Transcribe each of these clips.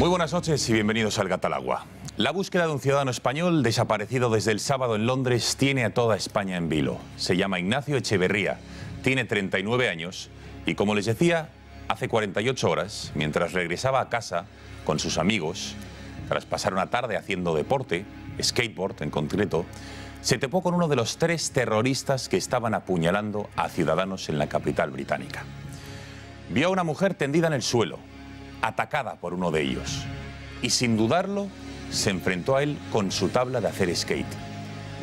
Muy buenas noches y bienvenidos al Gata al Agua. La búsqueda de un ciudadano español desaparecido desde el sábado en Londres tiene a toda España en vilo. Se llama Ignacio Echeverría, tiene 39 años y, como les decía, hace 48 horas, mientras regresaba a casa con sus amigos, tras pasar una tarde haciendo deporte, skateboard en concreto, se topó con uno de los 3 terroristas que estaban apuñalando a ciudadanos en la capital británica. Vio a una mujer tendida en el suelo, atacada por uno de ellos, y sin dudarlo se enfrentó a él con su tabla de hacer skate.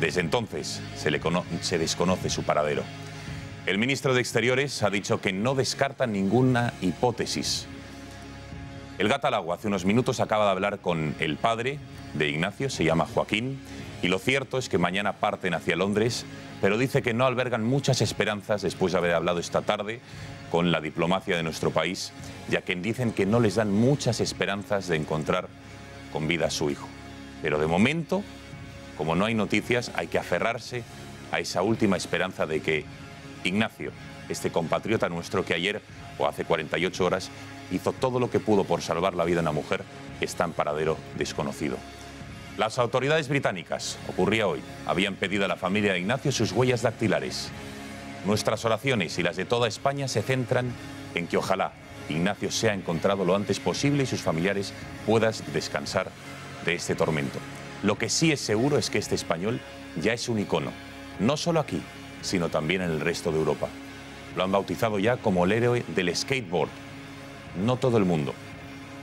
Desde entonces se desconoce su paradero. El ministro de Exteriores ha dicho que no descarta ninguna hipótesis. El Gata al Agua hace unos minutos acaba de hablar con el padre de Ignacio, se llama Joaquín, y lo cierto es que mañana parten hacia Londres, pero dice que no albergan muchas esperanzas después de haber hablado esta tarde con la diplomacia de nuestro país, ya que dicen que no les dan muchas esperanzas de encontrar con vida a su hijo. Pero de momento, como no hay noticias, hay que aferrarse a esa última esperanza de que Ignacio, este compatriota nuestro que ayer o hace 48 horas hizo todo lo que pudo por salvar la vida de una mujer, está en paradero desconocido. Las autoridades británicas, ocurría hoy, habían pedido a la familia de Ignacio sus huellas dactilares. Nuestras oraciones y las de toda España se centran en que ojalá Ignacio sea encontrado lo antes posible y sus familiares puedan descansar de este tormento. Lo que sí es seguro es que este español ya es un icono, no solo aquí, sino también en el resto de Europa. Lo han bautizado ya como el héroe del skateboard. No todo el mundo,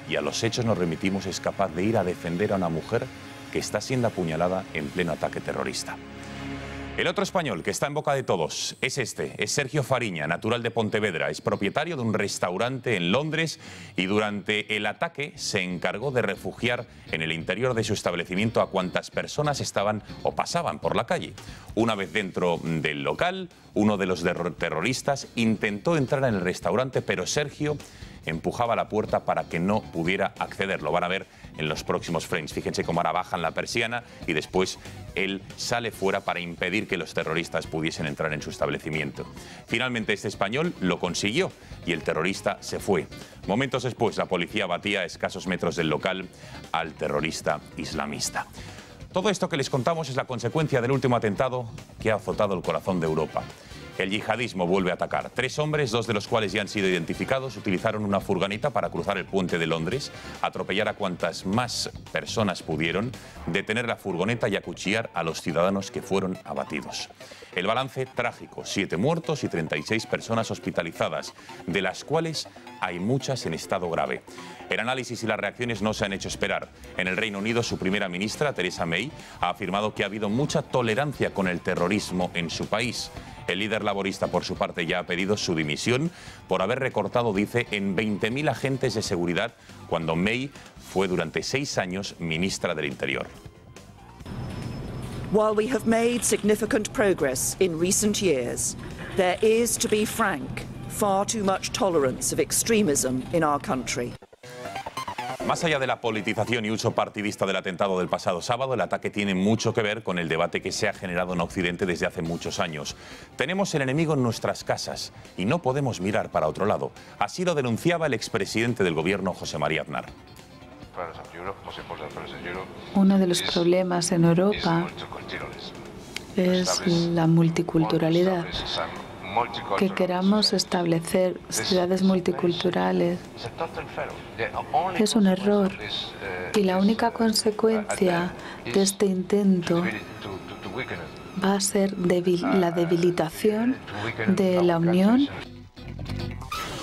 y a los hechos nos remitimos, es capaz de ir a defender a una mujer que está siendo apuñalada en pleno ataque terrorista. El otro español que está en boca de todos es Sergio Fariña, natural de Pontevedra. Es propietario de un restaurante en Londres y durante el ataque se encargó de refugiar en el interior de su establecimiento a cuantas personas estaban o pasaban por la calle. Una vez dentro del local, uno de los terroristas intentó entrar en el restaurante, pero Sergio empujaba la puerta para que no pudiera acceder. Lo van a ver en los próximos frames. Fíjense cómo ahora bajan la persiana y después él sale fuera para impedir que los terroristas pudiesen entrar en su establecimiento. Finalmente este español lo consiguió y el terrorista se fue. Momentos después la policía batía a escasos metros del local al terrorista islamista. Todo esto que les contamos es la consecuencia del último atentado que ha azotado el corazón de Europa. El yihadismo vuelve a atacar. 3 hombres, 2 de los cuales ya han sido identificados, utilizaron una furgoneta para cruzar el puente de Londres, atropellar a cuantas más personas pudieron, detener la furgoneta y acuchillar a los ciudadanos que fueron abatidos. El balance trágico, 7 muertos y 36 personas hospitalizadas, de las cuales hay muchas en estado grave. El análisis y las reacciones no se han hecho esperar. En el Reino Unido, su primera ministra, Theresa May, ha afirmado que ha habido mucha tolerancia con el terrorismo en su país. El líder laborista, por su parte, ya ha pedido su dimisión por haber recortado, dice, en 20.000 agentes de seguridad cuando May fue durante 6 años ministra del Interior. While we have made significant progress in recent years, there is, to be frank, far too much tolerance of extremism in our country. Más allá de la politización y uso partidista del atentado del pasado sábado, el ataque tiene mucho que ver con el debate que se ha generado en Occidente desde hace muchos años. Tenemos el enemigo en nuestras casas y no podemos mirar para otro lado. Así lo denunciaba el expresidente del gobierno, José María Aznar. Uno de los problemas en Europa es la multiculturalidad. Que queramos establecer ciudades multiculturales es un error y la única consecuencia de este intento va a ser la debilitación de la Unión.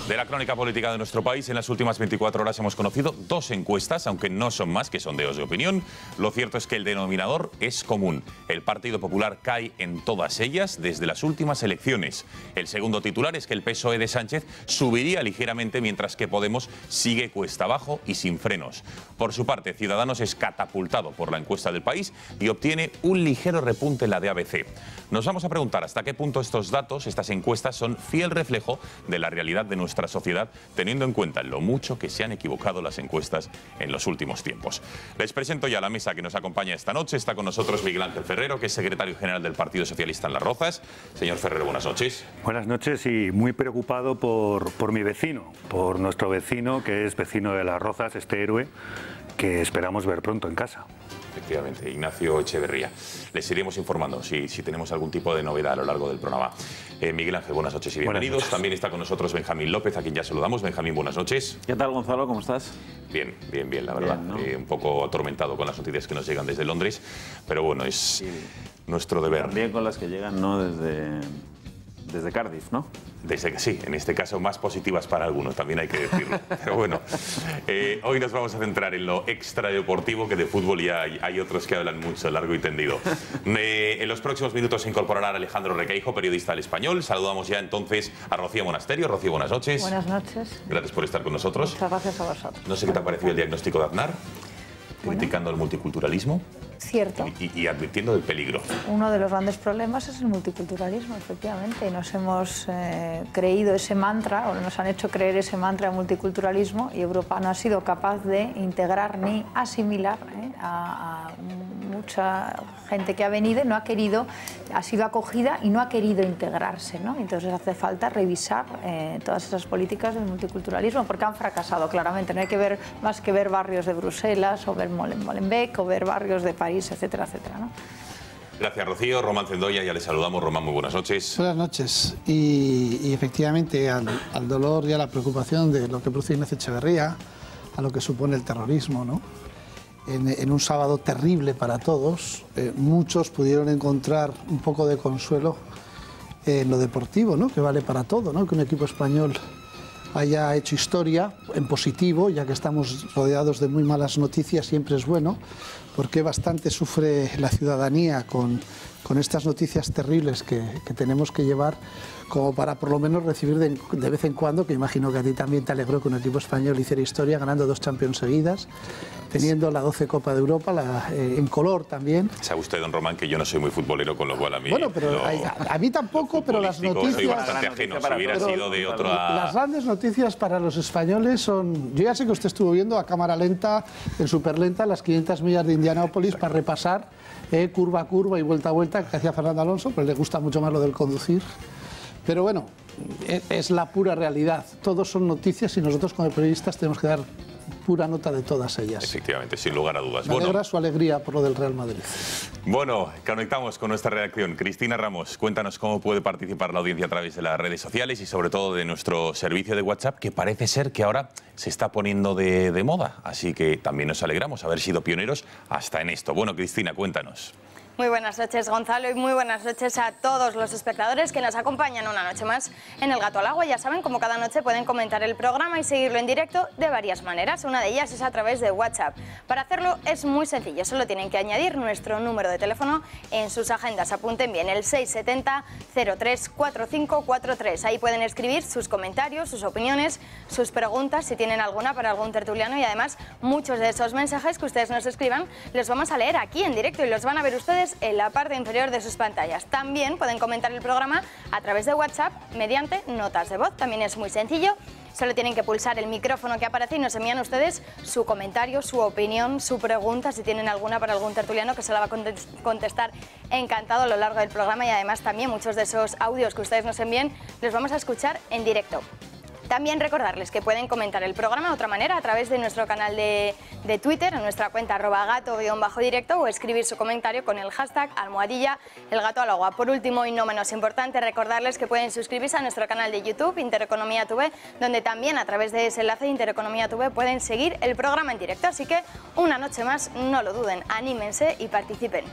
De la crónica política de nuestro país, en las últimas 24 horas hemos conocido 2 encuestas, aunque no son más que sondeos de opinión. Lo cierto es que el denominador es común. El Partido Popular cae en todas ellas desde las últimas elecciones. El segundo titular es que el PSOE de Sánchez subiría ligeramente, mientras que Podemos sigue cuesta abajo y sin frenos. Por su parte, Ciudadanos es catapultado por la encuesta del País y obtiene un ligero repunte en la de ABC. Nos vamos a preguntar hasta qué punto estos datos, estas encuestas, son fiel reflejo de la realidad de nuestro nuestra sociedad, teniendo en cuenta lo mucho que se han equivocado las encuestas en los últimos tiempos. Les presento ya la mesa que nos acompaña esta noche. Está con nosotros Miguel Ángel Ferrero, que es secretario general del Partido Socialista en Las Rozas. Señor Ferrero, buenas noches. Buenas noches, y muy preocupado por mi vecino, por nuestro vecino, que es vecino de Las Rozas, este héroe, que esperamos ver pronto en casa. Efectivamente, Ignacio Echeverría. Les iremos informando si tenemos algún tipo de novedad a lo largo del programa. Miguel Ángel, buenas noches y bienvenidos. Buenas noches. También está con nosotros Benjamín López, a quien ya saludamos. Benjamín, buenas noches. ¿Qué tal, Gonzalo? ¿Cómo estás? Bien, la verdad. Bien, ¿no? Un poco atormentado con las noticias que nos llegan desde Londres, pero bueno, es nuestro deber. También con las que llegan, ¿no? Desde Cardiff, ¿no? Desde que sí, en este caso más positivas para algunos, también hay que decirlo. Pero bueno, hoy nos vamos a centrar en lo extradeportivo, que de fútbol ya hay otros que hablan mucho, largo y tendido. En los próximos minutos se incorporará Alejandro Requeijo, periodista del Español. Saludamos ya entonces a Rocío Monasterio. Rocío, buenas noches. Buenas noches. Gracias por estar con nosotros. Muchas gracias a vosotros. No sé qué te ha parecido el diagnóstico de Aznar, criticando el multiculturalismo. Cierto. Y advirtiendo del peligro. Uno de los grandes problemas es el multiculturalismo, efectivamente. Nos hemos creído ese mantra, o nos han hecho creer ese mantra de multiculturalismo, y Europa no ha sido capaz de integrar ni asimilar a mucha gente que ha venido y no ha querido, ha sido acogida y no ha querido integrarse, ¿no? Entonces hace falta revisar todas esas políticas del multiculturalismo, porque han fracasado claramente. No hay que ver más que ver barrios de Bruselas, o ver Molenbeek, o ver barrios de París, etcétera, etcétera, ¿no? Gracias, Rocío. Román Cendoya, ya le saludamos. Román, muy buenas noches. Buenas noches. Y efectivamente al dolor y a la preocupación de lo que produce Ignacio Echeverría, a lo que supone el terrorismo, ¿no? En un sábado terrible para todos, muchos pudieron encontrar un poco de consuelo en lo deportivo, ¿no? Que vale para todo, ¿no? Que un equipo español haya hecho historia en positivo, ya que estamos rodeados de muy malas noticias, siempre es bueno, porque bastante sufre la ciudadanía con estas noticias terribles que tenemos que llevar, como para por lo menos recibir de vez en cuando, que imagino que a ti también te alegró que un equipo español hiciera historia, ganando 2 Champions seguidas, teniendo la 12 Copa de Europa, en color también. Sabe usted, don Román, que yo no soy muy futbolero, con lo cual a mí... Bueno, pero a mí tampoco, pero las noticias... Soy bastante ajeno, si hubiera sido de otra... Las grandes noticias para los españoles son... Yo ya sé que usted estuvo viendo a cámara lenta, en superlenta, las 500 millas de Indianápolis para repasar curva a curva y vuelta a vuelta que hacía Fernando Alonso, pero le gusta mucho más lo del conducir. Pero bueno, es la pura realidad. Todos son noticias y nosotros como periodistas tenemos que dar pura nota de todas ellas. Efectivamente, sin lugar a dudas. Me alegra su alegría por lo del Real Madrid. Bueno, conectamos con nuestra redacción. Cristina Ramos, cuéntanos cómo puede participar la audiencia a través de las redes sociales y sobre todo de nuestro servicio de WhatsApp, que parece ser que ahora se está poniendo de moda. Así que también nos alegramos haber sido pioneros hasta en esto. Bueno, Cristina, cuéntanos. Muy buenas noches, Gonzalo, y muy buenas noches a todos los espectadores que nos acompañan una noche más en El Gato al Agua. Ya saben, como cada noche pueden comentar el programa y seguirlo en directo de varias maneras. Una de ellas es a través de WhatsApp. Para hacerlo es muy sencillo, solo tienen que añadir nuestro número de teléfono en sus agendas. Apunten bien, el 670 03 4543. Ahí pueden escribir sus comentarios, sus opiniones, sus preguntas, si tienen alguna para algún tertuliano, y además muchos de esos mensajes que ustedes nos escriban los vamos a leer aquí en directo y los van a ver ustedes en la parte inferior de sus pantallas. También pueden comentar el programa a través de WhatsApp mediante notas de voz. También es muy sencillo. Solo tienen que pulsar el micrófono que aparece y nos envían ustedes su comentario, su opinión, su pregunta, si tienen alguna para algún tertuliano, que se la va a contestar encantado a lo largo del programa. Y además también muchos de esos audios que ustedes nos envíen los vamos a escuchar en directo. También recordarles que pueden comentar el programa de otra manera a través de nuestro canal de Twitter, en nuestra cuenta @gato_directo, o escribir su comentario con el hashtag #elgatoalagua. Por último y no menos importante, recordarles que pueden suscribirse a nuestro canal de YouTube, Intereconomía TV, donde también a través de ese enlace de Intereconomía TV pueden seguir el programa en directo. Así que una noche más, no lo duden, anímense y participen.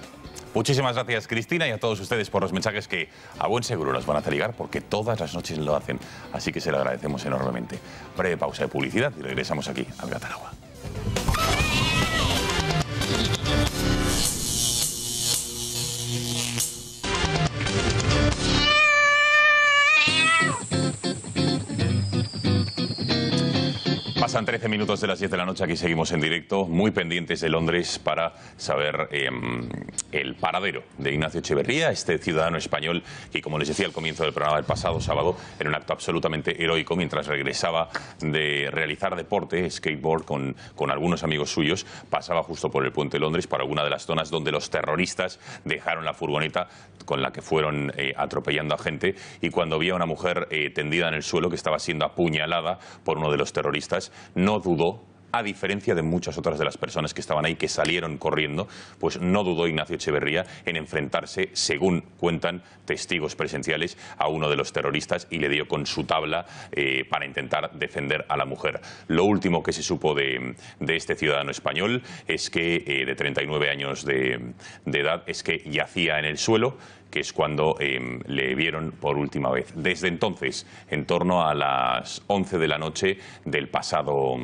Muchísimas gracias, Cristina, y a todos ustedes por los mensajes que a buen seguro nos van a hacer llegar, porque todas las noches lo hacen. Así que se lo agradecemos enormemente. Breve pausa de publicidad y regresamos aquí al Gato al Agua. Pasan 13 minutos de las 10 de la noche, aquí seguimos en directo, muy pendientes de Londres para saber el paradero de Ignacio Echeverría, este ciudadano español que, como les decía al comienzo del programa del pasado sábado, en un acto absolutamente heroico, mientras regresaba de realizar deporte, skateboard, con algunos amigos suyos, pasaba justo por el puente de Londres, por alguna de las zonas donde los terroristas dejaron la furgoneta con la que fueron atropellando a gente, y cuando vio a una mujer tendida en el suelo que estaba siendo apuñalada por uno de los terroristas, no dudó, a diferencia de muchas otras de las personas que estaban ahí, que salieron corriendo, pues no dudó Ignacio Echeverría en enfrentarse, según cuentan testigos presenciales, a uno de los terroristas y le dio con su tabla para intentar defender a la mujer. Lo último que se supo de este ciudadano español es que, de 39 años de edad, es que yacía en el suelo, que es cuando le vieron por última vez. Desde entonces, en torno a las 11 de la noche del pasado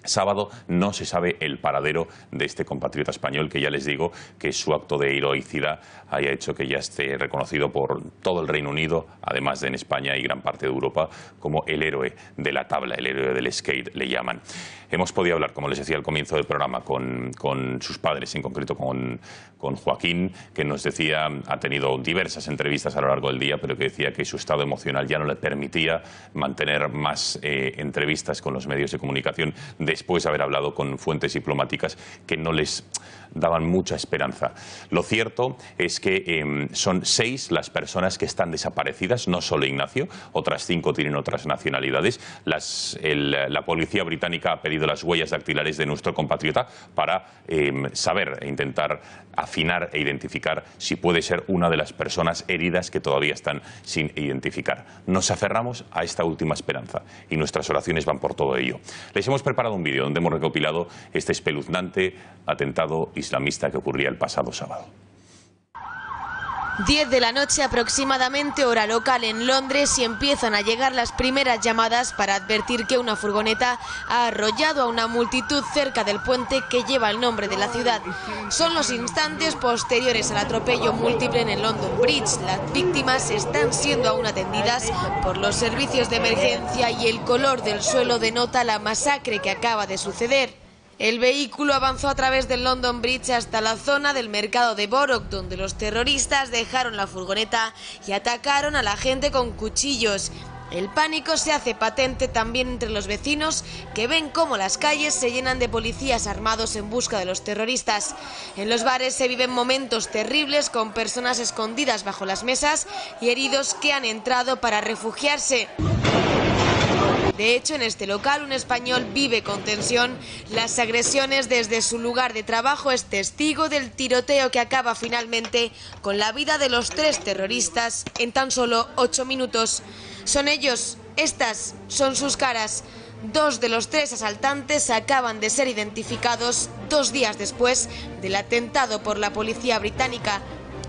sábado, no se sabe el paradero de este compatriota español, que ya les digo que su acto de heroicidad haya hecho que ya esté reconocido por todo el Reino Unido, además de en España y gran parte de Europa, como el héroe de la tabla, el héroe del skate le llaman. Hemos podido hablar, como les decía al comienzo del programa, con sus padres, en concreto con Joaquín, que nos decía, ha tenido diversas entrevistas a lo largo del día, pero que decía que su estado emocional ya no le permitía mantener más entrevistas con los medios de comunicación, después de haber hablado con fuentes diplomáticas que no les daban mucha esperanza. Lo cierto es que son 6 las personas que están desaparecidas, no solo Ignacio, otras 5 tienen otras nacionalidades. La policía británica ha pedido las huellas dactilares de nuestro compatriota para saber e intentar afinar e identificar si puede ser una de las personas heridas que todavía están sin identificar. Nos aferramos a esta última esperanza y nuestras oraciones van por todo ello. Les hemos preparado un vídeo donde hemos recopilado este espeluznante atentado islamista que ocurría el pasado sábado. 10 de la noche aproximadamente, hora local en Londres, y empiezan a llegar las primeras llamadas para advertir que una furgoneta ha arrollado a una multitud cerca del puente que lleva el nombre de la ciudad. Son los instantes posteriores al atropello múltiple en el London Bridge. Las víctimas están siendo aún atendidas por los servicios de emergencia y el color del suelo denota la masacre que acaba de suceder. El vehículo avanzó a través del London Bridge hasta la zona del mercado de Borough, donde los terroristas dejaron la furgoneta y atacaron a la gente con cuchillos. El pánico se hace patente también entre los vecinos, que ven cómo las calles se llenan de policías armados en busca de los terroristas. En los bares se viven momentos terribles, con personas escondidas bajo las mesas y heridos que han entrado para refugiarse. De hecho, en este local un español vive con tensión las agresiones desde su lugar de trabajo. Es testigo del tiroteo que acaba finalmente con la vida de los 3 terroristas en tan solo 8 minutos. Son ellos, estas son sus caras. 2 de los 3 asaltantes acaban de ser identificados 2 días después del atentado por la policía británica.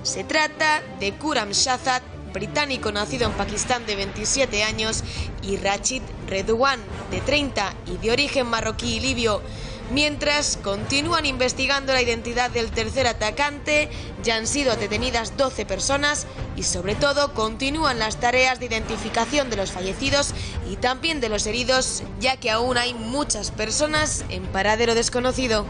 Se trata de Khurram Shahzad, británico nacido en Pakistán de 27 años, y Rachid Redouan, de 30 y de origen marroquí y libio. Mientras continúan investigando la identidad del tercer atacante, ya han sido detenidas 12 personas y sobre todo continúan las tareas de identificación de los fallecidos y también de los heridos, ya que aún hay muchas personas en paradero desconocido.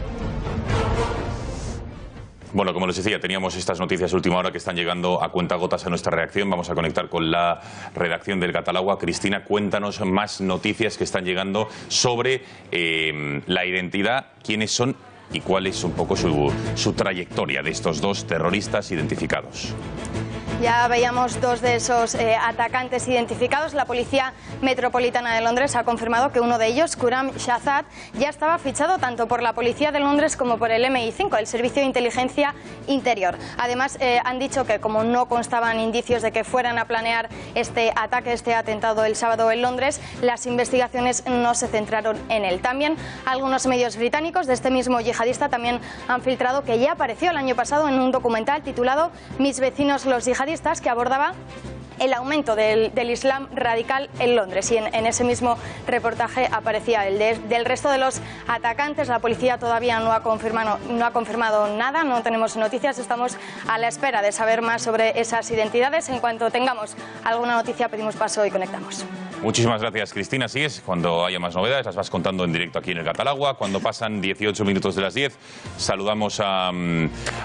Bueno, como les decía, teníamos estas noticias de última hora que están llegando a cuentagotas a nuestra reacción. Vamos a conectar con la redacción del Gatalagua. Cristina, cuéntanos más noticias que están llegando sobre la identidad, quiénes son y cuál es un poco su trayectoria de estos 2 terroristas identificados. Ya veíamos 2 de esos atacantes identificados. La Policía Metropolitana de Londres ha confirmado que uno de ellos, Khurram Shahzad, ya estaba fichado tanto por la Policía de Londres como por el MI5, el Servicio de Inteligencia Interior. Además, han dicho que como no constaban indicios de que fueran a planear este ataque, este atentado el sábado en Londres, las investigaciones no se centraron en él. También algunos medios británicos de este mismo yihadista también han filtrado que ya apareció el año pasado en un documental titulado Mis vecinos los yihadistas, que abordaba el aumento del Islam radical en Londres, y en ese mismo reportaje aparecía el del resto de los atacantes. La policía todavía no ha confirmado nada, no tenemos noticias, estamos a la espera de saber más sobre esas identidades. En cuanto tengamos alguna noticia pedimos paso y conectamos. Muchísimas gracias, Cristina. Sigues, cuando haya más novedades las vas contando en directo aquí en el Gatalagua. Cuando pasan 18 minutos de las 10, saludamos a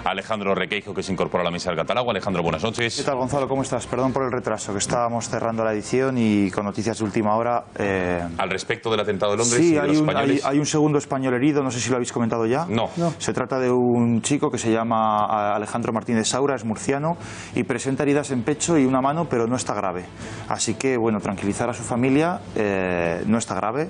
Alejandro Requeijo, que se incorpora a la mesa del Gatalagua. Alejandro, buenas noches. ¿Qué tal, Gonzalo? ¿Cómo estás? Perdón por el retraso, que estábamos cerrando la edición y con noticias de última hora. Al respecto del atentado de Londres, sí, y de los españoles. Hay un segundo español herido, no sé si lo habéis comentado ya. No. Se trata de un chico que se llama Alejandro Martínez Saura, es murciano y presenta heridas en pecho y una mano, pero no está grave. Así que, bueno, tranquilizar a su familia, no está grave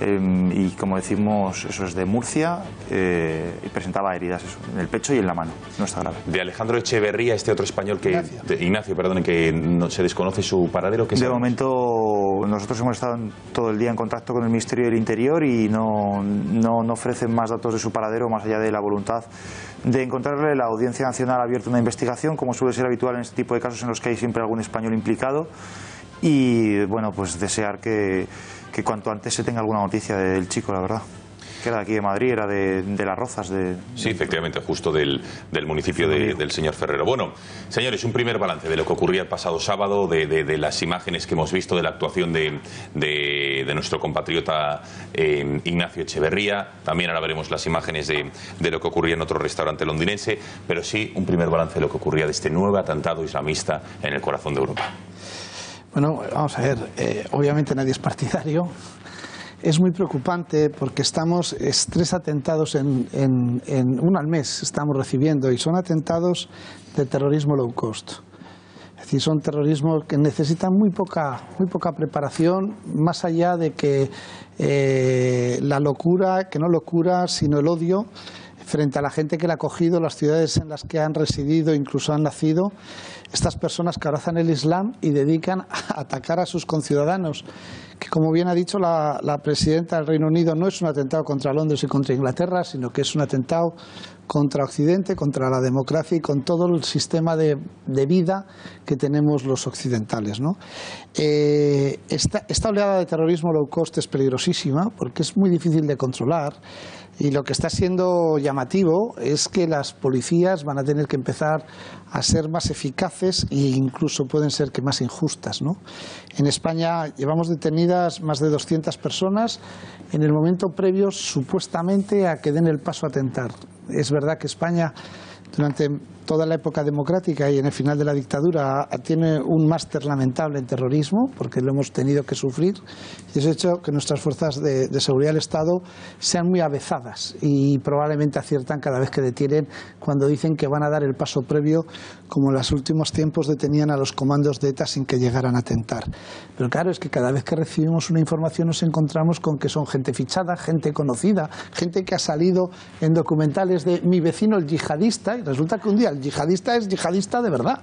y, como decimos, eso es de Murcia y presentaba heridas en el pecho y en la mano, no está grave. De Alejandro Echeverría, este otro español que... Ignacio, perdón, que no se desconoce su paradero. De momento, nosotros hemos estado todo el día en contacto con el Ministerio del Interior y no ofrecen más datos de su paradero, más allá de la voluntad de encontrarle. La Audiencia Nacional ha abierto una investigación, como suele ser habitual en este tipo de casos en los que hay siempre algún español implicado. Y bueno, pues desear que cuanto antes se tenga alguna noticia del chico, la verdad. Que era de aquí de Madrid, era de Las Rozas. Sí, efectivamente, justo del municipio del señor Ferrero. Bueno, señores, un primer balance de lo que ocurría el pasado sábado, de las imágenes que hemos visto, de la actuación de nuestro compatriota Ignacio Echeverría. También ahora veremos las imágenes de lo que ocurría en otro restaurante londinense, pero sí un primer balance de lo que ocurría de este nuevo atentado islamista en el corazón de Europa. Bueno, vamos a ver, obviamente nadie es partidario. Es muy preocupante porque estamos 3 atentados en uno al mes estamos recibiendo, y son atentados de terrorismo low cost. Es decir, son terrorismos que necesitan muy poca preparación, más allá de que la locura, que no locura, sino el odio frente a la gente que la ha acogido, las ciudades en las que han residido, incluso han nacido, estas personas que abrazan el Islam y dedican a atacar a sus conciudadanos, que, como bien ha dicho la presidenta del Reino Unido, no es un atentado contra Londres y contra Inglaterra, sino que es un atentado contra Occidente, contra la democracia y con todo el sistema de vida que tenemos los occidentales, ¿no? Esta oleada de terrorismo low cost es peligrosísima porque es muy difícil de controlar. Y lo que está siendo llamativo es que las policías van a tener que empezar a ser más eficaces e incluso pueden ser que más injustas, ¿no? En España llevamos detenidas más de 200 personas en el momento previo supuestamente a que den el paso a atentar. Es verdad que España, durante toda la época democrática y en el final de la dictadura, tiene un máster lamentable en terrorismo, porque lo hemos tenido que sufrir, y eso ha hecho que nuestras fuerzas de seguridad del Estado sean muy avezadas y probablemente aciertan cada vez que detienen, cuando dicen que van a dar el paso previo, como en los últimos tiempos detenían a los comandos de ETA sin que llegaran a atentar. Pero claro, es que cada vez que recibimos una información nos encontramos con que son gente fichada, gente conocida, gente que ha salido en documentales de mi vecino el yihadista, y resulta que un día el yihadista es yihadista de verdad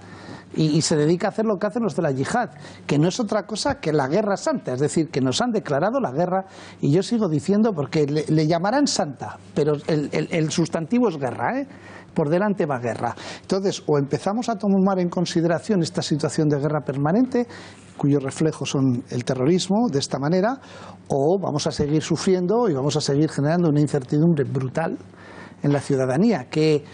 y se dedica a hacer lo que hacen los de la yihad, que no es otra cosa que la guerra santa, es decir, que nos han declarado la guerra, y yo sigo diciendo, porque le llamarán santa, pero el sustantivo es guerra, ¿eh? Por delante va guerra. Entonces, o empezamos a tomar en consideración esta situación de guerra permanente, cuyos reflejos son el terrorismo, de esta manera, o vamos a seguir sufriendo y vamos a seguir generando una incertidumbre brutal en la ciudadanía, que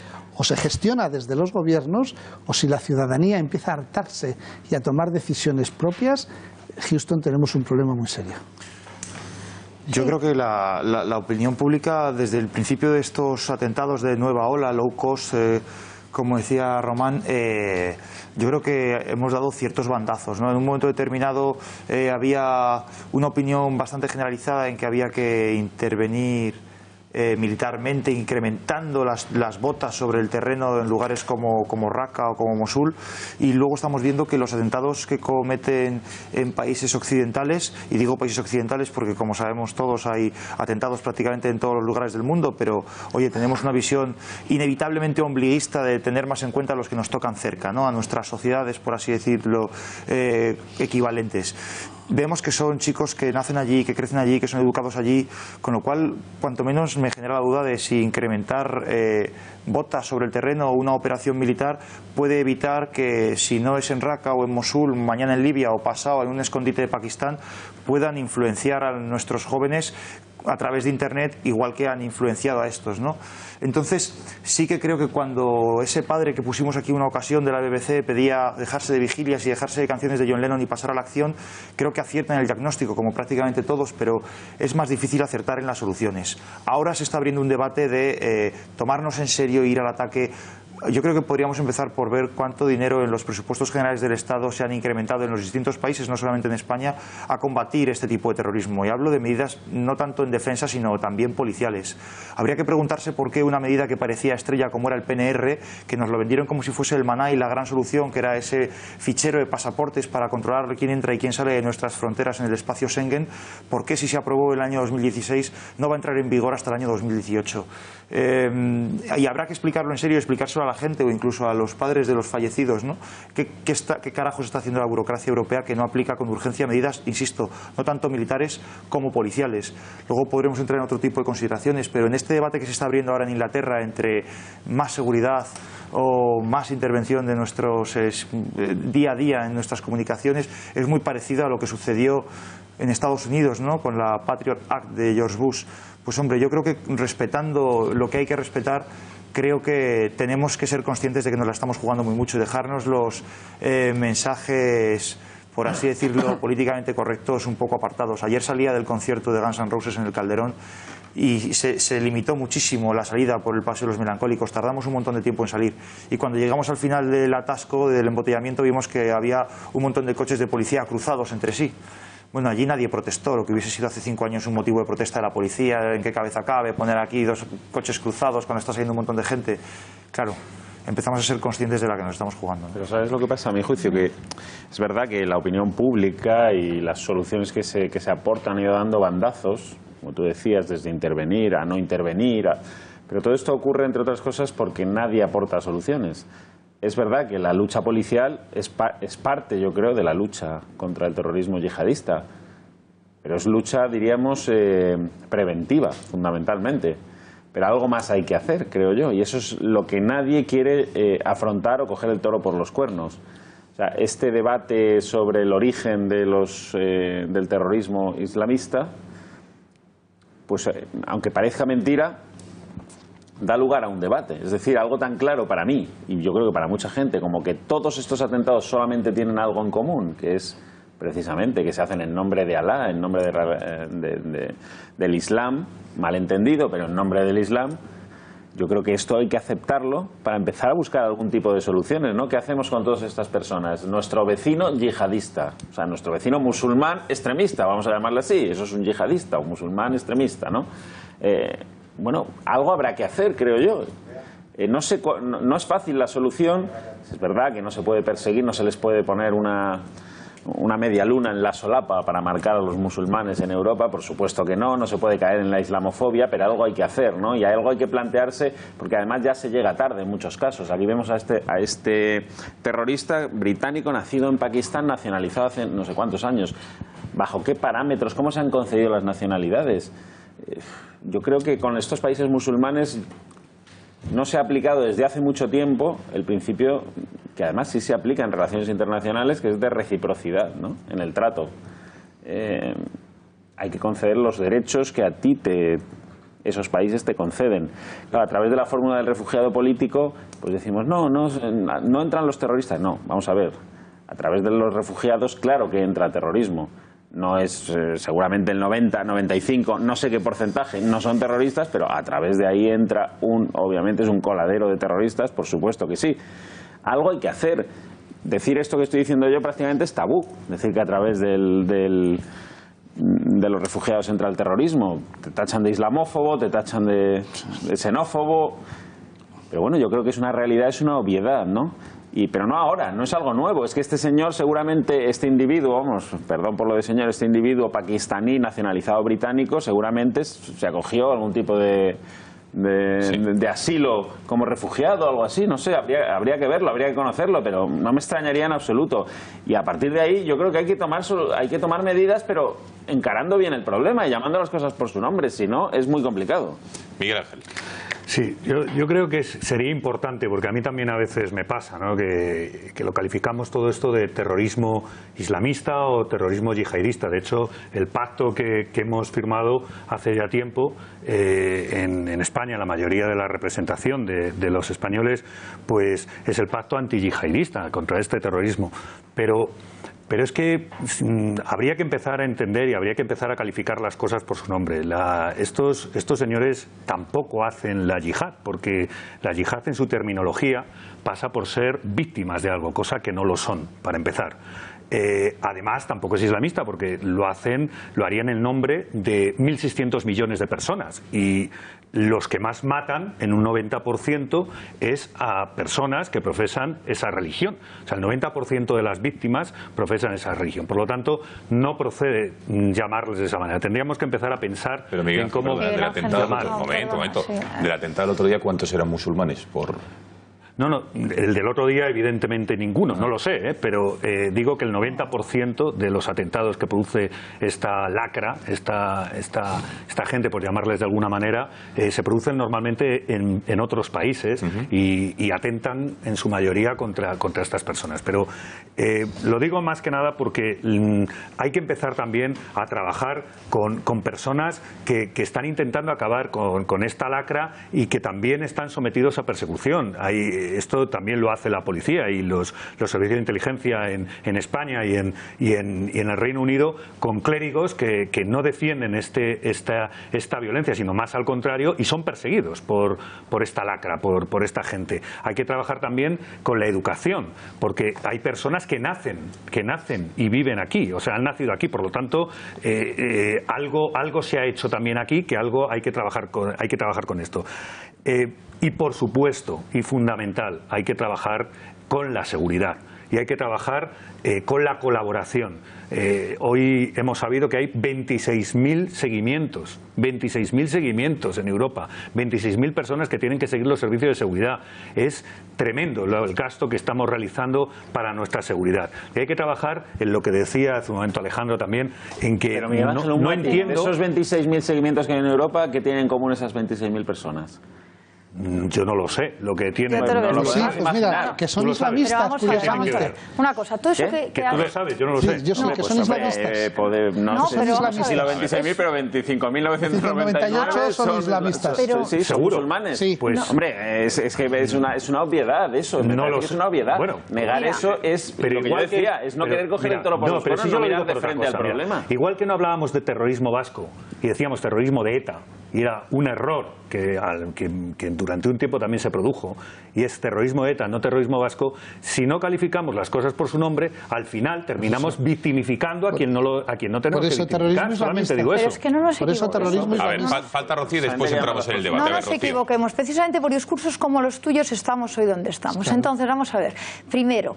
o se gestiona desde los gobiernos, o si la ciudadanía empieza a hartarse y a tomar decisiones propias, Houston, tenemos un problema muy serio. Yo creo que la opinión pública, desde el principio de estos atentados de nueva ola, low cost, como decía Román, yo creo que hemos dado ciertos bandazos, ¿no? En un momento determinado había una opinión bastante generalizada en que había que intervenir militarmente, incrementando las botas sobre el terreno en lugares como Raqqa o como Mosul, y luego estamos viendo que los atentados que cometen en países occidentales, y digo países occidentales porque, como sabemos todos, hay atentados prácticamente en todos los lugares del mundo, pero oye, tenemos una visión inevitablemente ombliguista de tener más en cuenta a los que nos tocan cerca, ¿no? A nuestras sociedades, por así decirlo, equivalentes. Vemos que son chicos que nacen allí, que crecen allí, que son educados allí, con lo cual, cuanto menos me genera la duda de si incrementar botas sobre el terreno o una operación militar puede evitar que, si no es en Raqqa o en Mosul, mañana en Libia o pasado en un escondite de Pakistán, puedan influenciar a nuestros jóvenes a través de Internet, igual que han influenciado a estos, ¿no? Entonces, sí que creo que cuando ese padre que pusimos aquí una ocasión de la BBC pedía dejarse de vigilias y dejarse de canciones de John Lennon y pasar a la acción, creo que acierta en el diagnóstico, como prácticamente todos, pero es más difícil acertar en las soluciones. Ahora se está abriendo un debate de tomarnos en serio e ir al ataque. Yo creo que podríamos empezar por ver cuánto dinero en los presupuestos generales del Estado se han incrementado en los distintos países, no solamente en España, a combatir este tipo de terrorismo. Y hablo de medidas no tanto en defensa, sino también policiales. Habría que preguntarse por qué una medida que parecía estrella como era el PNR, que nos lo vendieron como si fuese el maná y la gran solución, que era ese fichero de pasaportes para controlar quién entra y quién sale de nuestras fronteras en el espacio Schengen, por qué si se aprobó el año 2016 no va a entrar en vigor hasta el año 2018. Y habrá que explicarlo en serio, explicárselo a la gente o incluso a los padres de los fallecidos, ¿no? ¿Qué carajos está haciendo la burocracia europea que no aplica con urgencia medidas, insisto, no tanto militares como policiales? Luego podremos entrar en otro tipo de consideraciones, pero en este debate que se está abriendo ahora en Inglaterra entre más seguridad o más intervención de nuestros día a día en nuestras comunicaciones, es muy parecido a lo que sucedió en Estados Unidos, ¿no? Con la Patriot Act de George Bush. Pues hombre, yo creo que respetando lo que hay que respetar, creo que tenemos que ser conscientes de que nos la estamos jugando muy mucho y dejarnos los mensajes, por así decirlo, políticamente correctos un poco apartados. Ayer salía del concierto de Guns N' Roses en el Calderón y se limitó muchísimo la salida por el Paseo de los Melancólicos. Tardamos un montón de tiempo en salir y cuando llegamos al final del atasco, del embotellamiento, vimos que había un montón de coches de policía cruzados entre sí. Bueno, allí nadie protestó, lo que hubiese sido hace 5 años un motivo de protesta de la policía, en qué cabeza cabe poner aquí 2 coches cruzados cuando está saliendo un montón de gente. Claro, empezamos a ser conscientes de la que nos estamos jugando, ¿no? Pero ¿sabes lo que pasa? A mi juicio, que es verdad que la opinión pública y las soluciones que se aportan han ido dando bandazos, como tú decías, desde intervenir a no intervenir, pero todo esto ocurre, entre otras cosas, porque nadie aporta soluciones. Es verdad que la lucha policial es parte, yo creo, de la lucha contra el terrorismo yihadista, pero es lucha, diríamos, preventiva, fundamentalmente. Pero algo más hay que hacer, creo yo, y eso es lo que nadie quiere afrontar o coger el toro por los cuernos. O sea, este debate sobre el origen de del terrorismo islamista, pues aunque parezca mentira, da lugar a un debate. Es decir, algo tan claro para mí, y yo creo que para mucha gente, como que todos estos atentados solamente tienen algo en común, que es precisamente que se hacen en nombre de Alá, en nombre del Islam, malentendido, pero en nombre del Islam. Yo creo que esto hay que aceptarlo para empezar a buscar algún tipo de soluciones, ¿no? ¿Qué hacemos con todas estas personas? Nuestro vecino yihadista, o sea, nuestro vecino musulmán extremista, vamos a llamarle así, eso es un yihadista, un musulmán extremista, ¿no? Bueno, algo habrá que hacer, creo yo. No es fácil la solución, es verdad que no se puede perseguir, no se les puede poner una media luna en la solapa para marcar a los musulmanes en Europa, por supuesto que no se puede caer en la islamofobia, pero algo hay que hacer, ¿no? Y algo hay que plantearse, porque además ya se llega tarde en muchos casos. Aquí vemos a este terrorista británico nacido en Pakistán, nacionalizado hace no sé cuántos años. ¿Bajo qué parámetros? ¿Cómo se han concedido las nacionalidades? Yo creo que con estos países musulmanes no se ha aplicado desde hace mucho tiempo el principio, que además sí se aplica en relaciones internacionales, que es de reciprocidad, ¿no? En el trato. Hay que conceder los derechos que a ti esos países te conceden. Claro, a través de la fórmula del refugiado político, pues decimos, no entran los terroristas. No, vamos a ver. A través de los refugiados, claro que entra terrorismo. No es seguramente el 90, 95, no sé qué porcentaje, no son terroristas, pero a través de ahí entra obviamente es un coladero de terroristas, por supuesto que sí. Algo hay que hacer. Decir esto que estoy diciendo yo prácticamente es tabú. Decir que a través de los refugiados entra el terrorismo. Te tachan de islamófobo, te tachan de xenófobo. Pero bueno, yo creo que es una realidad, es una obviedad, ¿no? Pero no ahora, no es algo nuevo. Es que este señor, seguramente, este individuo, perdón por lo de señor, este individuo pakistaní nacionalizado británico, seguramente se acogió a algún tipo de asilo como refugiado o algo así, no sé, habría que verlo, habría que conocerlo, pero no me extrañaría en absoluto. Y a partir de ahí yo creo que hay que tomar medidas, pero encarando bien el problema y llamando las cosas por su nombre, si no es muy complicado. Miguel Ángel. Sí, yo creo que sería importante, porque a mí también a veces me pasa, ¿no? que lo calificamos todo esto de terrorismo islamista o terrorismo yihadista. De hecho, el pacto que hemos firmado hace ya tiempo en España, la mayoría de la representación de los españoles, pues es el pacto anti-yihadista contra este terrorismo. Pero es que habría que empezar a entender y habría que empezar a calificar las cosas por su nombre. Estos señores tampoco hacen la yihad, porque la yihad en su terminología pasa por ser víctimas de algo, cosa que no lo son, para empezar. Además, tampoco es islamista, porque lo harían en nombre de 1.600 millones de personas, y los que más matan, en un 90%, es a personas que profesan esa religión. O sea, el 90% de las víctimas profesan esa religión. Por lo tanto, no procede llamarles de esa manera. Tendríamos que empezar a pensar en cómo del atentado, momento. Del atentado del otro día, ¿cuántos eran musulmanes? No, el del otro día evidentemente ninguno, no lo sé, pero digo que el 90% de los atentados que produce esta lacra, esta gente, por llamarles de alguna manera, se producen normalmente en otros países y atentan en su mayoría contra estas personas. Pero lo digo más que nada porque hay que empezar también a trabajar con personas que están intentando acabar con esta lacra y que también están sometidos a persecución. Esto también lo hace la policía y los servicios de inteligencia en España y en el Reino Unido, con clérigos que no defienden esta violencia, sino más al contrario, y son perseguidos por esta lacra, por esta gente. Hay que trabajar también con la educación, porque hay personas que nacen y viven aquí, o sea, han nacido aquí, por lo tanto, algo se ha hecho también aquí, que algo hay que trabajar con esto. Y por supuesto, y fundamental, hay que trabajar con la seguridad y hay que trabajar con la colaboración. Hoy hemos sabido que hay 26.000 seguimientos en Europa, 26.000 personas que tienen que seguir los servicios de seguridad. Es tremendo el gasto que estamos realizando para nuestra seguridad. Y hay que trabajar en lo que decía hace un momento Alejandro también, en que no entiendo... Esos 26.000 seguimientos que hay en Europa, ¿qué tienen en común esas 26.000 personas? Yo no lo sé, lo que tiene... Sí, pues mira, que son islamistas, curiosamente. Una cosa, todo eso que tú lo sabes, yo no lo sé. Yo sé que son islamistas. No sé si los 26.000, pero 25.998 son islamistas. Sí, son musulmanes. Sí. Pues, hombre, es que es una obviedad eso. Es una obviedad. Negar eso es, lo que yo decía, es no querer coger el toro por los cuernos, no mirar de frente al problema. Igual que no hablábamos de terrorismo vasco y decíamos terrorismo de ETA, y era un error que durante un tiempo también se produjo, y es terrorismo de ETA, no terrorismo vasco. Si no calificamos las cosas por su nombre, al final terminamos victimificando a quien no tenemos que victimizar. Solamente digo eso. Pero es que no nos equivoquemos. A ver, falta Rocío y después entramos en el debate. No nos equivoquemos. Precisamente por discursos como los tuyos estamos hoy donde estamos. Entonces, vamos a ver. Primero,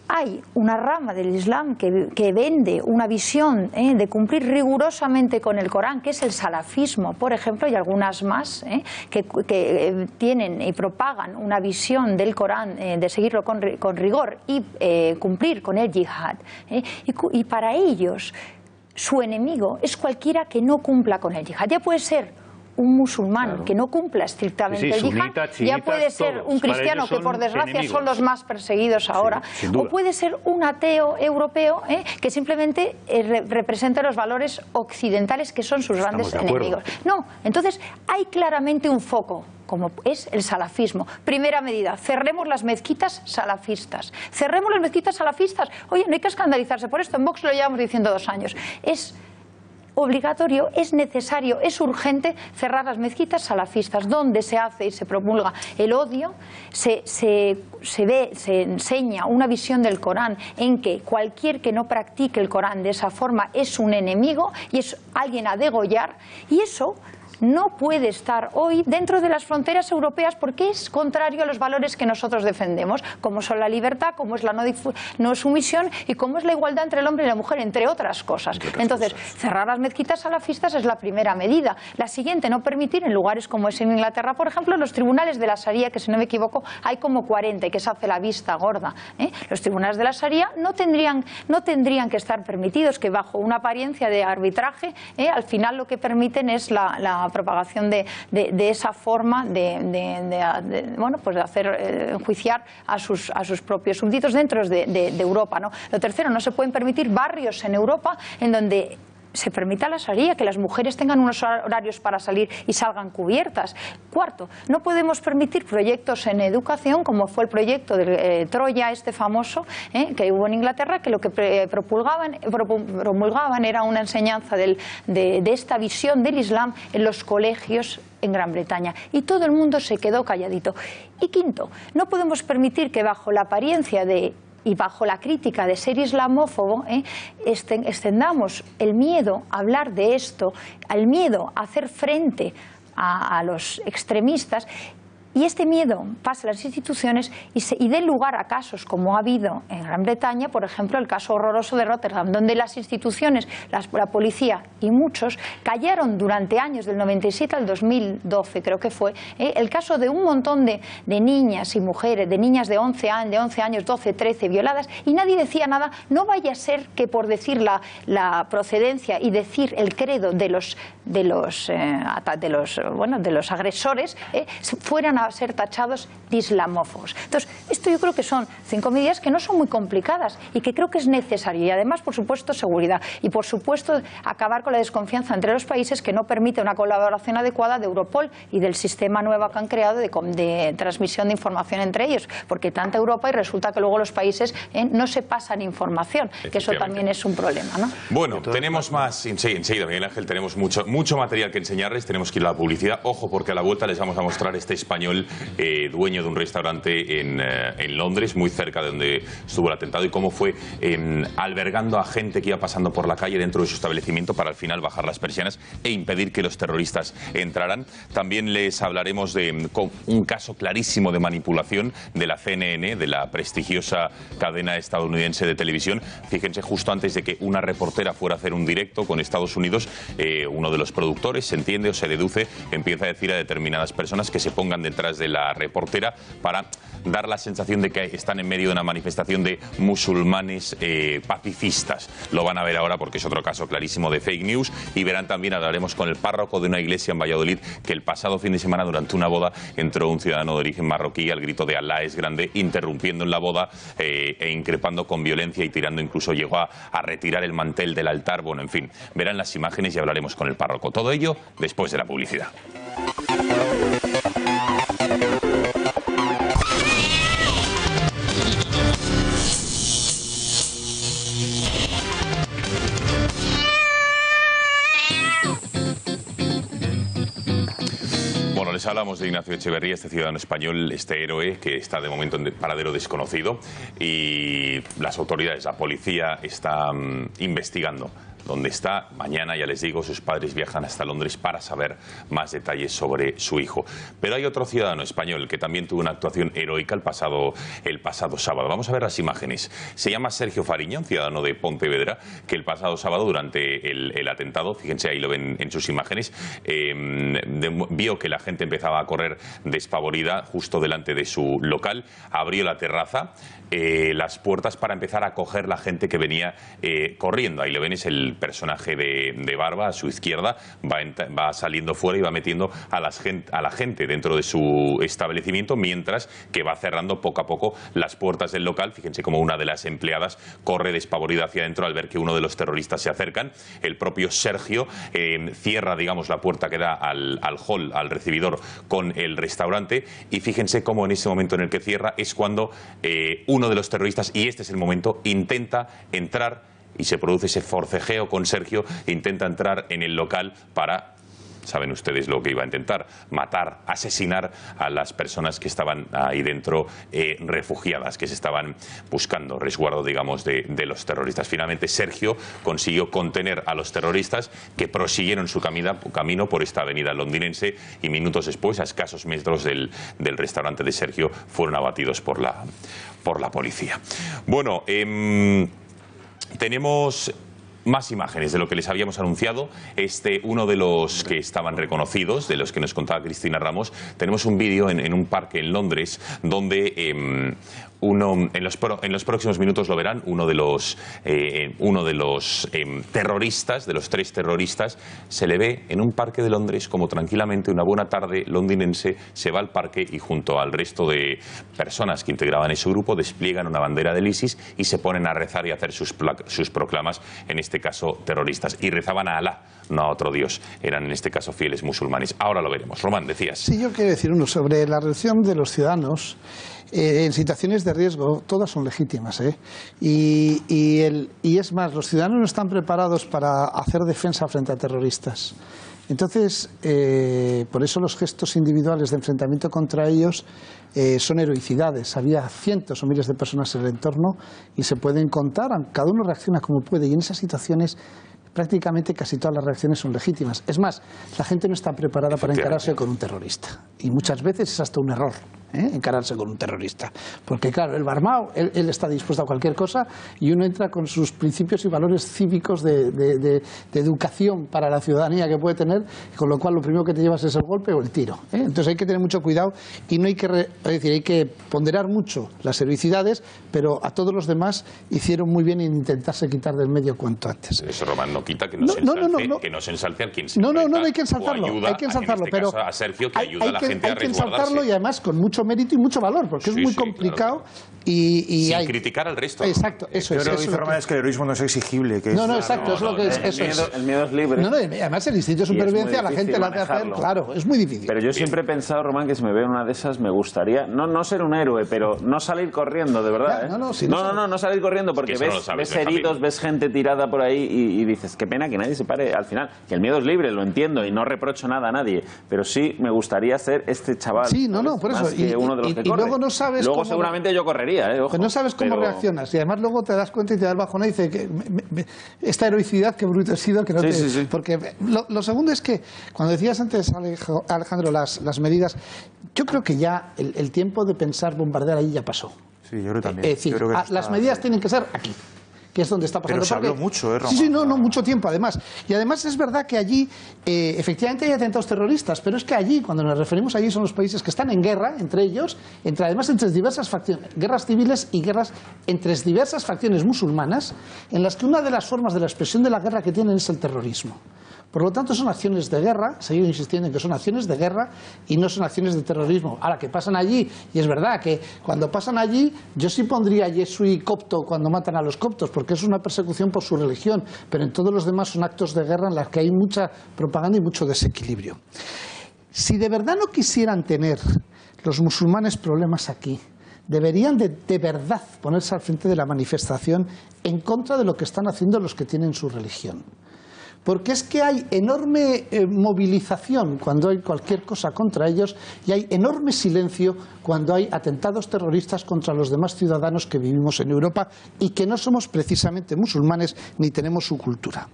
hay una rama del Islam que vende una visión de cumplir rigurosamente con el Corán, que es el salafismo, por ejemplo, y algunas más, que tienen y propagan una visión del Corán de seguirlo con rigor y cumplir con el yihad. Y para ellos, su enemigo es cualquiera que no cumpla con el yihad. Ya puede ser un musulmán que no cumpla estrictamente el yihad, ya puede ser un cristiano, que por desgracia son los más perseguidos ahora, o puede ser un ateo europeo que simplemente representa los valores occidentales, que son sus grandes enemigos. No, entonces hay claramente un foco, como es el salafismo. Primera medida, cerremos las mezquitas salafistas. Cerremos las mezquitas salafistas. Oye, no hay que escandalizarse por esto, en Vox lo llevamos diciendo 2 años. Es obligatorio, es necesario, es urgente cerrar las mezquitas salafistas, donde se hace y se promulga el odio, se enseña una visión del Corán en que cualquier que no practique el Corán de esa forma es un enemigo y es alguien a degollar, y eso no puede estar hoy dentro de las fronteras europeas porque es contrario a los valores que nosotros defendemos, como son la libertad, como es la no sumisión y como es la igualdad entre el hombre y la mujer, entre otras cosas. Entonces, cerrar las mezquitas salafistas es la primera medida. La siguiente, no permitir en lugares como es en Inglaterra, por ejemplo, los tribunales de la Sharia, que si no me equivoco hay como 40 y que se hace la vista gorda. Los tribunales de la Sharia no tendrían que estar permitidos, que bajo una apariencia de arbitraje, al final lo que permiten es la propagación de esa forma bueno, pues de hacer enjuiciar a sus propios súbditos dentro de Europa, ¿no? Lo tercero, no se pueden permitir barrios en Europa en donde se permita la sharia, que las mujeres tengan unos horarios para salir y salgan cubiertas. Cuarto, no podemos permitir proyectos en educación como fue el proyecto de Troya, este famoso, que hubo en Inglaterra, que lo que promulgaban era una enseñanza de esta visión del Islam en los colegios en Gran Bretaña. Y todo el mundo se quedó calladito. Y quinto, no podemos permitir que bajo la apariencia y bajo la crítica de ser islamófobo, extendamos el miedo a hablar de esto, al miedo a hacer frente a los extremistas, y este miedo pasa a las instituciones y dé lugar a casos como ha habido en Gran Bretaña, por ejemplo, el caso horroroso de Rotterdam, donde las instituciones, la policía y muchos callaron durante años, del 97 al 2012 creo que fue, el caso de un montón de niñas y mujeres, de niñas de 11 años, 12, 13, violadas, y nadie decía nada. No vaya a ser que por decir la procedencia y decir el credo de los agresores fueran a ser tachados de islamófobos. Entonces, esto yo creo que son 5 medidas que no son muy complicadas y que creo que es necesario. Y además, por supuesto, seguridad. Y por supuesto, acabar con la desconfianza entre los países, que no permite una colaboración adecuada de Europol y del sistema nuevo que han creado de transmisión de información entre ellos. Porque tanta Europa y resulta que luego los países no se pasan información, que eso también es un problema, ¿no? Bueno, tenemos más, enseguida, Miguel Ángel, tenemos mucho material que enseñarles, tenemos que ir a la publicidad. Ojo, porque a la vuelta les vamos a mostrar este español dueño de un restaurante en Londres, muy cerca de donde estuvo el atentado, y cómo fue albergando a gente que iba pasando por la calle dentro de su establecimiento para al final bajar las persianas e impedir que los terroristas entraran. También les hablaremos de un caso clarísimo de manipulación de la CNN, de la prestigiosa cadena estadounidense de televisión. Fíjense, justo antes de que una reportera fuera a hacer un directo con Estados Unidos, uno de los productores, se entiende o se deduce, empieza a decir a determinadas personas que se pongan detrás de la reportera para dar la sensación de que están en medio de una manifestación de musulmanes pacifistas. Lo van a ver ahora porque es otro caso clarísimo de fake news, y verán también, hablaremos con el párroco de una iglesia en Valladolid, que el pasado fin de semana durante una boda entró un ciudadano de origen marroquí al grito de Alá es grande, interrumpiendo en la boda e increpando con violencia y tirando, incluso llegó a retirar el mantel del altar. Bueno, en fin, verán las imágenes y hablaremos con el párroco. Todo ello después de la publicidad. Bueno, les hablamos de Ignacio Echeverría, este ciudadano español, este héroe que está de momento en paradero desconocido, y las autoridades, la policía, está investigando dónde está. Mañana, ya les digo, sus padres viajan hasta Londres para saber más detalles sobre su hijo. Pero hay otro ciudadano español que también tuvo una actuación heroica el pasado sábado. Vamos a ver las imágenes. Se llama Sergio Fariña, un ciudadano de Pontevedra, que el pasado sábado, durante el atentado, fíjense, ahí lo ven en sus imágenes, vio que la gente empezaba a correr despavorida justo delante de su local, abrió la terraza, las puertas, para empezar a coger la gente que venía corriendo. Ahí lo ven, es el personaje de barba a su izquierda, va saliendo fuera y va metiendo a la gente dentro de su establecimiento, mientras que va cerrando poco a poco las puertas del local. Fíjense cómo una de las empleadas corre despavorida hacia adentro al ver que uno de los terroristas se acercan. El propio Sergio cierra, digamos, la puerta que da al hall, al recibidor, con el restaurante, y fíjense cómo en ese momento en el que cierra es cuando uno de los terroristas, y este es el momento, intenta entrar, y se produce ese forcejeo con Sergio, intenta entrar en el local para, saben ustedes lo que iba a intentar, matar, asesinar a las personas que estaban ahí dentro, refugiadas, que se estaban buscando resguardo, digamos, de los terroristas. Finalmente Sergio consiguió contener a los terroristas, que prosiguieron su camino por esta avenida londinense, y minutos después, a escasos metros del restaurante de Sergio, fueron abatidos por la policía. Bueno, tenemos Más imágenes de lo que les habíamos anunciado. Uno de los que estaban reconocidos, de los que nos contaba Cristina Ramos, tenemos un vídeo en un parque en Londres donde en los próximos minutos lo verán, uno de los terroristas, de los 3 terroristas, se le ve en un parque de Londres como tranquilamente una buena tarde londinense se va al parque y junto al resto de personas que integraban ese grupo despliegan una bandera del ISIS y se ponen a rezar y a hacer sus proclamas, en este caso terroristas, y rezaban a Alá, no a otro dios, eran en este caso fieles musulmanes. Ahora lo veremos. Román, decías. Sí, yo quiero decir uno sobre la reacción de los ciudadanos. En situaciones de riesgo, todas son legítimas, y es más, los ciudadanos no están preparados para hacer defensa frente a terroristas. Entonces, por eso los gestos individuales de enfrentamiento contra ellos son heroicidades. Había cientos o miles de personas en el entorno y se pueden contar, cada uno reacciona como puede, y en esas situaciones prácticamente casi todas las reacciones son legítimas. Es más, la gente no está preparada para encararse con un terrorista, y muchas veces es hasta un error encararse con un terrorista, porque claro, el barmao, él está dispuesto a cualquier cosa, y uno entra con sus principios y valores cívicos de educación para la ciudadanía que puede tener, con lo cual lo primero que te llevas es el golpe o el tiro, Entonces hay que tener mucho cuidado y no hay que, hay que ponderar mucho las heroicidades, pero a todos los demás hicieron muy bien en intentarse quitar del medio cuanto antes. Eso, Román, no quita que no se ensalce al quien se no hay que ensalzarlo, hay que ensalzarlo, pero a Sergio, que ayuda a la gente a resguardarse. Hay que ensalzarlo, y además con mucho mérito y mucho valor, porque es muy complicado, claro. Y sin criticar al resto. Exacto, eso es. Pero lo que es que el heroísmo no es exigible. Que no, exacto, es lo que es. El miedo es libre. Además el instinto de supervivencia la gente lo hace hacer, claro, es muy difícil. Pero yo siempre he pensado, Román, que si me veo en una de esas me gustaría, no ser un héroe, pero no salir corriendo, de verdad. No salir corriendo, porque ves heridos, ves gente tirada por ahí y dices, qué pena que nadie se pare al final. Que el miedo es libre, lo entiendo, y no reprocho nada a nadie, pero sí me gustaría ser este chaval. Sí, por eso. Y uno de los que corre. Luego no sabes luego seguramente yo correría, ojo, pero no sabes cómo reaccionas, y además luego te das cuenta y te das bajona y dices que esta heroicidad, que bruto he sido, que no sí. Porque lo segundo es que cuando decías antes, Alejandro, las medidas, yo creo que ya el tiempo de pensar bombardear ahí ya pasó. Sí, yo creo también. Es decir, las medidas tienen que ser aquí, que es donde está pasando. Pero se habló mucho, Román. Sí, mucho tiempo, además. Y además es verdad que allí, efectivamente hay atentados terroristas, pero es que allí, cuando nos referimos allí, son los países que están en guerra entre ellos, además entre diversas facciones, guerras civiles y guerras entre diversas facciones musulmanas, en las que una de las formas de la expresión de la guerra que tienen es el terrorismo. Por lo tanto, son acciones de guerra, seguir insistiendo en que son acciones de guerra y no son acciones de terrorismo. Ahora, que pasan allí, y es verdad que cuando pasan allí, yo sí pondría Yesú y copto cuando matan a los coptos, porque es una persecución por su religión, pero en todos los demás son actos de guerra en los que hay mucha propaganda y mucho desequilibrio. Si de verdad no quisieran tener los musulmanes problemas aquí, deberían de verdad ponerse al frente de la manifestación en contra de lo que están haciendo los que tienen su religión. Porque es que hay enorme movilización cuando hay cualquier cosa contra ellos, y hay enorme silencio cuando hay atentados terroristas contra los demás ciudadanos que vivimos en Europa y que no somos precisamente musulmanes ni tenemos su cultura.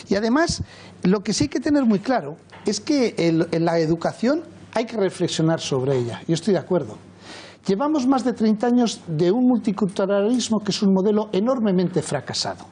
Y además, lo que sí hay que tener muy claro es que en la educación hay que reflexionar sobre ella. Yo estoy de acuerdo. Llevamos más de 30 años de un multiculturalismo que es un modelo enormemente fracasado.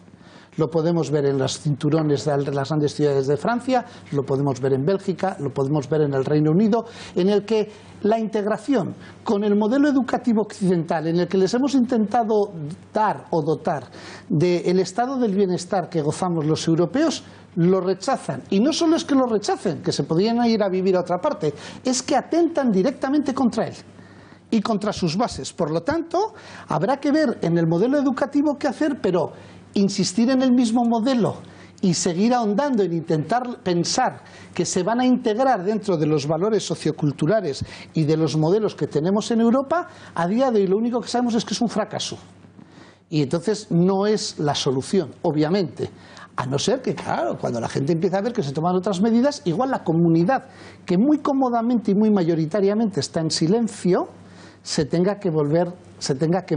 Lo podemos ver en los cinturones de las grandes ciudades de Francia, lo podemos ver en Bélgica, lo podemos ver en el Reino Unido, en el que la integración con el modelo educativo occidental, en el que les hemos intentado dar o dotar del estado del bienestar que gozamos los europeos, lo rechazan. Y no solo es que lo rechacen, que se podían ir a vivir a otra parte, es que atentan directamente contra él y contra sus bases. Por lo tanto, habrá que ver en el modelo educativo qué hacer, pero insistir en el mismo modelo y seguir ahondando en intentar pensar que se van a integrar dentro de los valores socioculturales y de los modelos que tenemos en Europa, a día de hoy lo único que sabemos es que es un fracaso. Y entonces no es la solución, obviamente. A no ser que, claro, cuando la gente empieza a ver que se toman otras medidas, igual la comunidad, que muy cómodamente y muy mayoritariamente está en silencio, se tenga que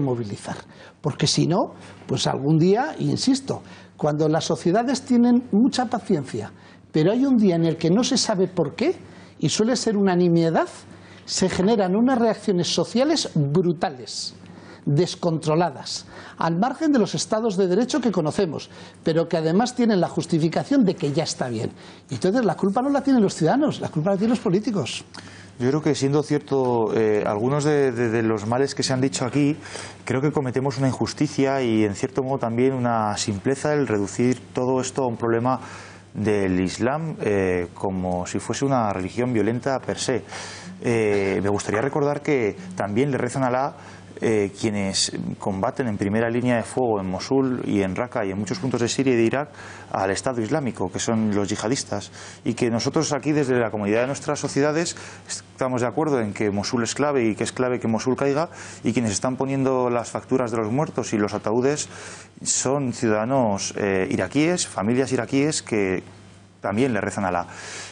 movilizar. Porque si no, pues algún día, insisto, cuando las sociedades tienen mucha paciencia, pero hay un día en el que no se sabe por qué, y suele ser una nimiedad, se generan unas reacciones sociales brutales, descontroladas, al margen de los estados de derecho que conocemos, pero que además tienen la justificación de que ya está bien. Y entonces la culpa no la tienen los ciudadanos, la culpa la tienen los políticos. Yo creo que, siendo cierto algunos de los males que se han dicho aquí, creo que cometemos una injusticia y en cierto modo también una simpleza el reducir todo esto a un problema del Islam como si fuese una religión violenta per se. Me gustaría recordar que también le rezan a Alá quienes combaten en primera línea de fuego en Mosul y en Raqqa y en muchos puntos de Siria y de Irak al Estado Islámico, que son los yihadistas, y que nosotros aquí desde la comunidad de nuestras sociedades estamos de acuerdo en que Mosul es clave y que es clave que Mosul caiga, y quienes están poniendo las facturas de los muertos y los ataúdes son ciudadanos iraquíes, familias iraquíes que también le rezan a Alá.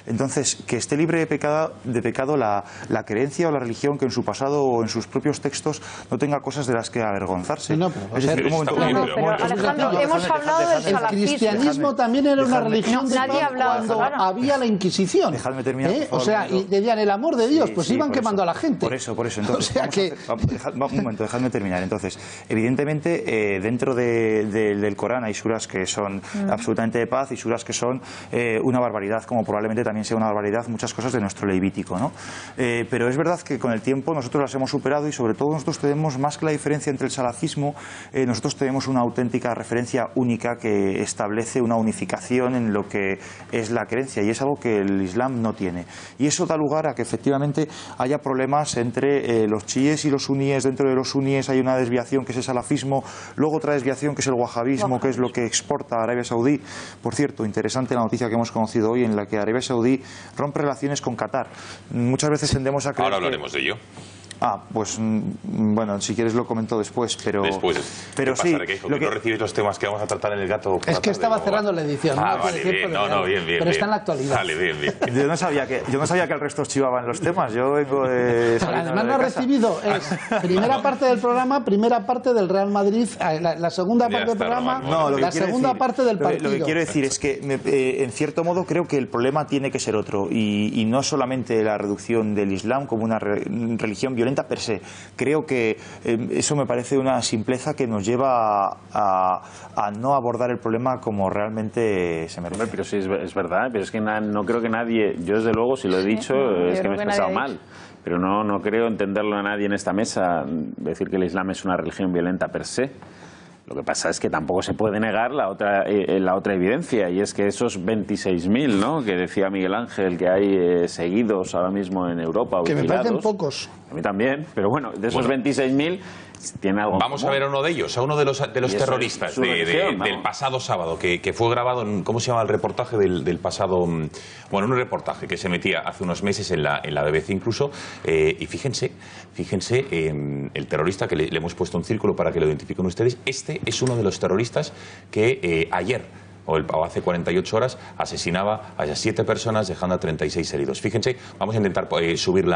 Entonces, que esté libre de pecado la creencia o la religión que en su pasado o en sus propios textos no tenga cosas de las que avergonzarse. No, pero, es decir, Alejandro, hemos hablado del salafismo. El cristianismo también era una religión cuando había la Inquisición. Dejadme terminar, por favor, o sea, y decían el amor de Dios, pues iban quemando a la gente. Por eso. Entonces, o sea que... un momento, dejadme terminar. Entonces, evidentemente, dentro del Corán hay suras que son absolutamente de paz y suras que son una barbaridad, como probablemente también sea una barbaridad muchas cosas de nuestro Levítico, ¿no? Pero es verdad que con el tiempo nosotros las hemos superado y sobre todo nosotros tenemos más que la diferencia entre el salafismo, nosotros tenemos una auténtica referencia única que establece una unificación en lo que es la creencia, y es algo que el Islam no tiene. Y eso da lugar a que efectivamente haya problemas entre los chiíes y los suníes. Dentro de los suníes hay una desviación que es el salafismo, luego otra desviación que es el wahabismo, que es lo que exporta a Arabia Saudí. Por cierto, interesante la noticia que hemos conocido hoy en la que Arabia Saudí rompe relaciones con Qatar. Muchas veces tendemos a creer... Ahora hablaremos de ello. Pues bueno, si quieres lo comento después, pero... Después. Pero ¿Qué pasa, Requeijo, que no recibes los temas que vamos a tratar en el gato? Es que estaba cerrando la edición. Vale, bien. Bien. Pero está en la actualidad. Vale, bien. Yo no sabía que el resto chivaban los temas. Yo vengo de... Además no ha recibido primera parte del programa, primera parte del Real Madrid, la segunda parte del programa, la segunda parte del partido. Lo que quiero decir es que, en cierto modo, creo que el problema tiene que ser otro. Y no solamente la reducción del Islam como una religión violenta per se. Creo que eso me parece una simpleza que nos lleva a no abordar el problema como realmente se merece. Pero sí, es verdad, pero es que no creo que nadie, yo desde luego, si lo he dicho, es que me he expresado mal. Pero no creo entenderlo a nadie en esta mesa, decir que el Islam es una religión violenta per se. Lo que pasa es que tampoco se puede negar la otra evidencia, y es que esos 26.000, ¿no?, que decía Miguel Ángel que hay seguidos ahora mismo en Europa, que me parecen pocos. A mí también, pero bueno, de esos 26.000 tiene algo. Vamos a ver a uno de ellos, a uno de los terroristas del pasado sábado, que fue grabado en, ¿cómo se llama el reportaje del pasado? Bueno, un reportaje que se metía hace unos meses en la BBC incluso, y fíjense, el terrorista que le hemos puesto un círculo para que lo identifiquen ustedes. Este es uno de los terroristas que ayer o hace 48 horas asesinaba a 7 personas, dejando a 36 heridos. Fíjense, vamos a intentar subir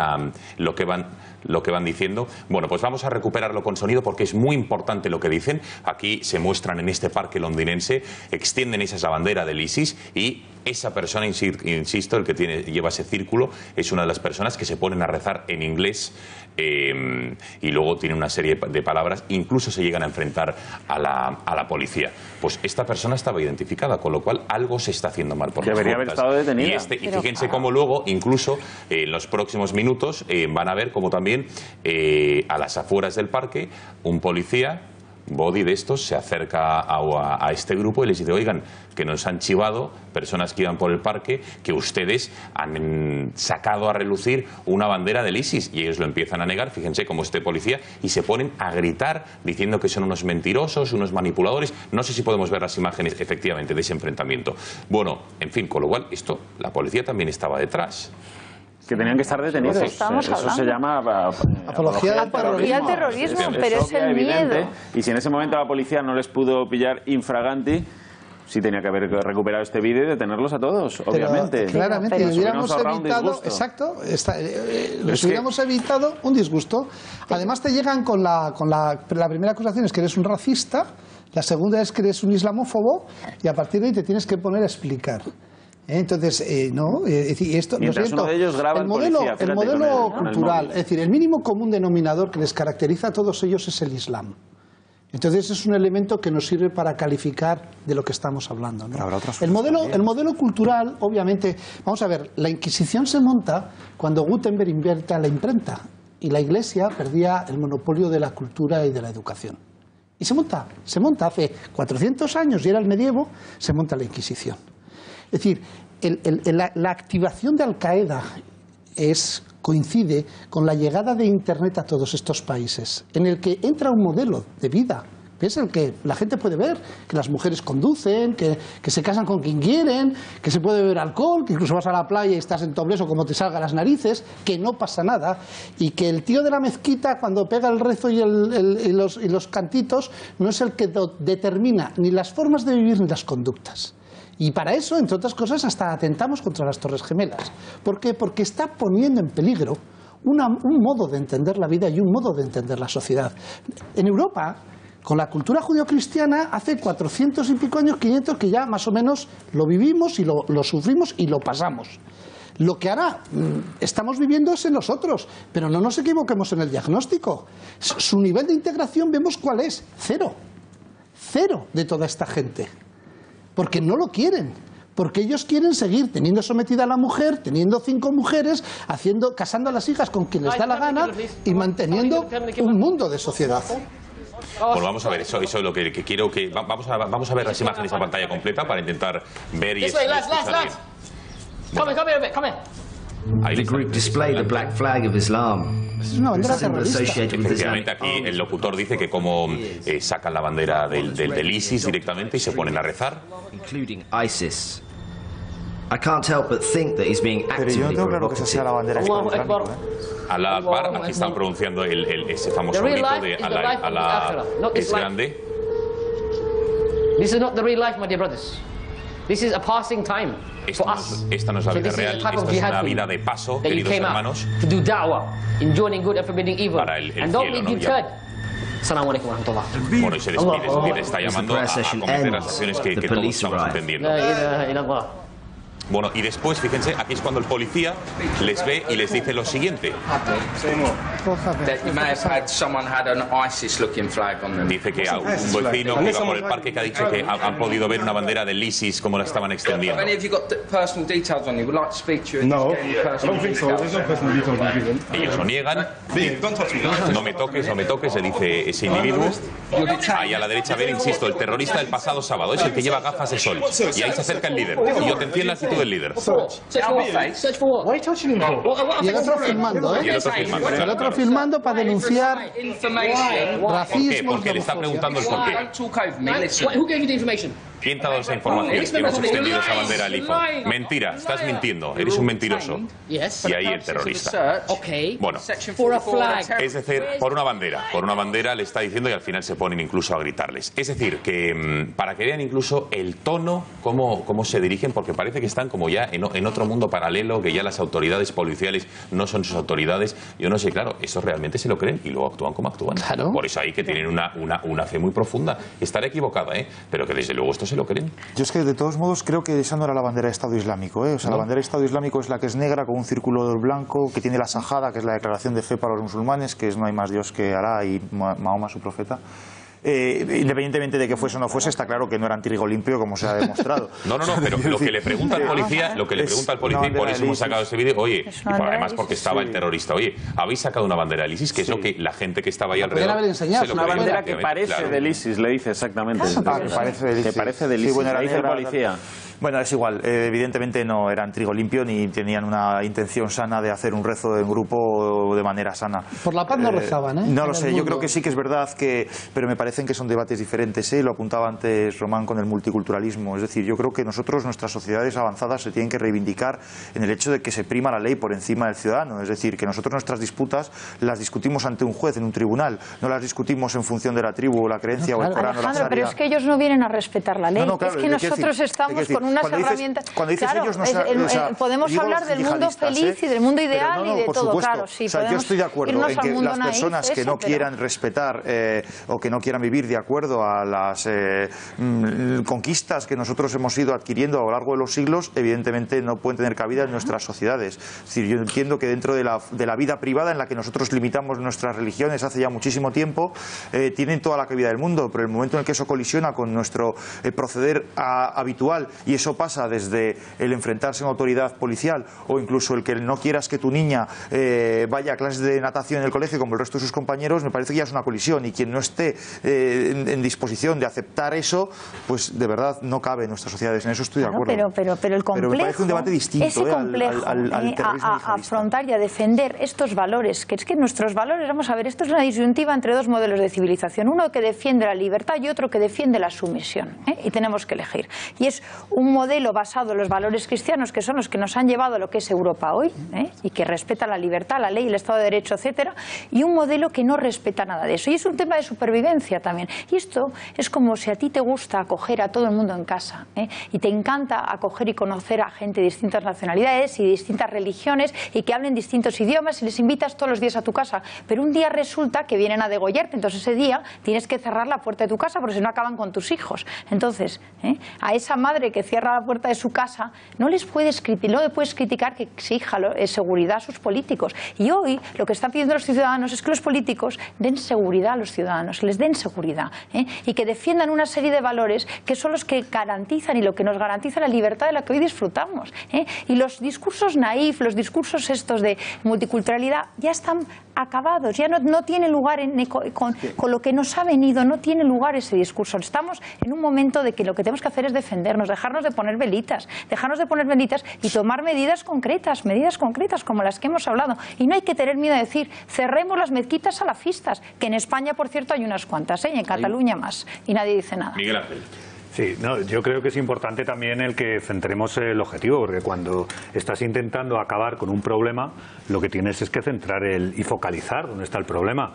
lo que van diciendo. Bueno, pues vamos a recuperarlo con sonido porque es muy importante lo que dicen. Aquí se muestran en este parque londinense, extienden esa bandera del ISIS, y esa persona, insisto, el que lleva ese círculo, es una de las personas que se ponen a rezar en inglés, y luego tiene una serie de palabras, incluso se llegan a enfrentar a la policía. Pues esta persona estaba identificada, con lo cual algo se está haciendo mal por debería haber estado detenida. Y fíjense cómo luego, incluso en los próximos minutos, van a ver cómo también a las afueras del parque un policía body de estos se acerca a este grupo y les dice: oigan, que nos han chivado personas que iban por el parque, que ustedes han sacado a relucir una bandera del ISIS, y ellos lo empiezan a negar. Fíjense cómo este policía, y se ponen a gritar diciendo que son unos mentirosos, unos manipuladores. No sé si podemos ver las imágenes efectivamente de ese enfrentamiento. Bueno, en fin, con lo cual la policía también estaba detrás. Que tenían que estar detenidos. Eso se llama apología al terrorismo, pero es el miedo. Y si en ese momento la policía no les pudo pillar infraganti, sí tenía que haber recuperado este vídeo y detenerlos a todos, obviamente. Claramente, pero hubiéramos evitado, hubiéramos evitado un disgusto. Además te llegan con la primera acusación es que eres un racista, la segunda es que eres un islamófobo, y a partir de ahí te tienes que poner a explicar. Entonces, no, es decir, esto, mientras uno de ellos graba el modelo cultural, es decir, el mínimo común denominador que les caracteriza a todos ellos es el Islam. Entonces es un elemento que nos sirve para calificar de lo que estamos hablando, ¿no? El modelo cultural, obviamente, vamos a ver, la Inquisición se monta cuando Gutenberg inventa la imprenta y la Iglesia perdía el monopolio de la cultura y de la educación. Y se monta hace 400 años, y era el medievo, se monta la Inquisición. Es decir, la activación de Al-Qaeda coincide con la llegada de Internet a todos estos países, en el que entra un modelo de vida, que es el que la gente puede ver, que las mujeres conducen, que se casan con quien quieren, que se puede beber alcohol, que incluso vas a la playa y estás en tobleso como te salga las narices, que no pasa nada, y que el tío de la mezquita, cuando pega el rezo y los cantitos, no es el que determina ni las formas de vivir ni las conductas. Y para eso, entre otras cosas, hasta atentamos contra las Torres Gemelas. ¿Por qué? Porque está poniendo en peligro un modo de entender la vida y un modo de entender la sociedad. En Europa, con la cultura judeocristiana, hace 400 y pico años, 500, que ya más o menos lo vivimos y lo sufrimos y lo pasamos. Lo que ahora estamos viviendo es en nosotros, pero no nos equivoquemos en el diagnóstico. Su nivel de integración vemos cuál es, cero. Cero de toda esta gente. Porque no lo quieren, porque ellos quieren seguir teniendo sometida a la mujer, teniendo 5 mujeres, casando a las hijas con quien les da la gana y manteniendo un mundo de sociedad. Bueno, vamos a ver, eso es lo que quiero que... Vamos a ver las imágenes a pantalla completa para intentar ver y escuchar bien. The group displayed the black flag of Islam. Es una bandera terrorista. Efectivamente, aquí el locutor dice que como sacan la bandera del ISIS directamente y se ponen a rezar. Including ISIS. I can't help but think that he's being actively Pero yo no tengo claro que esa sea la bandera islámica. Allah Akbar, aquí están pronunciando ese famoso grito de Allah es grande. This is not the real life, my dear brothers. This is a passing time. Esta no es la vida real, esta es una vida de paso, queridos hermanos, para el cielo, ¿no? Bueno, y se despide, está llamando a cometer las acciones que todos estamos entendiendo. Bueno, y después, fíjense, aquí es cuando el policía les ve y les dice lo siguiente. Dice que a un vecino que iba por el parque que ha dicho que han podido ver una bandera del ISIS como la estaban extendiendo. Ellos lo niegan. No me toques, le dice ese individuo. Ahí a la derecha, ver, insisto, el terrorista del pasado sábado es el que lleva gafas de sol. Y ahí se acerca el líder. Y yo te entiendo la actitud del líder. Y el otro filmando, ¿eh? El otro filmando para denunciar racismo. Porque le está preguntando el porqué. ¿Quién te ha dado esa información? Que hemos extendido esa bandera al iPhone. Mentira, estás mintiendo, eres un mentiroso. Y ahí el terrorista. Bueno, es decir, por una bandera le está diciendo y al final se ponen incluso a gritarles. Es decir, que para que vean incluso el tono, cómo se dirigen, porque parece que están como ya en otro mundo paralelo, que ya las autoridades policiales no son sus autoridades. Yo no sé, claro, eso realmente se lo creen y luego actúan como actúan. Claro. Por eso hay que tener una fe muy profunda. Estaré equivocada, pero que desde luego esto se lo creen. Yo es que de todos modos creo que esa no era la bandera de Estado Islámico, O sea, la bandera de Estado Islámico es la que es negra con un círculo blanco, que tiene la sajada, que es la declaración de fe para los musulmanes, que es no hay más Dios que Alá y Mahoma su profeta. Independientemente de que fuese o no fuese, está claro que no era antirrigo limpio, como se ha demostrado. No, pero lo que le pregunta al policía, y por eso hemos sacado ese vídeo, oye, y además porque estaba el terrorista, oye, habéis sacado una bandera del ISIS, que es lo que la gente que estaba ahí alrededor... Es una bandera que parece del ISIS, le dice exactamente. Que parece del ISIS, le dice el policía. Bueno, es igual, evidentemente no eran trigo limpio ni tenían una intención sana de hacer un rezo en grupo de manera sana. Por la paz no rezaban, ¿eh? No lo sé, yo creo que sí que es verdad, pero me parecen que son debates diferentes, Lo apuntaba antes Román con el multiculturalismo, es decir, yo creo que nuestras sociedades avanzadas se tienen que reivindicar en el hecho de que se prima la ley por encima del ciudadano, es decir, que nosotros nuestras disputas las discutimos ante un juez en un tribunal, no las discutimos en función de la tribu o la creencia o el Corán o la Sharia. Pero es que ellos no vienen a respetar la ley, es que nosotros estamos con unas herramientas. Cuando dices claro, ellos, no podemos hablar del mundo feliz y del mundo ideal y de todo, supuesto. claro. Sí, yo estoy de acuerdo en que las personas que no quieran respetar o que no quieran vivir de acuerdo a las conquistas que nosotros hemos ido adquiriendo a lo largo de los siglos, evidentemente no pueden tener cabida en nuestras sociedades. Es decir, yo entiendo que dentro de la vida privada en la que nosotros limitamos nuestras religiones hace ya muchísimo tiempo, tienen toda la cabida del mundo, pero el momento en el que eso colisiona con nuestro proceder habitual, y eso pasa desde el enfrentarse a una autoridad policial o incluso el que no quieras que tu niña vaya a clases de natación en el colegio como el resto de sus compañeros, me parece que ya es una colisión, y quien no esté en disposición de aceptar eso, pues de verdad no cabe en nuestras sociedades. En eso estoy de acuerdo. Pero el complejo, me parece un debate distinto, ese complejo al terrorismo a afrontar y a defender estos valores, que es que nuestros valores, vamos a ver, esto es una disyuntiva entre dos modelos de civilización, uno que defiende la libertad y otro que defiende la sumisión, y tenemos que elegir. Y es un modelo basado en los valores cristianos, que son los que nos han llevado a lo que es Europa hoy, y que respeta la libertad, la ley, el Estado de Derecho, etcétera, y un modelo que no respeta nada de eso. Y es un tema de supervivencia también. Y esto es como si a ti te gusta acoger a todo el mundo en casa, y te encanta acoger y conocer a gente de distintas nacionalidades y de distintas religiones y que hablen distintos idiomas, y les invitas todos los días a tu casa, pero un día resulta que vienen a degollarte, entonces ese día tienes que cerrar la puerta de tu casa porque si no acaban con tus hijos. Entonces, a esa madre que cierra la puerta de su casa no le puedes criticar que exija seguridad a sus políticos. Y hoy lo que están pidiendo los ciudadanos es que los políticos den seguridad a los ciudadanos, les den seguridad, y que defiendan una serie de valores que son los que garantizan y lo que nos garantiza la libertad de la que hoy disfrutamos. Y los discursos naif, los discursos estos de multiculturalidad ya están acabados, ya no tiene lugar con lo que nos ha venido, no tiene lugar ese discurso. Estamos en un momento de que lo que tenemos que hacer es defendernos, dejarnos de poner velitas y tomar medidas concretas como las que hemos hablado. Y no hay que tener miedo de decir, cerremos las mezquitas salafistas, que en España, por cierto, hay unas cuantas, y en Cataluña más, y nadie dice nada. Miguel Ángel. Sí, no, yo creo que es importante también el que centremos el objetivo, porque cuando estás intentando acabar con un problema, lo que tienes es que centrar y focalizar dónde está el problema.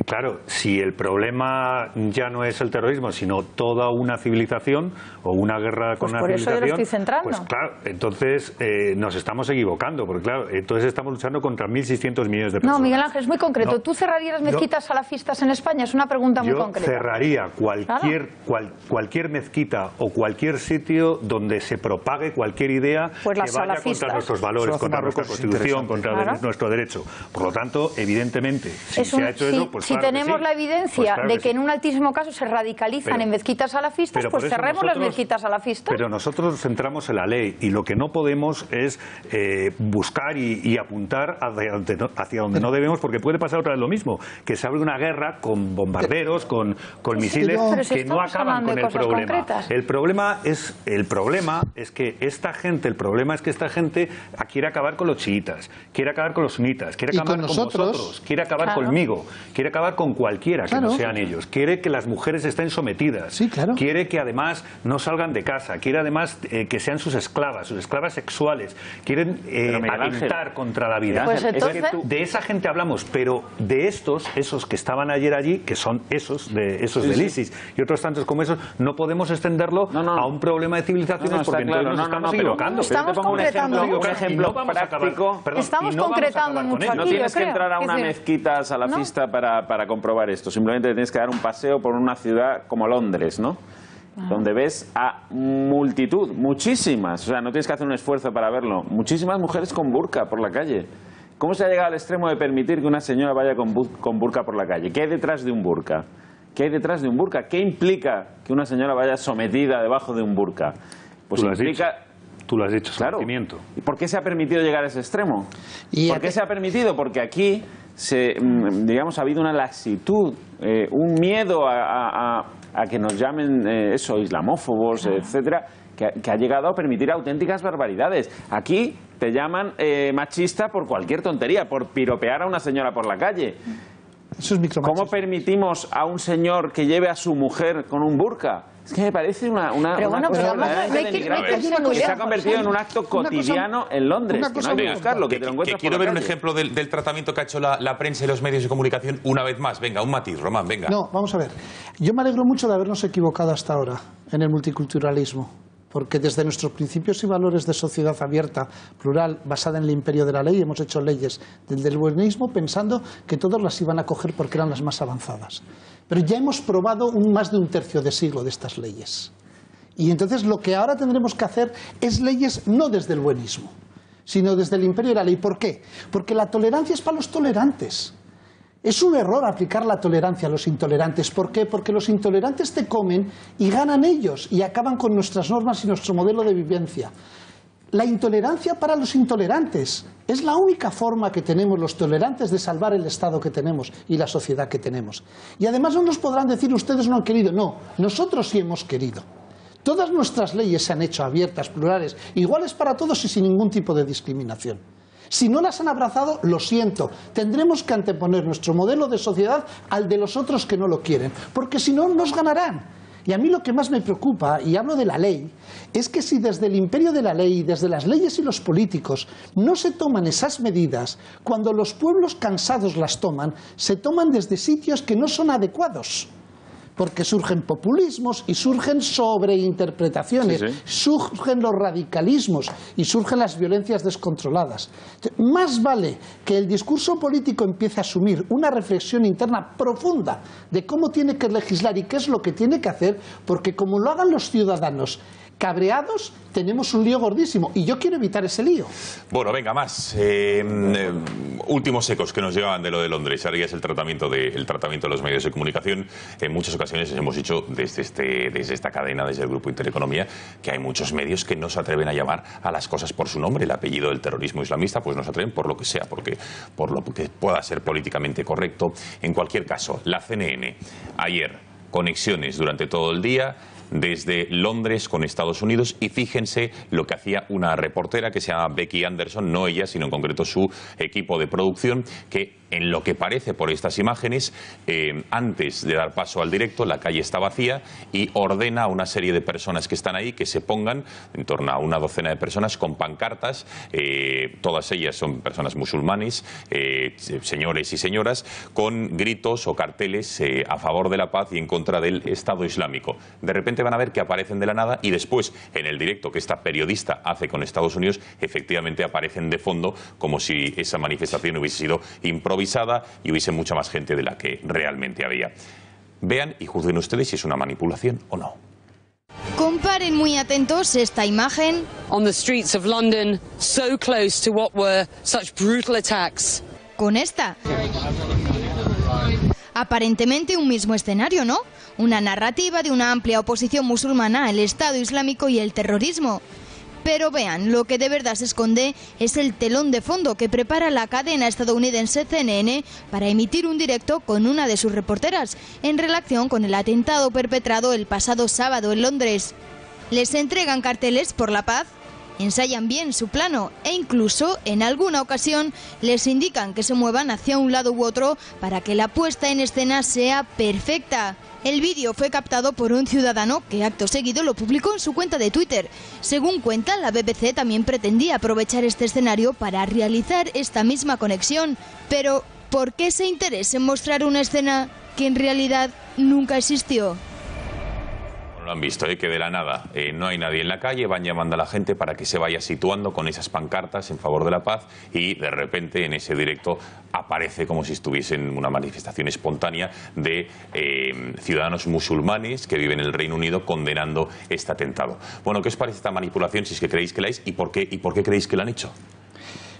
Claro, si el problema ya no es el terrorismo, sino toda una civilización o una guerra con una por eso civilización, yo lo estoy centrando. Pues claro, entonces nos estamos equivocando, porque claro, entonces estamos luchando contra 1.600 millones de personas. No, Miguel Ángel, es muy concreto. No, ¿Tú cerrarías las mezquitas salafistas en España? Es una pregunta muy concreta. Yo cerraría cualquier mezquita o cualquier sitio donde se propague cualquier idea pues que vaya contra nuestros valores, contra nuestra Constitución, contra nuestro derecho. Por lo tanto, evidentemente, si se ha hecho eso, pues si claro tenemos sí. la evidencia de que en un altísimo caso se radicalizan en mezquitas salafistas, pues cerremos las mezquitas salafistas. Pero nosotros nos centramos en la ley, y lo que no podemos es buscar y apuntar hacia donde no debemos, porque puede pasar otra vez lo mismo, que se abre una guerra con bombarderos, con misiles, que no acaban con el problema. El problema es que esta gente quiere acabar con los chiitas, quiere acabar con los sunitas, quiere acabar con vosotros, quiere acabar conmigo, quiere acabar con cualquiera que no sean ellos, quiere que las mujeres estén sometidas, quiere que además no salgan de casa, quiere además que sean sus esclavas sexuales, quieren atentar contra la vida. Pues entonces... De esa gente hablamos, pero de esos que estaban ayer allí, que son esos del ISIS y otros tantos como esos, no podemos extenderlo a un problema de civilizaciones, porque entonces nos estamos equivocando. Estamos concretando un ejemplo práctico. Estamos concretando mucho aquí. No tienes que entrar a una mezquita salafista para comprobar esto. Simplemente tienes que dar un paseo por una ciudad como Londres, ¿no? Donde ves a multitud, muchísimas, o sea, no tienes que hacer un esfuerzo para verlo, muchísimas mujeres con burka por la calle. ¿Cómo se ha llegado al extremo de permitir que una señora vaya con burka por la calle? ¿Qué hay detrás de un burka? ¿Qué hay detrás de un burka? ¿Qué implica que una señora vaya sometida debajo de un burka? Pues implica... Tú lo has dicho, sometimiento. ¿Y por qué se ha permitido llegar a ese extremo? ¿Por qué se ha permitido? Porque aquí, digamos, ha habido una laxitud, un miedo a que nos llamen islamófobos, etcétera, que ha llegado a permitir auténticas barbaridades. Aquí te llaman machista por cualquier tontería, por piropear a una señora por la calle. Eso es ¿Cómo permitimos a un señor que lleve a su mujer con un burka? Es que me parece una cosa verdaderamente denigrante, que se ha convertido en un acto cotidiano en Londres. Que no hay que buscarlo, que te lo encuentras quiero ver un ejemplo del tratamiento que ha hecho la prensa y los medios de comunicación una vez más. Venga, un matiz, Román, venga. No, vamos a ver. Yo me alegro mucho de habernos equivocado hasta ahora en el multiculturalismo. porque desde nuestros principios y valores de sociedad abierta, plural, basada en el imperio de la ley, hemos hecho leyes del buenismo pensando que todos las iban a coger porque eran las más avanzadas. Pero ya hemos probado más de un tercio de siglo de estas leyes. Y entonces lo que ahora tendremos que hacer es leyes no desde el buenismo, sino desde el imperio de la ley. ¿Por qué? Porque la tolerancia es para los tolerantes. Es un error aplicar la tolerancia a los intolerantes. ¿Por qué? Porque los intolerantes te comen y ganan ellos y acaban con nuestras normas y nuestro modelo de vivencia. La intolerancia para los intolerantes es la única forma que tenemos los tolerantes de salvar el Estado que tenemos y la sociedad que tenemos. Y además no nos podrán decir ustedes no han querido. No, nosotros sí hemos querido. Todas nuestras leyes se han hecho abiertas, plurales, iguales para todos y sin ningún tipo de discriminación. Si no las han abrazado, lo siento, tendremos que anteponer nuestro modelo de sociedad al de los otros que no lo quieren, porque si no, nos ganarán. Y a mí lo que más me preocupa, y hablo de la ley, es que si desde el imperio de la ley, desde las leyes y los políticos, no se toman esas medidas, cuando los pueblos cansados las toman, se toman desde sitios que no son adecuados. Porque surgen populismos y surgen sobreinterpretaciones, surgen los radicalismos y surgen las violencias descontroladas. Más vale que el discurso político empiece a asumir una reflexión interna profunda de cómo tiene que legislar y qué es lo que tiene que hacer, porque como lo hagan los ciudadanos cabreados, tenemos un lío gordísimo y yo quiero evitar ese lío. Bueno, venga, más. Últimos ecos que nos llegaban de lo de Londres. Ahora ya es el tratamiento de los medios de comunicación. En muchas ocasiones hemos dicho desde esta cadena, desde el Grupo Intereconomía, que hay muchos medios que no se atreven a llamar a las cosas por su nombre. El apellido del terrorismo islamista, pues no se atreven por lo que sea, por lo que pueda ser políticamente correcto. En cualquier caso, la CNN, ayer, conexiones durante todo el día desde Londres con Estados Unidos, y fíjense lo que hacía una reportera que se llama Becky Anderson, no ella, sino en concreto su equipo de producción, que en lo que parece por estas imágenes, antes de dar paso al directo, la calle está vacía y ordena a una serie de personas que están ahí que se pongan, en torno a una docena de personas, con pancartas, todas ellas son personas musulmanes, señores y señoras, con gritos o carteles a favor de la paz y en contra del Estado Islámico. De repente van a ver que aparecen de la nada y después, en el directo que esta periodista hace con Estados Unidos, efectivamente aparecen de fondo como si esa manifestación hubiese sido improvisada y hubiese mucha más gente de la que realmente había. Vean y juzguen ustedes si es una manipulación o no. Comparen muy atentos esta imagen. On the streets of London, so close to what were such brutal attacks. Con esta. Aparentemente un mismo escenario, ¿no? Una narrativa de una amplia oposición musulmana al Estado Islámico y el terrorismo. Pero vean, lo que de verdad se esconde es el telón de fondo que prepara la cadena estadounidense CNN para emitir un directo con una de sus reporteras en relación con el atentado perpetrado el pasado sábado en Londres. Les entregan carteles por la paz, ensayan bien su plano e incluso en alguna ocasión les indican que se muevan hacia un lado u otro para que la puesta en escena sea perfecta. El vídeo fue captado por un ciudadano que acto seguido lo publicó en su cuenta de Twitter. Según cuenta, la BBC también pretendía aprovechar este escenario para realizar esta misma conexión. Pero, ¿por qué ese interés en mostrar una escena que en realidad nunca existió? Lo han visto, que de la nada no hay nadie en la calle, van llamando a la gente para que se vaya situando con esas pancartas en favor de la paz y de repente en ese directo aparece como si estuviesen una manifestación espontánea de ciudadanos musulmanes que viven en el Reino Unido condenando este atentado. Bueno, ¿qué os parece esta manipulación, si es que creéis que la es, y por qué creéis que la han hecho?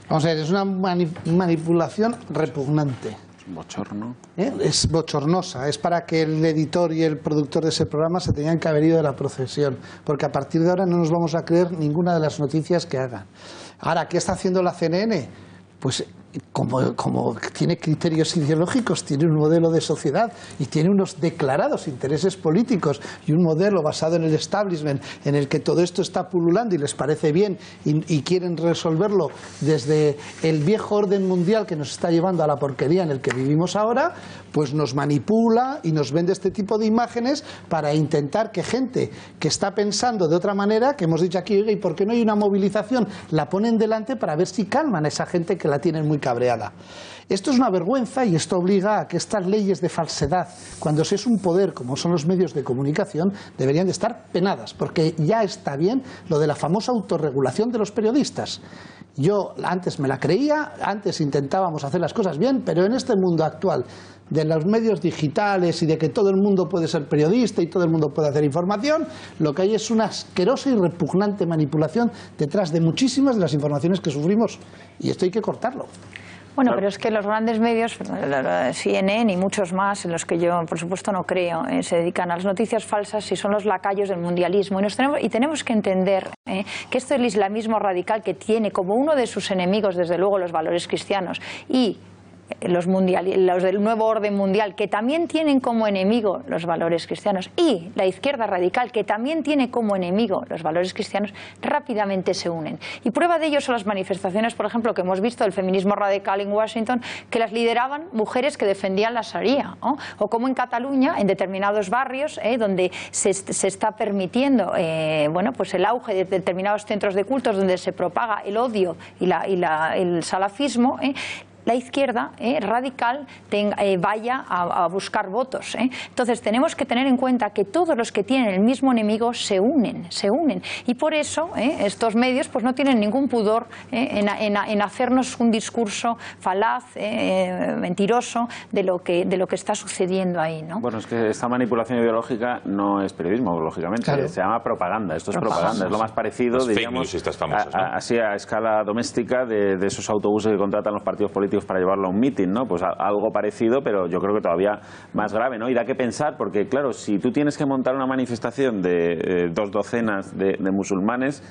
Vamos a ver, es una manipulación repugnante. Bochorno. Es bochornosa, es para que el editor y el productor de ese programa se tenían que haber ido de la procesión, porque a partir de ahora no nos vamos a creer ninguna de las noticias que hagan. Ahora, ¿qué está haciendo la CNN? Pues como tiene criterios ideológicos, tiene un modelo de sociedad y tiene unos declarados intereses políticos y un modelo basado en el establishment en el que todo esto está pululando y les parece bien y quieren resolverlo desde el viejo orden mundial que nos está llevando a la porquería en el que vivimos ahora, pues nos manipula y nos vende este tipo de imágenes para intentar que gente que está pensando de otra manera, que hemos dicho aquí, oye, ¿y por qué no hay una movilización? La ponen delante para ver si calman a esa gente que la tienen muy cabreada. Esto es una vergüenza y esto obliga a que estas leyes de falsedad, cuando se es un poder como son los medios de comunicación, deberían de estar penadas, porque ya está bien lo de la famosa autorregulación de los periodistas. Yo antes me la creía, antes intentábamos hacer las cosas bien, pero en este mundo actual de los medios digitales y de que todo el mundo puede ser periodista y todo el mundo puede hacer información, lo que hay es una asquerosa y repugnante manipulación detrás de muchísimas de las informaciones que sufrimos, y esto hay que cortarlo. Bueno, pero es que los grandes medios, CNN y muchos más, en los que yo, por supuesto, no creo, se dedican a las noticias falsas y son los lacayos del mundialismo. Y tenemos que entender que esto del islamismo radical, que tiene como uno de sus enemigos, desde luego, los valores cristianos, y los del nuevo orden mundial, que también tienen como enemigo los valores cristianos, y la izquierda radical, que también tiene como enemigo los valores cristianos, rápidamente se unen. Y prueba de ello son las manifestaciones, por ejemplo, que hemos visto del feminismo radical en Washington, que las lideraban mujeres que defendían la Sharia, ¿no? O como en Cataluña, en determinados barrios, donde se está permitiendo bueno, pues el auge de determinados centros de cultos donde se propaga el odio y el salafismo, la izquierda radical vaya a buscar votos. Entonces tenemos que tener en cuenta que todos los que tienen el mismo enemigo se unen. Y por eso estos medios pues no tienen ningún pudor en hacernos un discurso falaz, mentiroso, de lo que está sucediendo ahí, ¿no? Bueno, es que esta manipulación ideológica no es periodismo, lógicamente. Claro. Se llama propaganda. Esto es propaganda. Es lo más parecido, los digamos, fake news estas famosas, ¿no? Así a escala doméstica de esos autobuses que contratan los partidos políticos para llevarlo a un mitin, ¿no? Pues algo parecido, pero yo creo que todavía más grave, ¿no? Y da que pensar, porque claro, si tú tienes que montar una manifestación de 2 docenas de musulmanes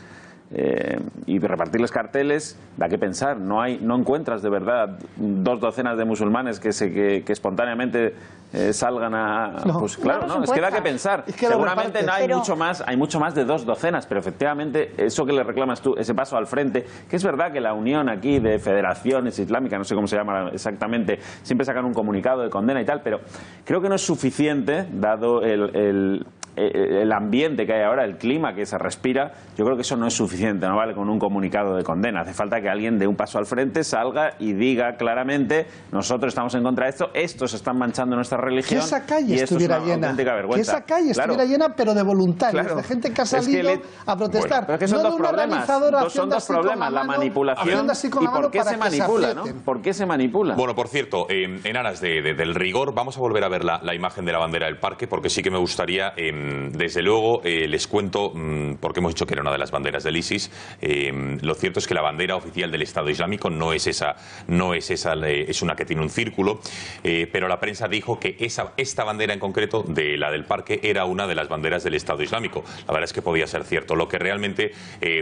y repartirles carteles, da que pensar. No encuentras de verdad 2 docenas de musulmanes que espontáneamente salgan a... No, pues claro, no, es que da que pensar. Es que seguramente no hay pero... mucho más de 2 docenas, pero efectivamente eso que le reclamas tú, ese paso al frente, que es verdad que la unión aquí de federaciones islámicas, no sé cómo se llama exactamente, siempre sacan un comunicado de condena y tal, pero creo que no es suficiente, dado el ambiente que hay ahora, el clima que se respira. Yo creo que eso no es suficiente, no vale con un comunicado de condena. Hace falta que alguien dé un paso al frente, salga y diga claramente: nosotros estamos en contra de esto, estos están manchando nuestra religión. Que esa calle estuviera llena, que esa calle estuviera llena, pero de voluntarios, de gente que ha salido a protestar. Bueno, pero es que son dos problemas, la manipulación y por qué se manipula, ¿no? ¿Por qué se manipula? Bueno, por cierto, en aras del rigor, vamos a volver a ver la imagen de la bandera del parque, porque sí que me gustaría... Desde luego, les cuento, porque hemos dicho que era una de las banderas del ISIS, lo cierto es que la bandera oficial del Estado Islámico no es esa, es una que tiene un círculo, pero la prensa dijo que esta bandera en concreto, de la del parque, era una de las banderas del Estado Islámico. La verdad es que podía ser cierto. Lo que realmente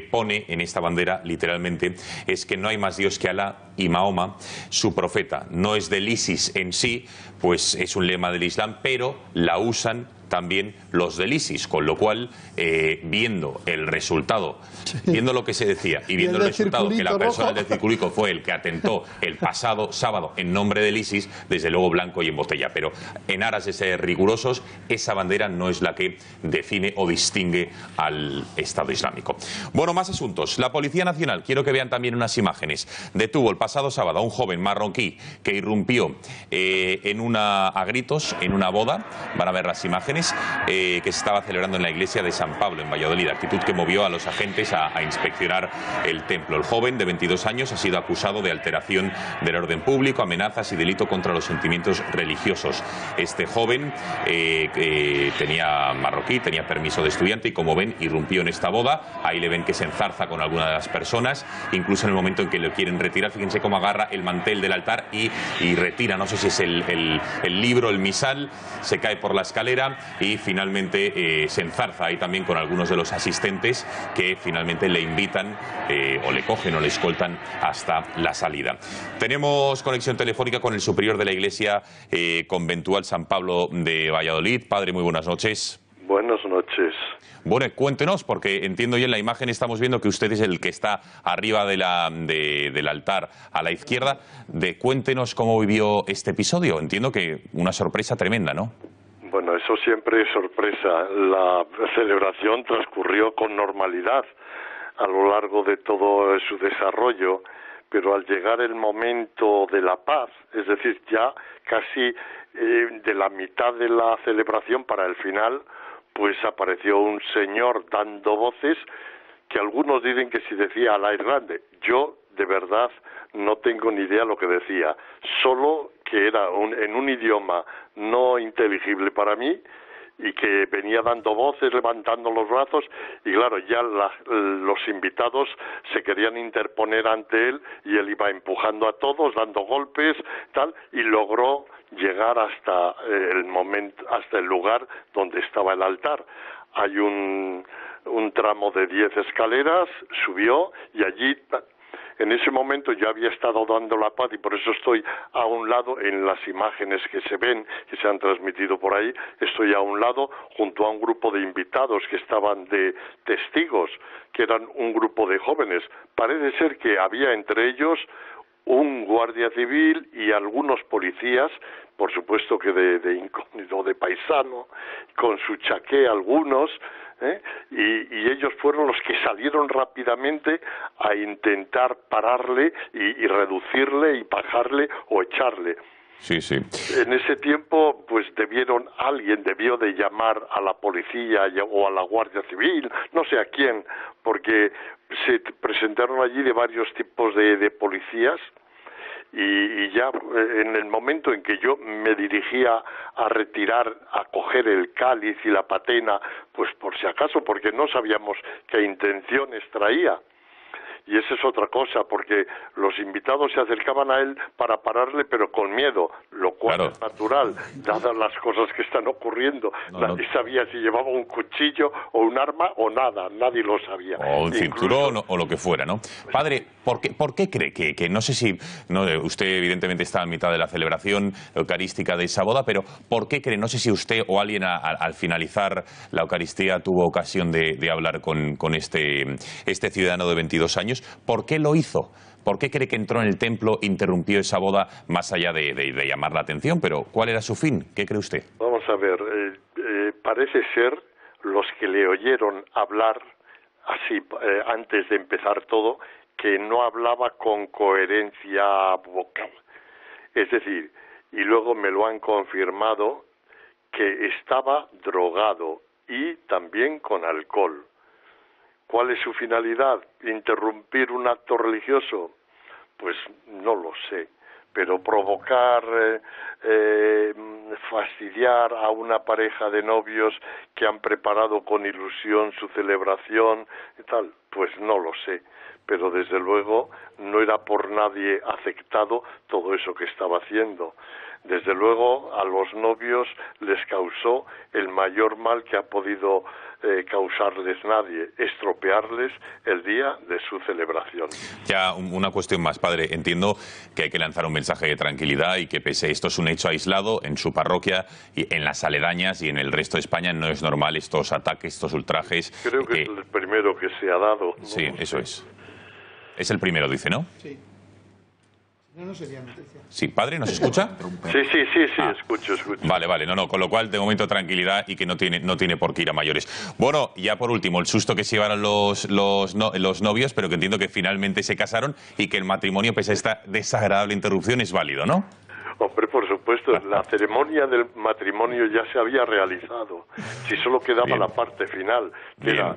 pone en esta bandera, literalmente, es que no hay más Dios que Alá y Mahoma, su profeta. No es del ISIS en sí, pues es un lema del Islam, pero la usan también los del ISIS, con lo cual, viendo el resultado, viendo lo que se decía y viendo el resultado, que la persona del circulico fue el que atentó el pasado sábado en nombre del ISIS, desde luego blanco y en botella. Pero en aras de ser rigurosos, esa bandera no es la que define o distingue al Estado Islámico. Bueno, más asuntos. La Policía Nacional, quiero que vean también unas imágenes, detuvo el pasado sábado a un joven marroquí que irrumpió a gritos en una boda. Van a ver las imágenes. Que se estaba celebrando en la iglesia de San Pablo, en Valladolid, actitud que movió a los agentes a inspeccionar el templo. El joven, de 22 años, ha sido acusado de alteración del orden público, amenazas y delito contra los sentimientos religiosos. Este joven tenía permiso de estudiante y, como ven, irrumpió en esta boda. Ahí le ven que se enzarza con alguna de las personas, incluso en el momento en que lo quieren retirar. Fíjense cómo agarra el mantel del altar y retira, no sé si es el libro, el misal, se cae por la escalera y finalmente se enzarza ahí también con algunos de los asistentes, que finalmente le invitan o le cogen o le escoltan hasta la salida. Tenemos conexión telefónica con el superior de la iglesia conventual San Pablo de Valladolid. Padre, muy buenas noches. Buenas noches. Bueno, cuéntenos, porque entiendo ya en la imagen estamos viendo que usted es el que está arriba del altar a la izquierda. Cuéntenos cómo vivió este episodio. Entiendo que una sorpresa tremenda, ¿no? Bueno, eso siempre es sorpresa. La celebración transcurrió con normalidad a lo largo de todo su desarrollo, pero al llegar el momento de la paz, es decir, ya casi de la mitad de la celebración para el final, pues apareció un señor dando voces que algunos dicen que si decía al aire grande. Yo, de verdad, no tengo ni idea lo que decía, solo que era en un idioma no inteligible para mí, y que venía dando voces, levantando los brazos, y claro, ya los invitados se querían interponer ante él, y él iba empujando a todos, dando golpes, tal, y logró llegar hasta el lugar donde estaba el altar. Hay un tramo de 10 escaleras, subió, y allí... En ese momento yo había estado dando la paz y por eso estoy a un lado en las imágenes que se ven, que se han transmitido por ahí, estoy a un lado junto a un grupo de invitados que estaban de testigos, que eran un grupo de jóvenes. Parece ser que había entre ellos un guardia civil y algunos policías, por supuesto que de incógnito, de paisano, con su chaqué algunos, y ellos fueron los que salieron rápidamente a intentar pararle y reducirle y bajarle o echarle. Sí, sí. En ese tiempo, pues alguien debió de llamar a la policía o a la Guardia Civil, no sé a quién, porque se presentaron allí de varios tipos de policías. Y ya en el momento en que yo me dirigía a retirar, a coger el cáliz y la patena, pues por si acaso, porque no sabíamos qué intenciones traía. Y esa es otra cosa, porque los invitados se acercaban a él para pararle, pero con miedo, lo cual es natural, dadas las cosas que están ocurriendo. Nadie sabía si llevaba un cuchillo o un arma o nada, nadie lo sabía. O un cinturón o lo que fuera, ¿no? Padre, ¿por qué cree que no sé si... usted evidentemente está en mitad de la celebración eucarística de esa boda, pero ¿por qué cree? No sé si usted o alguien al finalizar la Eucaristía tuvo ocasión de hablar con este ciudadano de 22 años. ¿Por qué lo hizo? ¿Por qué cree que entró en el templo, interrumpió esa boda, más allá de llamar la atención? Pero ¿cuál era su fin? ¿Qué cree usted? Vamos a ver, parece ser los que le oyeron hablar así antes de empezar todo, que no hablaba con coherencia vocal. Es decir, y luego me lo han confirmado, que estaba drogado y también con alcohol. ¿Cuál es su finalidad? ¿Interrumpir un acto religioso? Pues no lo sé, pero provocar, fastidiar a una pareja de novios que han preparado con ilusión su celebración y tal, pues no lo sé. Pero desde luego no era por nadie aceptado todo eso que estaba haciendo. Desde luego a los novios les causó el mayor mal que ha podido causarles nadie, estropearles el día de su celebración. Ya una cuestión más, padre. Entiendo que hay que lanzar un mensaje de tranquilidad y que pese a esto es un hecho aislado en su parroquia y en las aledañas y en el resto de España no es normal estos ataques, estos ultrajes. Creo que es el primero que se ha dado, ¿no? Sí, eso es. Es el primero, dice, ¿no? Sí. No sería noticia. Sí, padre, ¿nos escucha? Sí, escucho. Vale, no, con lo cual de momento tranquilidad y que no tiene por qué ir a mayores. Bueno, ya por último, el susto que se llevaron los novios, pero que entiendo que finalmente se casaron y que el matrimonio, pese a esta desagradable interrupción, es válido, ¿no? Hombre, por supuesto, la ceremonia del matrimonio ya se había realizado. Si solo quedaba la parte final, que era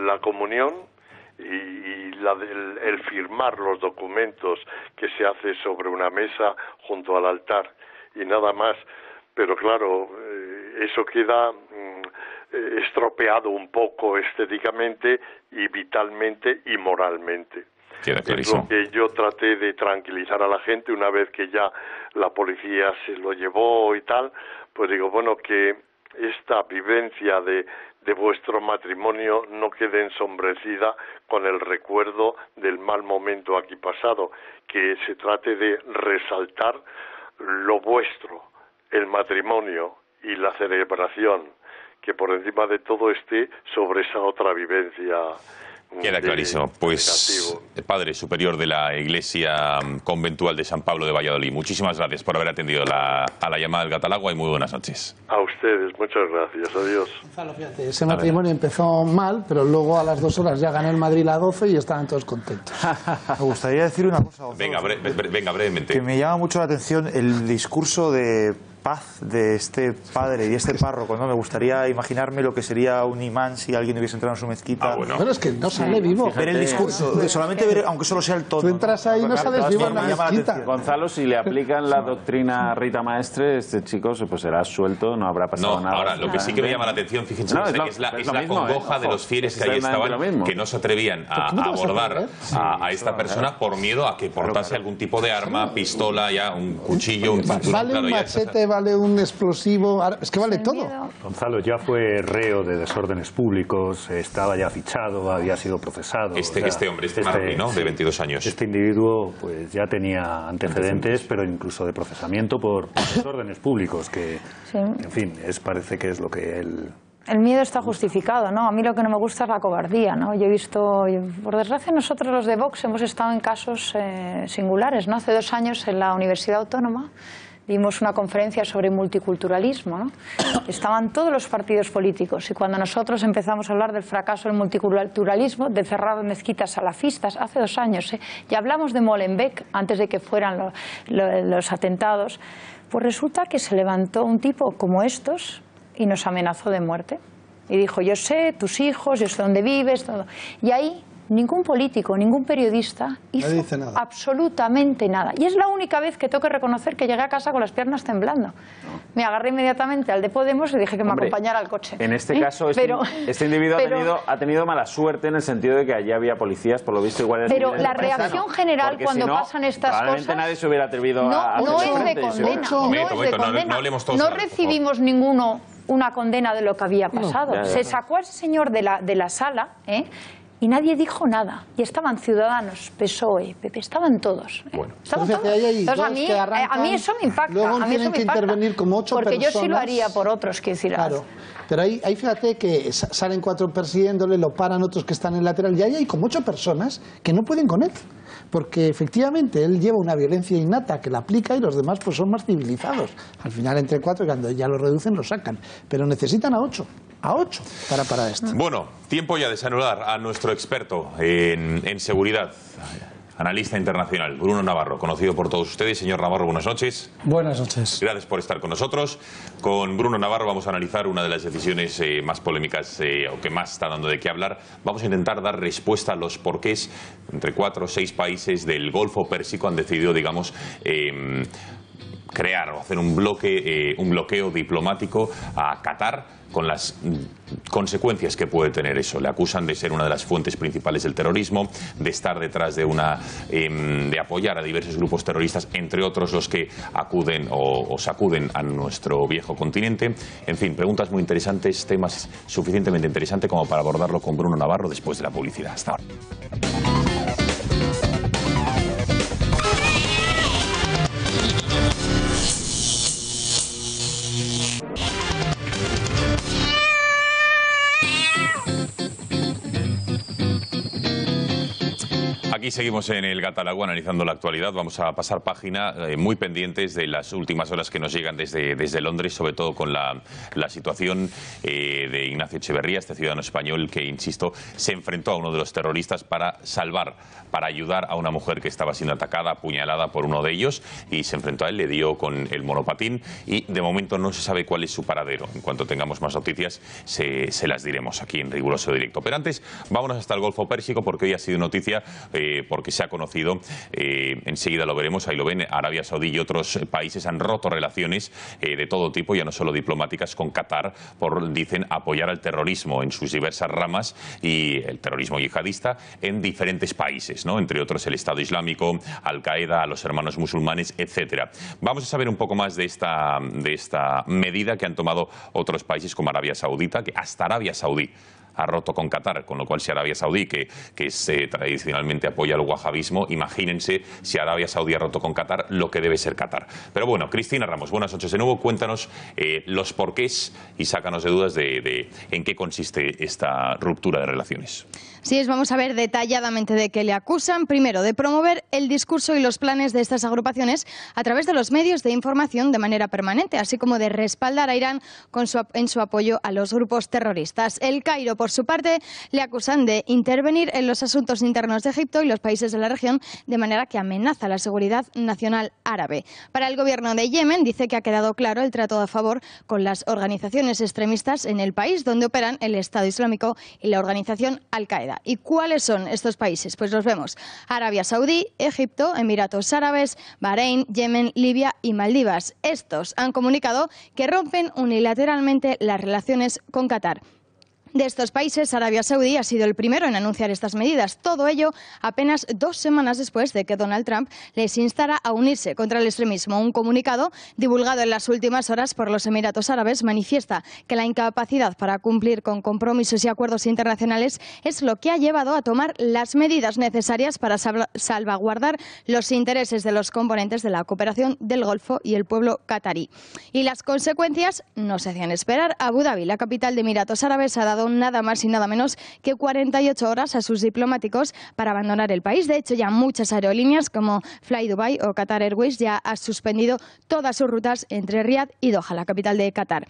la comunión y el firmar los documentos que se hace sobre una mesa junto al altar y nada más. Pero claro, eso queda estropeado un poco estéticamente y vitalmente y moralmente. Es lo que yo traté de tranquilizar a la gente una vez que ya la policía se lo llevó y tal, pues digo, bueno, que esta vivencia de vuestro matrimonio no quede ensombrecida con el recuerdo del mal momento aquí pasado, que se trate de resaltar lo vuestro, el matrimonio y la celebración, que por encima de todo esté sobre esa otra vivencia Queda clarísimo. Pues, Padre Superior de la Iglesia Conventual de San Pablo de Valladolid, muchísimas gracias por haber atendido a la llamada del Gatalagua y muy buenas noches. A ustedes, muchas gracias. Adiós. Gonzalo, fíjate, ese matrimonio empezó mal, pero luego a las 2 horas ya ganó el Madrid la 12 y estaban todos contentos. Me gustaría decir una cosa, Gonzalo. Venga, brevemente. Que me llama mucho la atención el discurso de paz de este padre y este párroco, ¿no? Me gustaría imaginarme lo que sería un imán si alguien hubiese entrado en su mezquita. Pero es que no sale vivo. Ver el discurso, solamente ver, aunque solo sea el tono. Tú entras ahí y no sales vivo en la mezquita. Gonzalo, si le aplican la doctrina Rita Maestre, este chico pues será suelto, no habrá pasado nada. Ahora, lo que sí que me llama la atención, fíjense, es la congoja de los fieles que ahí estaban, que no se atrevían a abordar a esta persona por miedo a que portase algún tipo de arma, pistola, ya un cuchillo, un cinturón. Vale un machete, vale un explosivo, es que vale todo. Gonzalo ya fue reo de desórdenes públicos, estaba ya fichado, había sido procesado. Este hombre, Martí, ¿no? De 22 años. Este individuo pues ya tenía antecedentes, pero incluso de procesamiento por desórdenes públicos, que, en fin, parece que es lo que él... El miedo está justificado, ¿no? A mí lo que no me gusta es la cobardía, ¿no? Yo he visto, por desgracia nosotros los de Vox hemos estado en casos singulares, ¿no? Hace 2 años en la Universidad Autónoma dimos una conferencia sobre multiculturalismo, ¿no? Estaban todos los partidos políticos y cuando nosotros empezamos a hablar del fracaso del multiculturalismo, de cerrar mezquitas salafistas, hace 2 años, y hablamos de Molenbeek antes de que fueran los atentados, pues resulta que se levantó un tipo como estos y nos amenazó de muerte. Y dijo, yo sé tus hijos, yo sé dónde vives, todo. Y ahí ningún político, ningún periodista hizo absolutamente nada. Y es la única vez que tengo que reconocer que llegué a casa con las piernas temblando. Me agarré inmediatamente al de Podemos y dije que me acompañara al coche. En este caso, este individuo ha tenido mala suerte en el sentido de que allí había policías, por lo visto igual... Pero la reacción general cuando pasan estas cosas... Probablemente nadie se hubiera atrevido a... No es de condena. No recibimos ninguno una condena de lo que había pasado. Se sacó a ese señor de la sala, y nadie dijo nada. Y estaban Ciudadanos, PSOE, PP, estaban todos. Estaban todos. Entonces, a mí eso me impacta. Luego tienen que intervenir como 8 porque personas. Yo sí lo haría por otros, quiero decir. Claro. Pero ahí fíjate que salen 4 persiguiéndole, lo paran otros que están en el lateral. Y ahí hay como 8 personas que no pueden con él. Porque efectivamente él lleva una violencia innata que la aplica y los demás pues son más civilizados. Al final entre 4, cuando ya lo reducen, lo sacan. Pero necesitan a 8 para parar esto. Bueno, tiempo ya de saludar a nuestro experto en seguridad, analista internacional, Bruno Navarro, conocido por todos ustedes. Señor Navarro, buenas noches. Buenas noches. Gracias por estar con nosotros. Con Bruno Navarro vamos a analizar una de las decisiones más polémicas o que más está dando de qué hablar. Vamos a intentar dar respuesta a los porqués. Entre 4 o 6 países del Golfo Pérsico han decidido, digamos, crear o hacer un bloqueo diplomático a Qatar, con las consecuencias que puede tener eso. Le acusan de ser una de las fuentes principales del terrorismo, de estar detrás de de apoyar a diversos grupos terroristas, entre otros los que acuden o sacuden a nuestro viejo continente. En fin, preguntas muy interesantes, temas suficientemente interesantes como para abordarlo con Bruno Navarro después de la publicidad. Hasta ahora. Aquí seguimos en el Gatalagua analizando la actualidad. Vamos a pasar página, muy pendientes de las últimas horas que nos llegan desde Londres, sobre todo con la situación de Ignacio Echeverría, este ciudadano español que, insisto, se enfrentó a uno de los terroristas para ayudar a una mujer que estaba siendo atacada, apuñalada por uno de ellos, y se enfrentó a él, le dio con el monopatín y de momento no se sabe cuál es su paradero. En cuanto tengamos más noticias se las diremos aquí en riguroso directo. Pero antes, vámonos hasta el Golfo Pérsico porque hoy ha sido noticia, porque se ha conocido, enseguida lo veremos, ahí lo ven, Arabia Saudí y otros países han roto relaciones de todo tipo, ya no solo diplomáticas, con Qatar por, dicen, apoyar al terrorismo en sus diversas ramas y el terrorismo yihadista en diferentes países, ¿no? Entre otros el Estado Islámico, Al-Qaeda, a los hermanos musulmanes, etcétera. Vamos a saber un poco más de esta medida que han tomado otros países como Arabia Saudita, que hasta Arabia Saudí ha roto con Qatar, con lo cual si Arabia Saudí, que tradicionalmente apoya el wahabismo, imagínense si Arabia Saudí ha roto con Qatar, lo que debe ser Qatar. Pero bueno, Cristina Ramos, buenas noches de nuevo, cuéntanos los porqués y sácanos de dudas de en qué consiste esta ruptura de relaciones. Sí, vamos a ver detalladamente de qué le acusan. Primero, de promover el discurso y los planes de estas agrupaciones a través de los medios de información de manera permanente, así como de respaldar a Irán en su apoyo a los grupos terroristas. El Cairo, por su parte, le acusan de intervenir en los asuntos internos de Egipto y los países de la región de manera que amenaza la seguridad nacional árabe. Para el gobierno de Yemen, dice que ha quedado claro el trato a favor con las organizaciones extremistas en el país donde operan el Estado Islámico y la organización Al-Qaeda. ¿Y cuáles son estos países? Pues los vemos: Arabia Saudí, Egipto, Emiratos Árabes, Bahrein, Yemen, Libia y Maldivas. Estos han comunicado que rompen unilateralmente las relaciones con Qatar. De estos países, Arabia Saudí ha sido el primero en anunciar estas medidas. Todo ello apenas 2 semanas después de que Donald Trump les instara a unirse contra el extremismo. Un comunicado divulgado en las últimas horas por los Emiratos Árabes manifiesta que la incapacidad para cumplir con compromisos y acuerdos internacionales es lo que ha llevado a tomar las medidas necesarias para salvaguardar los intereses de los componentes de la cooperación del Golfo y el pueblo catarí. Y las consecuencias no se hacían esperar. Abu Dhabi, la capital de Emiratos Árabes, ha dado nada más y nada menos que 48 horas a sus diplomáticos para abandonar el país. De hecho, ya muchas aerolíneas como Fly Dubai o Qatar Airways ya han suspendido todas sus rutas entre Riad y Doha, la capital de Qatar.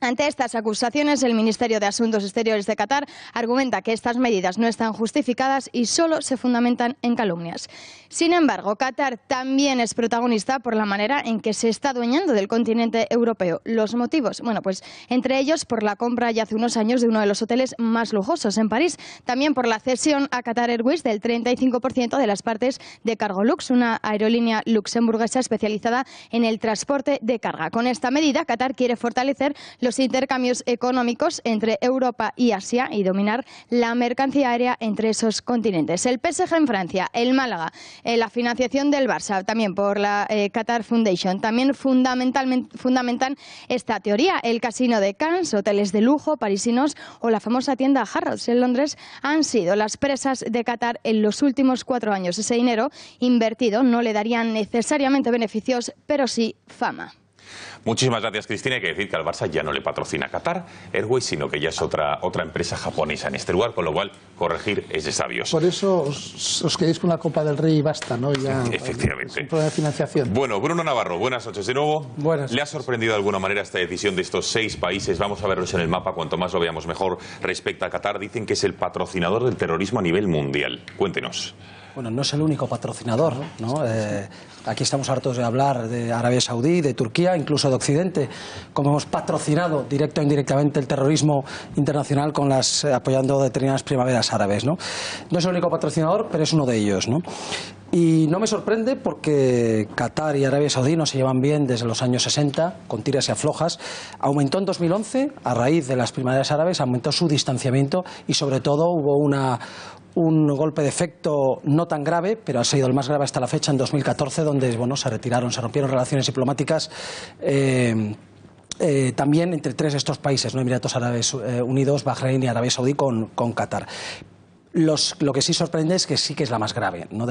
Ante estas acusaciones, el Ministerio de Asuntos Exteriores de Qatar argumenta que estas medidas no están justificadas y solo se fundamentan en calumnias. Sin embargo, Qatar también es protagonista por la manera en que se está adueñando del continente europeo. ¿Los motivos? Bueno, pues entre ellos por la compra ya hace unos años de uno de los hoteles más lujosos en París, también por la cesión a Qatar Airways del 35% de las partes de Cargolux, una aerolínea luxemburguesa especializada en el transporte de carga. Con esta medida, Qatar quiere fortalecer los intercambios económicos entre Europa y Asia y dominar la mercancía aérea entre esos continentes. El PSG en Francia, el Málaga, la financiación del Barça, también por la Qatar Foundation, también fundamentan esta teoría. El casino de Cannes, hoteles de lujo parisinos o la famosa tienda Harrods en Londres han sido las presas de Qatar en los últimos 4 años. Ese dinero invertido no le daría necesariamente beneficios, pero sí fama. Muchísimas gracias, Cristina. Hay que decir que al Barça ya no le patrocina Qatar Airways, sino que ya es otra empresa japonesa en este lugar, con lo cual corregir es de sabios. Por eso os quedéis con la Copa del Rey y basta, ¿no? Ya, efectivamente. Es un problema de financiación. Bueno, Bruno Navarro, buenas noches de nuevo. Buenas. ¿Le ha sorprendido de alguna manera esta decisión de estos 6 países? Vamos a verlos en el mapa, cuanto más lo veamos mejor. Respecto a Qatar, dicen que es el patrocinador del terrorismo a nivel mundial. Cuéntenos. Bueno, no es el único patrocinador, ¿no? Aquí estamos hartos de hablar de Arabia Saudí, de Turquía, incluso de Occidente, como hemos patrocinado directa o indirectamente el terrorismo internacional con apoyando determinadas primaveras árabes, ¿no? No es el único patrocinador, pero es uno de ellos, ¿no? Y no me sorprende porque Qatar y Arabia Saudí no se llevan bien desde los años 60, con tiras y aflojas. Aumentó en 2011, a raíz de las primaveras árabes, aumentó su distanciamiento y sobre todo hubo un golpe de efecto no tan grave, pero ha sido el más grave hasta la fecha, en 2014, donde bueno, se rompieron relaciones diplomáticas también entre 3 de estos países, ¿no? Emiratos Árabes Unidos, Bahrein y Arabia Saudí con Qatar. Lo que sí sorprende es que sí que es la más grave, ¿no?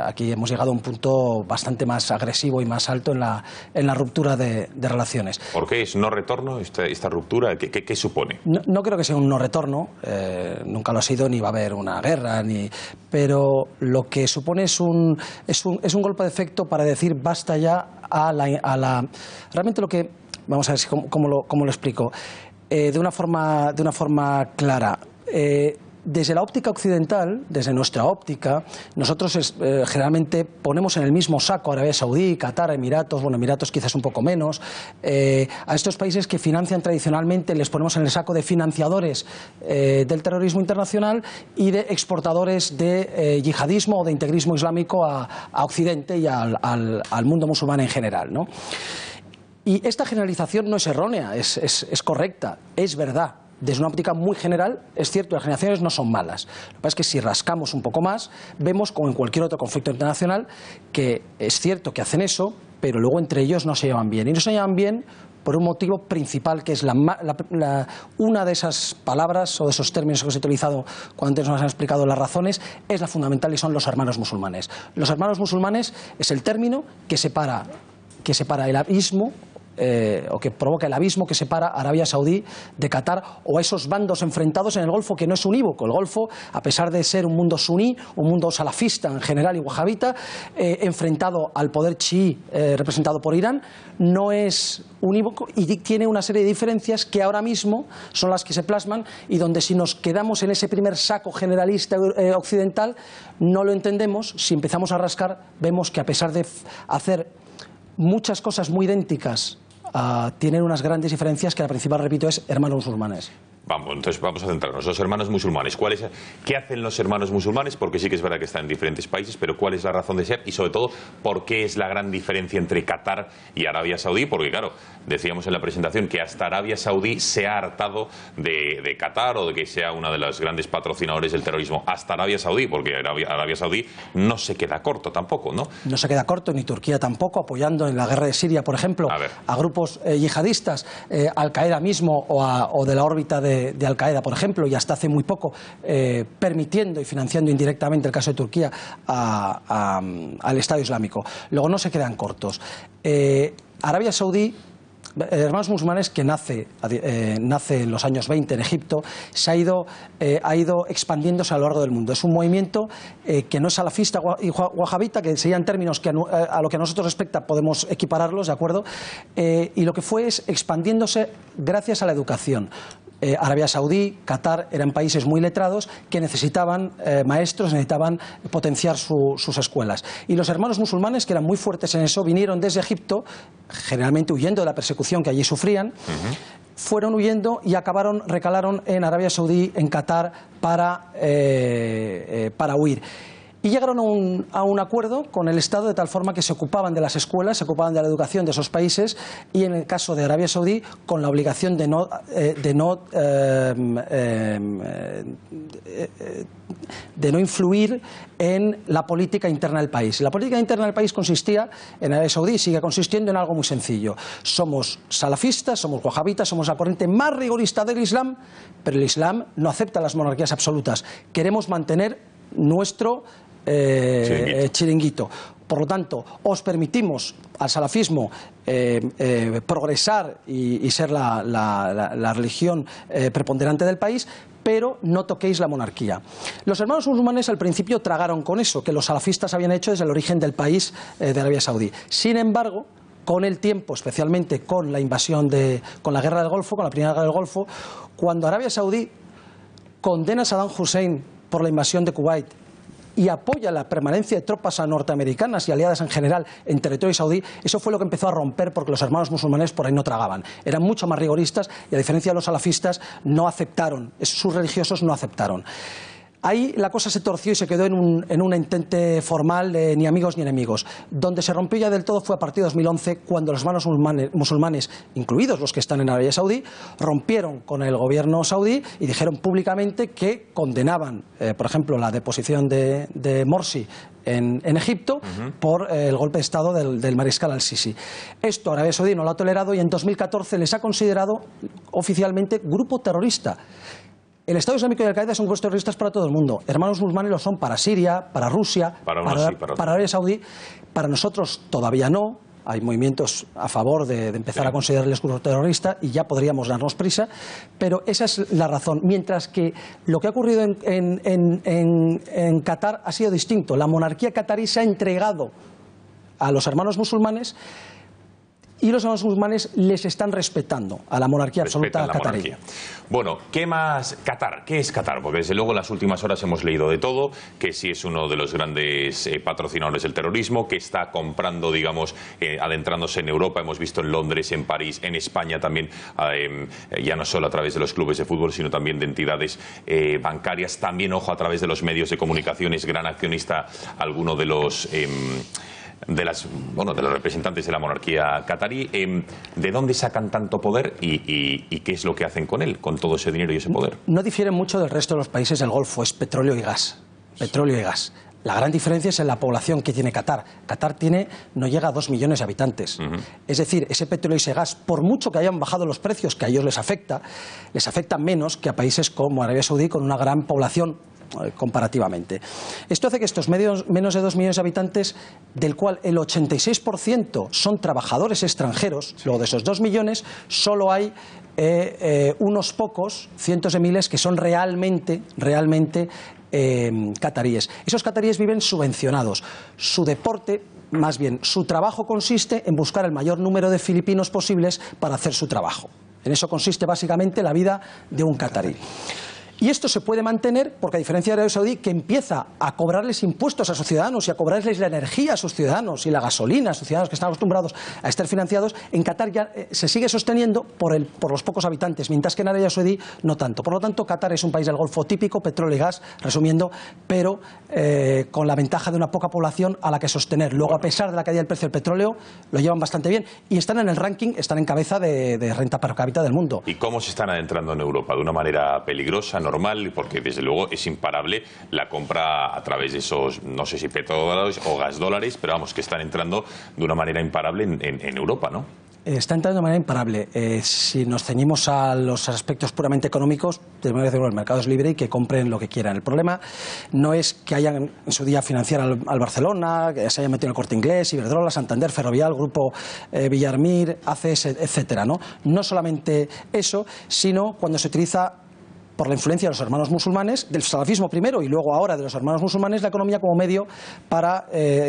Aquí hemos llegado a un punto bastante más agresivo y más alto en la ruptura de relaciones. ¿Por qué es no retorno esta ruptura? ¿Qué supone? No creo que sea un no retorno, nunca lo ha sido, ni va a haber una guerra, pero lo que supone es un golpe de efecto para decir basta ya realmente lo que, vamos a ver cómo lo explico, de una forma clara. Desde la óptica occidental, desde nuestra óptica, nosotros generalmente ponemos en el mismo saco Arabia Saudí, Qatar, Emiratos, bueno, Emiratos quizás un poco menos, a estos países que financian tradicionalmente les ponemos en el saco de financiadores del terrorismo internacional y de exportadores de yihadismo o de integrismo islámico a Occidente y al mundo musulmán en general, ¿no? Y esta generalización no es errónea, es correcta, es verdad. Desde una óptica muy general, es cierto, las generaciones no son malas. Lo que pasa es que si rascamos un poco más, vemos, como en cualquier otro conflicto internacional, que es cierto que hacen eso, pero luego entre ellos no se llevan bien. Y no se llevan bien por un motivo principal, que es una de esas palabras o de esos términos que os he utilizado cuando antes nos han explicado las razones, es la fundamental, y son los hermanos musulmanes. Los hermanos musulmanes es el término que separa el abismo, o que provoca el abismo que separa a Arabia Saudí de Qatar, o a esos bandos enfrentados en el Golfo, que no es unívoco. El Golfo, a pesar de ser un mundo suní, un mundo salafista en general y wahabita, enfrentado al poder chií representado por Irán, no es unívoco y tiene una serie de diferencias que ahora mismo son las que se plasman, y donde, si nos quedamos en ese primer saco generalista occidental, no lo entendemos. Si empezamos a rascar, vemos que, a pesar de hacer muchas cosas muy idénticas, tienen unas grandes diferencias, que la principal, repito, es hermanos musulmanes. Entonces vamos a centrarnos. Los hermanos musulmanes. ¿Qué hacen los hermanos musulmanes? Porque sí que es verdad que están en diferentes países, pero ¿cuál es la razón de ser? Y sobre todo, ¿por qué es la gran diferencia entre Qatar y Arabia Saudí? Porque claro, decíamos en la presentación que hasta Arabia Saudí se ha hartado de Qatar, o de que sea una de las grandes patrocinadores del terrorismo. Hasta Arabia Saudí, porque Arabia Saudí no se queda corto tampoco, ¿no? No se queda corto, ni Turquía tampoco, apoyando en la guerra de Siria, por ejemplo, a grupos yihadistas, Al-Qaeda mismo, o de la órbita de Al-Qaeda, por ejemplo, y hasta hace muy poco permitiendo y financiando indirectamente, el caso de Turquía, al Estado Islámico. Luego, no se quedan cortos. Arabia Saudí, hermanos musulmanes, que nace en los años 20 en Egipto, ha ido expandiéndose a lo largo del mundo. Es un movimiento que no es salafista y wahabita, que serían términos que a lo que a nosotros respecta podemos equipararlos, ¿de acuerdo? Y lo que fue es expandiéndose gracias a la educación. Arabia Saudí, Qatar eran países muy letrados que necesitaban maestros, necesitaban potenciar sus escuelas. Y los hermanos musulmanes, que eran muy fuertes en eso, vinieron desde Egipto, generalmente huyendo de la persecución que allí sufrían, fueron huyendo y recalaron en Arabia Saudí, en Qatar, para huir. Y llegaron a un acuerdo con el Estado, de tal forma que se ocupaban de las escuelas, se ocupaban de la educación de esos países, y en el caso de Arabia Saudí, con la obligación de no influir en la política interna del país. La política interna del país consistía, en Arabia Saudí sigue consistiendo, en algo muy sencillo. Somos salafistas, somos wahabitas, somos la corriente más rigorista del Islam, pero el Islam no acepta las monarquías absolutas. Queremos mantener nuestro chiringuito. Por lo tanto, os permitimos al salafismo progresar y ser la religión preponderante del país, pero no toquéis la monarquía. Los hermanos musulmanes al principio tragaron con eso, que los salafistas habían hecho desde el origen del país de Arabia Saudí. Sin embargo, con el tiempo, especialmente con la invasión con la guerra del Golfo, con la primera guerra del Golfo, cuando Arabia Saudí condena a Saddam Hussein por la invasión de Kuwait y apoya la permanencia de tropas norteamericanas y aliadas en general en territorio saudí, eso fue lo que empezó a romper, porque los hermanos musulmanes por ahí no tragaban. Eran mucho más rigoristas y, a diferencia de los salafistas, no aceptaron, sus religiosos no aceptaron. Ahí la cosa se torció y se quedó en un entente formal de ni amigos ni enemigos. Donde se rompió ya del todo fue a partir de 2011, cuando los hermanos musulmanes, incluidos los que están en Arabia Saudí, rompieron con el gobierno saudí y dijeron públicamente que condenaban, por ejemplo, la deposición de Morsi en Egipto por el golpe de Estado del mariscal al-Sisi. Esto Arabia Saudí no lo ha tolerado y en 2014 les ha considerado oficialmente grupo terrorista. El Estado Islámico y Al-Qaeda son grupos terroristas para todo el mundo. Hermanos musulmanes lo son para Siria, para Rusia, para Arabia Saudí. Para nosotros todavía no. Hay movimientos a favor de empezar a considerarles grupo terrorista y ya podríamos darnos prisa, pero esa es la razón. Mientras que lo que ha ocurrido en Qatar ha sido distinto. La monarquía qatarí se ha entregado a los hermanos musulmanes, y los hermanos musulmanes les están respetando a la monarquía absoluta qatarí. Bueno, ¿qué más? Qatar. ¿Qué es Qatar? Porque desde luego en las últimas horas hemos leído de todo, que sí es uno de los grandes patrocinadores del terrorismo, que está comprando, digamos, adentrándose en Europa. Hemos visto en Londres, en París, en España también, ya no solo a través de los clubes de fútbol, sino también de entidades bancarias. También, ojo, a través de los medios de comunicación, es gran accionista alguno de los de los representantes de la monarquía qatarí. ¿De dónde sacan tanto poder y qué es lo que hacen con él, con todo ese dinero y ese poder? No difieren mucho del resto de los países del Golfo, es petróleo y gas. Petróleo y gas. La gran diferencia es en la población que tiene Qatar. Qatar no llega a 2 millones de habitantes. Es decir, ese petróleo y ese gas, por mucho que hayan bajado los precios, que a ellos les afecta menos que a países como Arabia Saudí, con una gran población comparativamente. Esto hace que estos menos de 2 millones de habitantes, del cual el 86% son trabajadores extranjeros, luego de esos 2 millones solo hay unos pocos, cientos de miles, que son realmente cataríes. Esos cataríes viven subvencionados. Su deporte, más bien, su trabajo consiste en buscar el mayor número de filipinos posibles para hacer su trabajo. En eso consiste básicamente la vida de un catarí. Y esto se puede mantener porque, a diferencia de Arabia Saudí, que empieza a cobrarles impuestos a sus ciudadanos y a cobrarles la energía a sus ciudadanos y la gasolina a sus ciudadanos que están acostumbrados a estar financiados, en Qatar ya se sigue sosteniendo por los pocos habitantes, mientras que en Arabia Saudí no tanto. Por lo tanto, Qatar es un país del Golfo típico, petróleo y gas, resumiendo, pero con la ventaja de una poca población a la que sostener. Luego, a pesar de la caída del precio del petróleo, lo llevan bastante bien y están en el ranking, están en cabeza de renta per cápita del mundo. ¿Y cómo se están adentrando en Europa? ¿De una manera peligrosa, normal? Porque desde luego es imparable la compra a través de esos, no sé si petrodólares o gas dólares, pero vamos, que están entrando de una manera imparable en Europa, ¿no? Está entrando de manera imparable. Si nos ceñimos a los aspectos puramente económicos, tenemos que decir que el mercado es libre y que compren lo que quieran. El problema no es que hayan en su día financiar al Barcelona, que se hayan metido en el Corte Inglés, Iberdrola, Santander, Ferrovial, Grupo Villarmir, ACS, etcétera, ¿no? No solamente eso, sino cuando se utiliza, por la influencia de los hermanos musulmanes, del salafismo primero y luego ahora de los hermanos musulmanes, la economía como medio para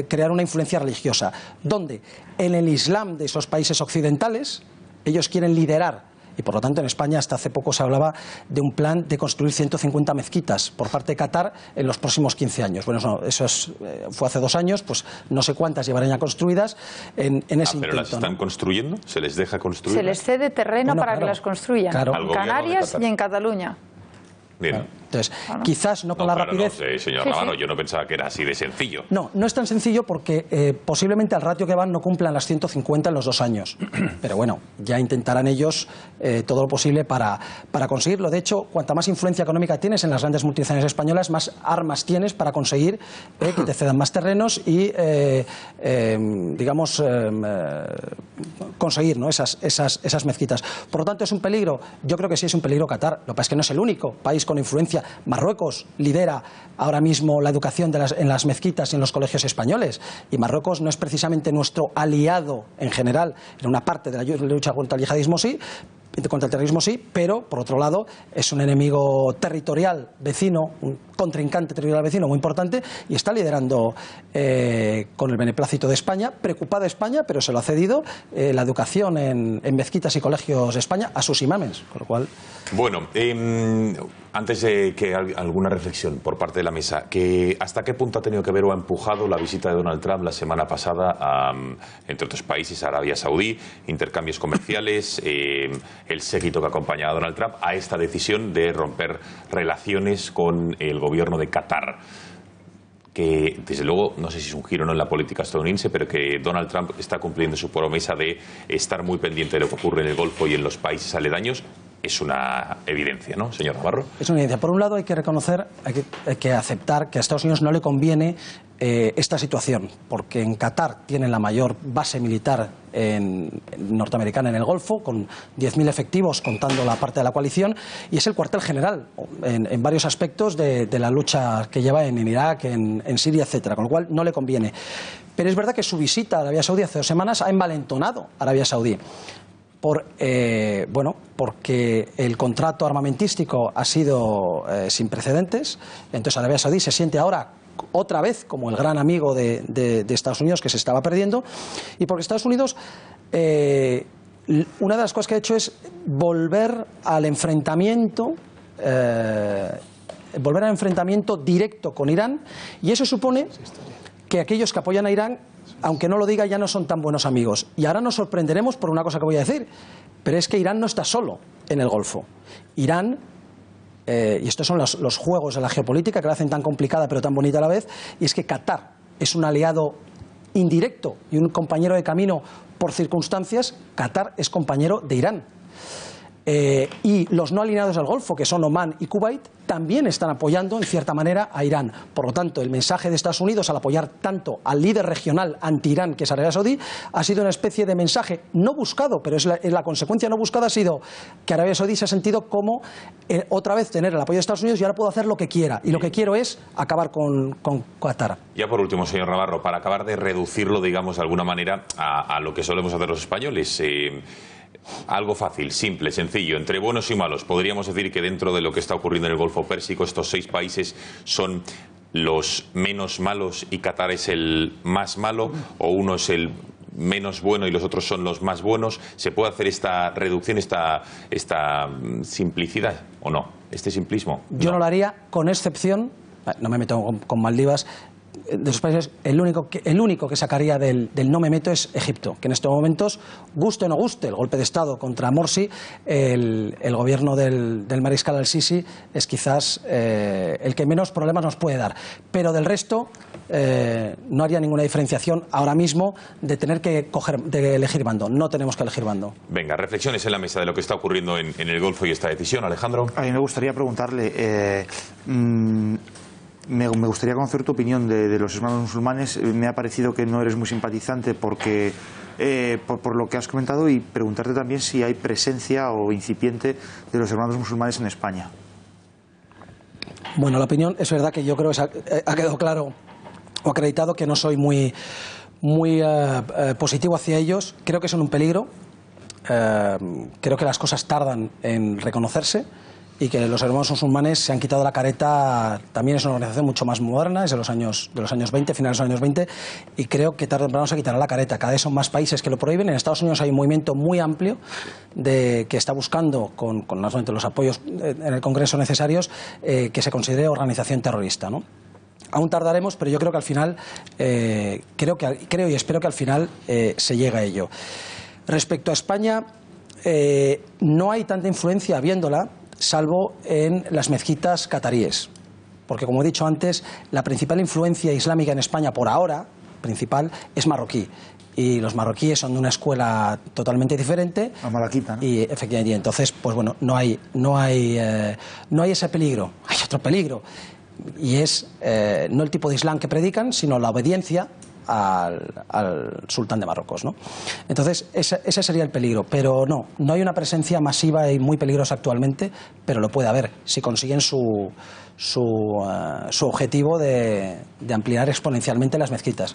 crear una influencia religiosa. Donde en el Islam de esos países occidentales ellos quieren liderar, y por lo tanto en España hasta hace poco se hablaba de un plan de construir 150 mezquitas por parte de Qatar en los próximos 15 años. Bueno, eso fue hace 2 años, pues no sé cuántas llevarán ya construidas en ese intento. ¿Pero las están construyendo? ¿Se les deja construir? Se les cede terreno para que las construyan. Claro. En Canarias y en Cataluña. Bien. Entonces, quizás no con la rapidez. No, señor Navarro, yo no pensaba que era así de sencillo. No es tan sencillo porque posiblemente al ratio que van no cumplan las 150 en los 2 años. Pero bueno, ya intentarán ellos todo lo posible para conseguirlo. De hecho, cuanta más influencia económica tienes en las grandes multinacionales españolas, más armas tienes para conseguir que te cedan más terrenos y, conseguir, ¿no?, esas mezquitas. Por lo tanto, ¿es un peligro? Yo creo que sí es un peligro Qatar. Lo que pasa es que no es el único país con influencia. Marruecos lidera ahora mismo la educación en las mezquitas y en los colegios españoles, y Marruecos no es precisamente nuestro aliado en general. En una parte de la lucha contra el yihadismo sí, contra el terrorismo sí, pero por otro lado es un enemigo territorial vecino, un contrincante territorial vecino muy importante, y está liderando con el beneplácito de España, preocupada España, pero se lo ha cedido la educación en mezquitas y colegios de España a sus imames, con lo cual... Bueno, antes de que alguna reflexión por parte de la mesa, ¿hasta qué punto ha tenido que ver o ha empujado la visita de Donald Trump la semana pasada a, entre otros países, a Arabia Saudí, intercambios comerciales, el séquito que acompaña a Donald Trump a esta decisión de romper relaciones con el gobierno de Qatar? Que desde luego, no sé si es un giro o no en la política estadounidense, pero que Donald Trump está cumpliendo su promesa de estar muy pendiente de lo que ocurre en el Golfo y en los países aledaños. Es una evidencia, ¿no, señor Navarro? Es una evidencia. Por un lado hay que reconocer, hay que aceptar que a Estados Unidos no le conviene esta situación, porque en Qatar tienen la mayor base militar norteamericana en el Golfo, con 10.000 efectivos contando la parte de la coalición, y es el cuartel general en varios aspectos de la lucha que lleva en Irak, en Siria, etcétera, con lo cual no le conviene. Pero es verdad que su visita a Arabia Saudí hace 2 semanas ha envalentonado a Arabia Saudí. Porque el contrato armamentístico ha sido sin precedentes. Entonces Arabia Saudí se siente ahora otra vez como el gran amigo de Estados Unidos, que se estaba perdiendo, y porque Estados Unidos, una de las cosas que ha hecho es volver al enfrentamiento directo con Irán, y eso supone que aquellos que apoyan a Irán, aunque no lo diga, ya no son tan buenos amigos. Y ahora nos sorprenderemos por una cosa que voy a decir, pero es que Irán no está solo en el Golfo. Irán, y estos son los juegos de la geopolítica que la hacen tan complicada pero tan bonita a la vez, y es que Qatar es un aliado indirecto y un compañero de camino por circunstancias. Qatar es compañero de Irán. y los no alineados del Golfo, que son Omán y Kuwait, también están apoyando en cierta manera a Irán. Por lo tanto, el mensaje de Estados Unidos al apoyar tanto al líder regional anti-Irán, que es Arabia Saudí, ha sido una especie de mensaje no buscado, pero es la consecuencia no buscada ha sido que Arabia Saudí se ha sentido como otra vez tener el apoyo de Estados Unidos y ahora puedo hacer lo que quiera. Y lo que quiero es acabar con Qatar. Ya por último, señor Navarro, para acabar de reducirlo, digamos, de alguna manera a lo que solemos hacer los españoles. Algo fácil, simple, sencillo, entre buenos y malos. Podríamos decir que dentro de lo que está ocurriendo en el Golfo Pérsico, estos 6 países son los menos malos y Qatar es el más malo, o uno es el menos bueno y los otros son los más buenos. ¿Se puede hacer esta reducción, esta simplicidad o no? ¿Este simplismo? Yo no lo haría, con excepción, no me meto con Maldivas, de los países, el único que sacaría del no me meto es Egipto, que en estos momentos, guste o no guste el golpe de Estado contra Morsi, el gobierno del mariscal al-Sisi es quizás el que menos problemas nos puede dar. Pero del resto, no haría ninguna diferenciación ahora mismo de tener que elegir bando. No tenemos que elegir bando. Venga, reflexiones en la mesa de lo que está ocurriendo en el Golfo y esta decisión, Alejandro. A mí me gustaría preguntarle... Me gustaría conocer tu opinión de los hermanos musulmanes. Me ha parecido que no eres muy simpatizante porque por lo que has comentado, y preguntarte también si hay presencia o incipiente de los hermanos musulmanes en España. Bueno, la opinión es verdad que yo creo que ha quedado claro o acreditado que no soy muy positivo hacia ellos. Creo que son un peligro. Creo que las cosas tardan en reconocerse. Y que los hermanos musulmanes se han quitado la careta. También es una organización mucho más moderna, es de los años 20, finales de los años 20, y creo que tarde o temprano se quitará la careta. Cada vez son más países que lo prohíben. En Estados Unidos hay un movimiento muy amplio que está buscando, con los apoyos en el Congreso necesarios, que se considere organización terrorista, ¿no? Aún tardaremos, pero yo creo que al final, creo y espero que al final se llegue a ello. Respecto a España, no hay tanta influencia viéndola, salvo en las mezquitas cataríes, porque como he dicho antes, la principal influencia islámica en España por ahora, principal, es marroquí, y los marroquíes son de una escuela totalmente diferente. La malaquita, ¿no? Y efectivamente, entonces, pues bueno, no hay ese peligro. Hay otro peligro, y es no el tipo de islam que predican, sino la obediencia al sultán de Marruecos, ¿no? Entonces ese sería el peligro, pero no hay una presencia masiva y muy peligrosa actualmente, pero lo puede haber si consiguen su objetivo de ampliar exponencialmente las mezquitas,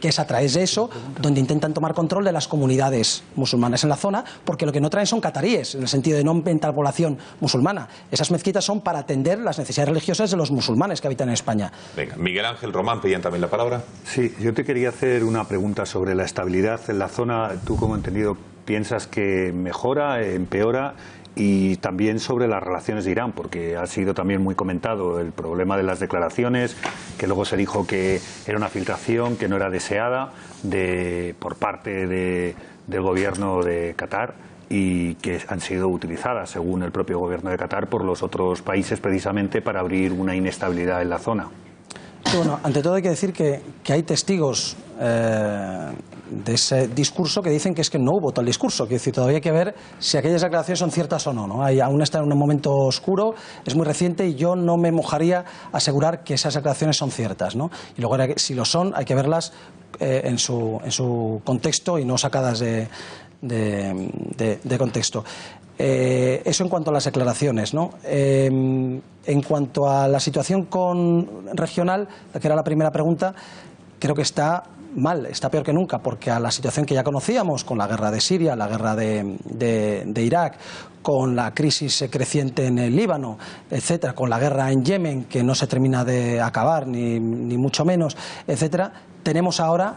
que es a través de eso donde intentan tomar control de las comunidades musulmanas en la zona, porque lo que no traen son cataríes, en el sentido de no aumentar población musulmana. Esas mezquitas son para atender las necesidades religiosas de los musulmanes que habitan en España. Venga, Miguel Ángel, Román, pedían también la palabra. Sí, yo te quería hacer una pregunta sobre la estabilidad en la zona. Tú, como he entendido, piensas que mejora, empeora, y también sobre las relaciones de Irán, porque ha sido también muy comentado el problema de las declaraciones, que luego se dijo que era una filtración que no era deseada por parte del gobierno de Qatar, y que han sido utilizadas, según el propio gobierno de Qatar, por los otros países precisamente para abrir una inestabilidad en la zona. Bueno, ante todo hay que decir que hay testigos de ese discurso que dicen que es que no hubo tal discurso. Quiero decir, todavía hay que ver si aquellas declaraciones son ciertas o no, ¿no? Aún está en un momento oscuro, es muy reciente, y yo no me mojaría a asegurar que esas declaraciones son ciertas, ¿no? Y luego, si lo son, hay que verlas en su contexto y no sacadas de contexto. Eso en cuanto a las declaraciones, ¿no? En cuanto a la situación regional, que era la primera pregunta, creo que está mal, está peor que nunca, porque a la situación que ya conocíamos, con la guerra de Siria, la guerra de Irak, con la crisis creciente en el Líbano, etcétera, con la guerra en Yemen, que no se termina de acabar, ni mucho menos, etcétera, tenemos ahora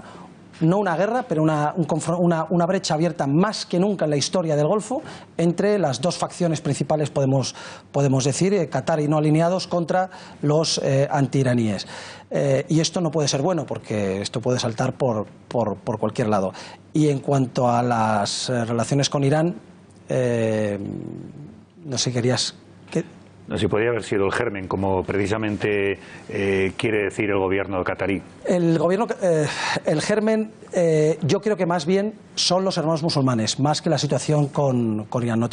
no una guerra, pero una brecha abierta más que nunca en la historia del Golfo entre las dos facciones principales, podemos decir, Qatar y no alineados, contra los antiiraníes. Y esto no puede ser bueno, porque esto puede saltar por cualquier lado. Y en cuanto a las relaciones con Irán, no sé, querías... No sé si podría haber sido el germen, como precisamente quiere decir el gobierno catarí. El germen, yo creo que más bien son los hermanos musulmanes, más que la situación con Irán.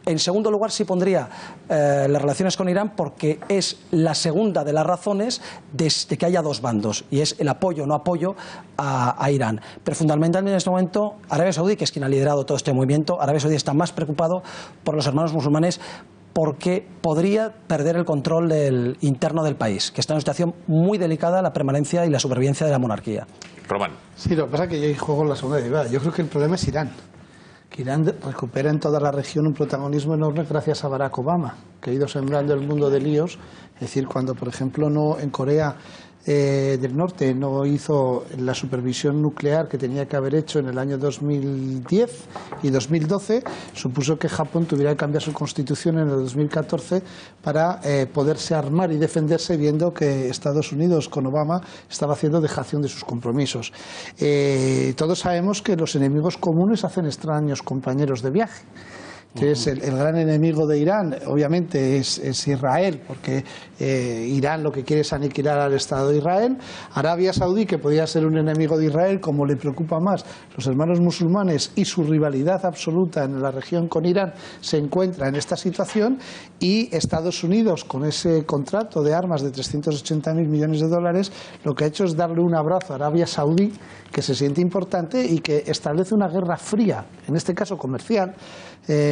En segundo lugar, sí pondría las relaciones con Irán, porque es la segunda de las razones de que haya dos bandos, y es el apoyo o no apoyo a Irán. Pero fundamentalmente en este momento, Arabia Saudí, que es quien ha liderado todo este movimiento, Arabia Saudí está más preocupado por los hermanos musulmanes, porque podría perder el control interno del país, que está en una situación muy delicada, la permanencia y la supervivencia de la monarquía. Román. Sí, lo que pasa es que yo juego en la segunda derivada. Yo creo que el problema es Irán. Que Irán recupera en toda la región un protagonismo enorme gracias a Barack Obama, que ha ido sembrando el mundo de líos. Es decir, cuando, por ejemplo, en Corea del Norte no hizo la supervisión nuclear que tenía que haber hecho en el año 2010 y 2012, supuso que Japón tuviera que cambiar su constitución en el 2014 para poderse armar y defenderse, viendo que Estados Unidos con Obama estaba haciendo dejación de sus compromisos. Todos sabemos que los enemigos comunes hacen extraños compañeros de viaje. Entonces, el gran enemigo de Irán, obviamente, es Israel, porque Irán lo que quiere es aniquilar al Estado de Israel. Arabia Saudí, que podría ser un enemigo de Israel, como le preocupa más los hermanos musulmanes y su rivalidad absoluta en la región con Irán, se encuentra en esta situación. Y Estados Unidos, con ese contrato de armas de 380.000 millones de dólares, lo que ha hecho es darle un abrazo a Arabia Saudí, que se siente importante y que establece una guerra fría, en este caso comercial,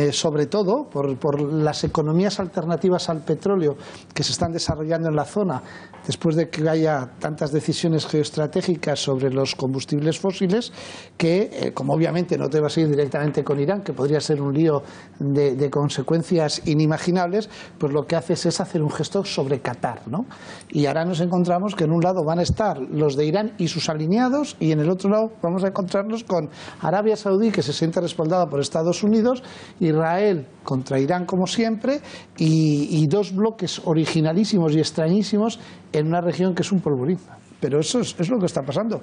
sobre todo por las economías alternativas al petróleo que se están desarrollando en la zona, después de que haya tantas decisiones geoestratégicas sobre los combustibles fósiles, que como obviamente no te vas a ir directamente con Irán, que podría ser un lío de consecuencias inimaginables, pues lo que haces es hacer un gesto sobre Qatar, ¿no? Y ahora nos encontramos que en un lado van a estar los de Irán y sus alineados, y en el otro lado vamos a encontrarnos con Arabia Saudí, que se siente respaldada por Estados Unidos, Israel contra Irán como siempre, y dos bloques originalísimos y extrañísimos en una región que es un polvorín. Pero eso es lo que está pasando.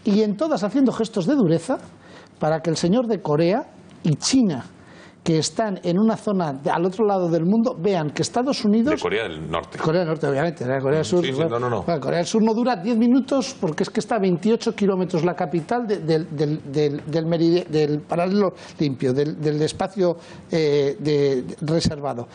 Y en todas haciendo gestos de dureza para que el señor de Corea y China, que están en una zona al otro lado del mundo, vean que Estados Unidos... De Corea del Norte. Corea del Norte, obviamente. Corea del Sur, sí, no. Bueno, Corea del Sur no dura 10 minutos porque es que está a 28 kilómetros la capital del paralelo limpio, del espacio reservado.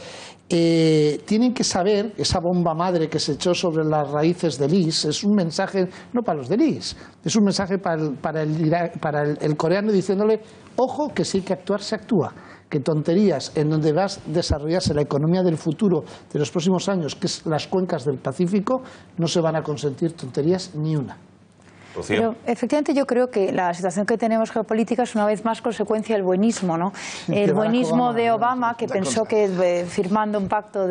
Tienen que saber, esa bomba madre que se echó sobre las raíces del IS es un mensaje, no para los del IS, es un mensaje para el coreano, diciéndole, ojo, que si hay que actuar, se actúa. Que tonterías en donde va a desarrollarse la economía del futuro de los próximos años, que es las cuencas del Pacífico, no se van a consentir tonterías ni una. Pero efectivamente yo creo que la situación que tenemos geopolítica es una vez más consecuencia del buenismo, ¿no? El buenismo de Obama, que pensó que firmando un pacto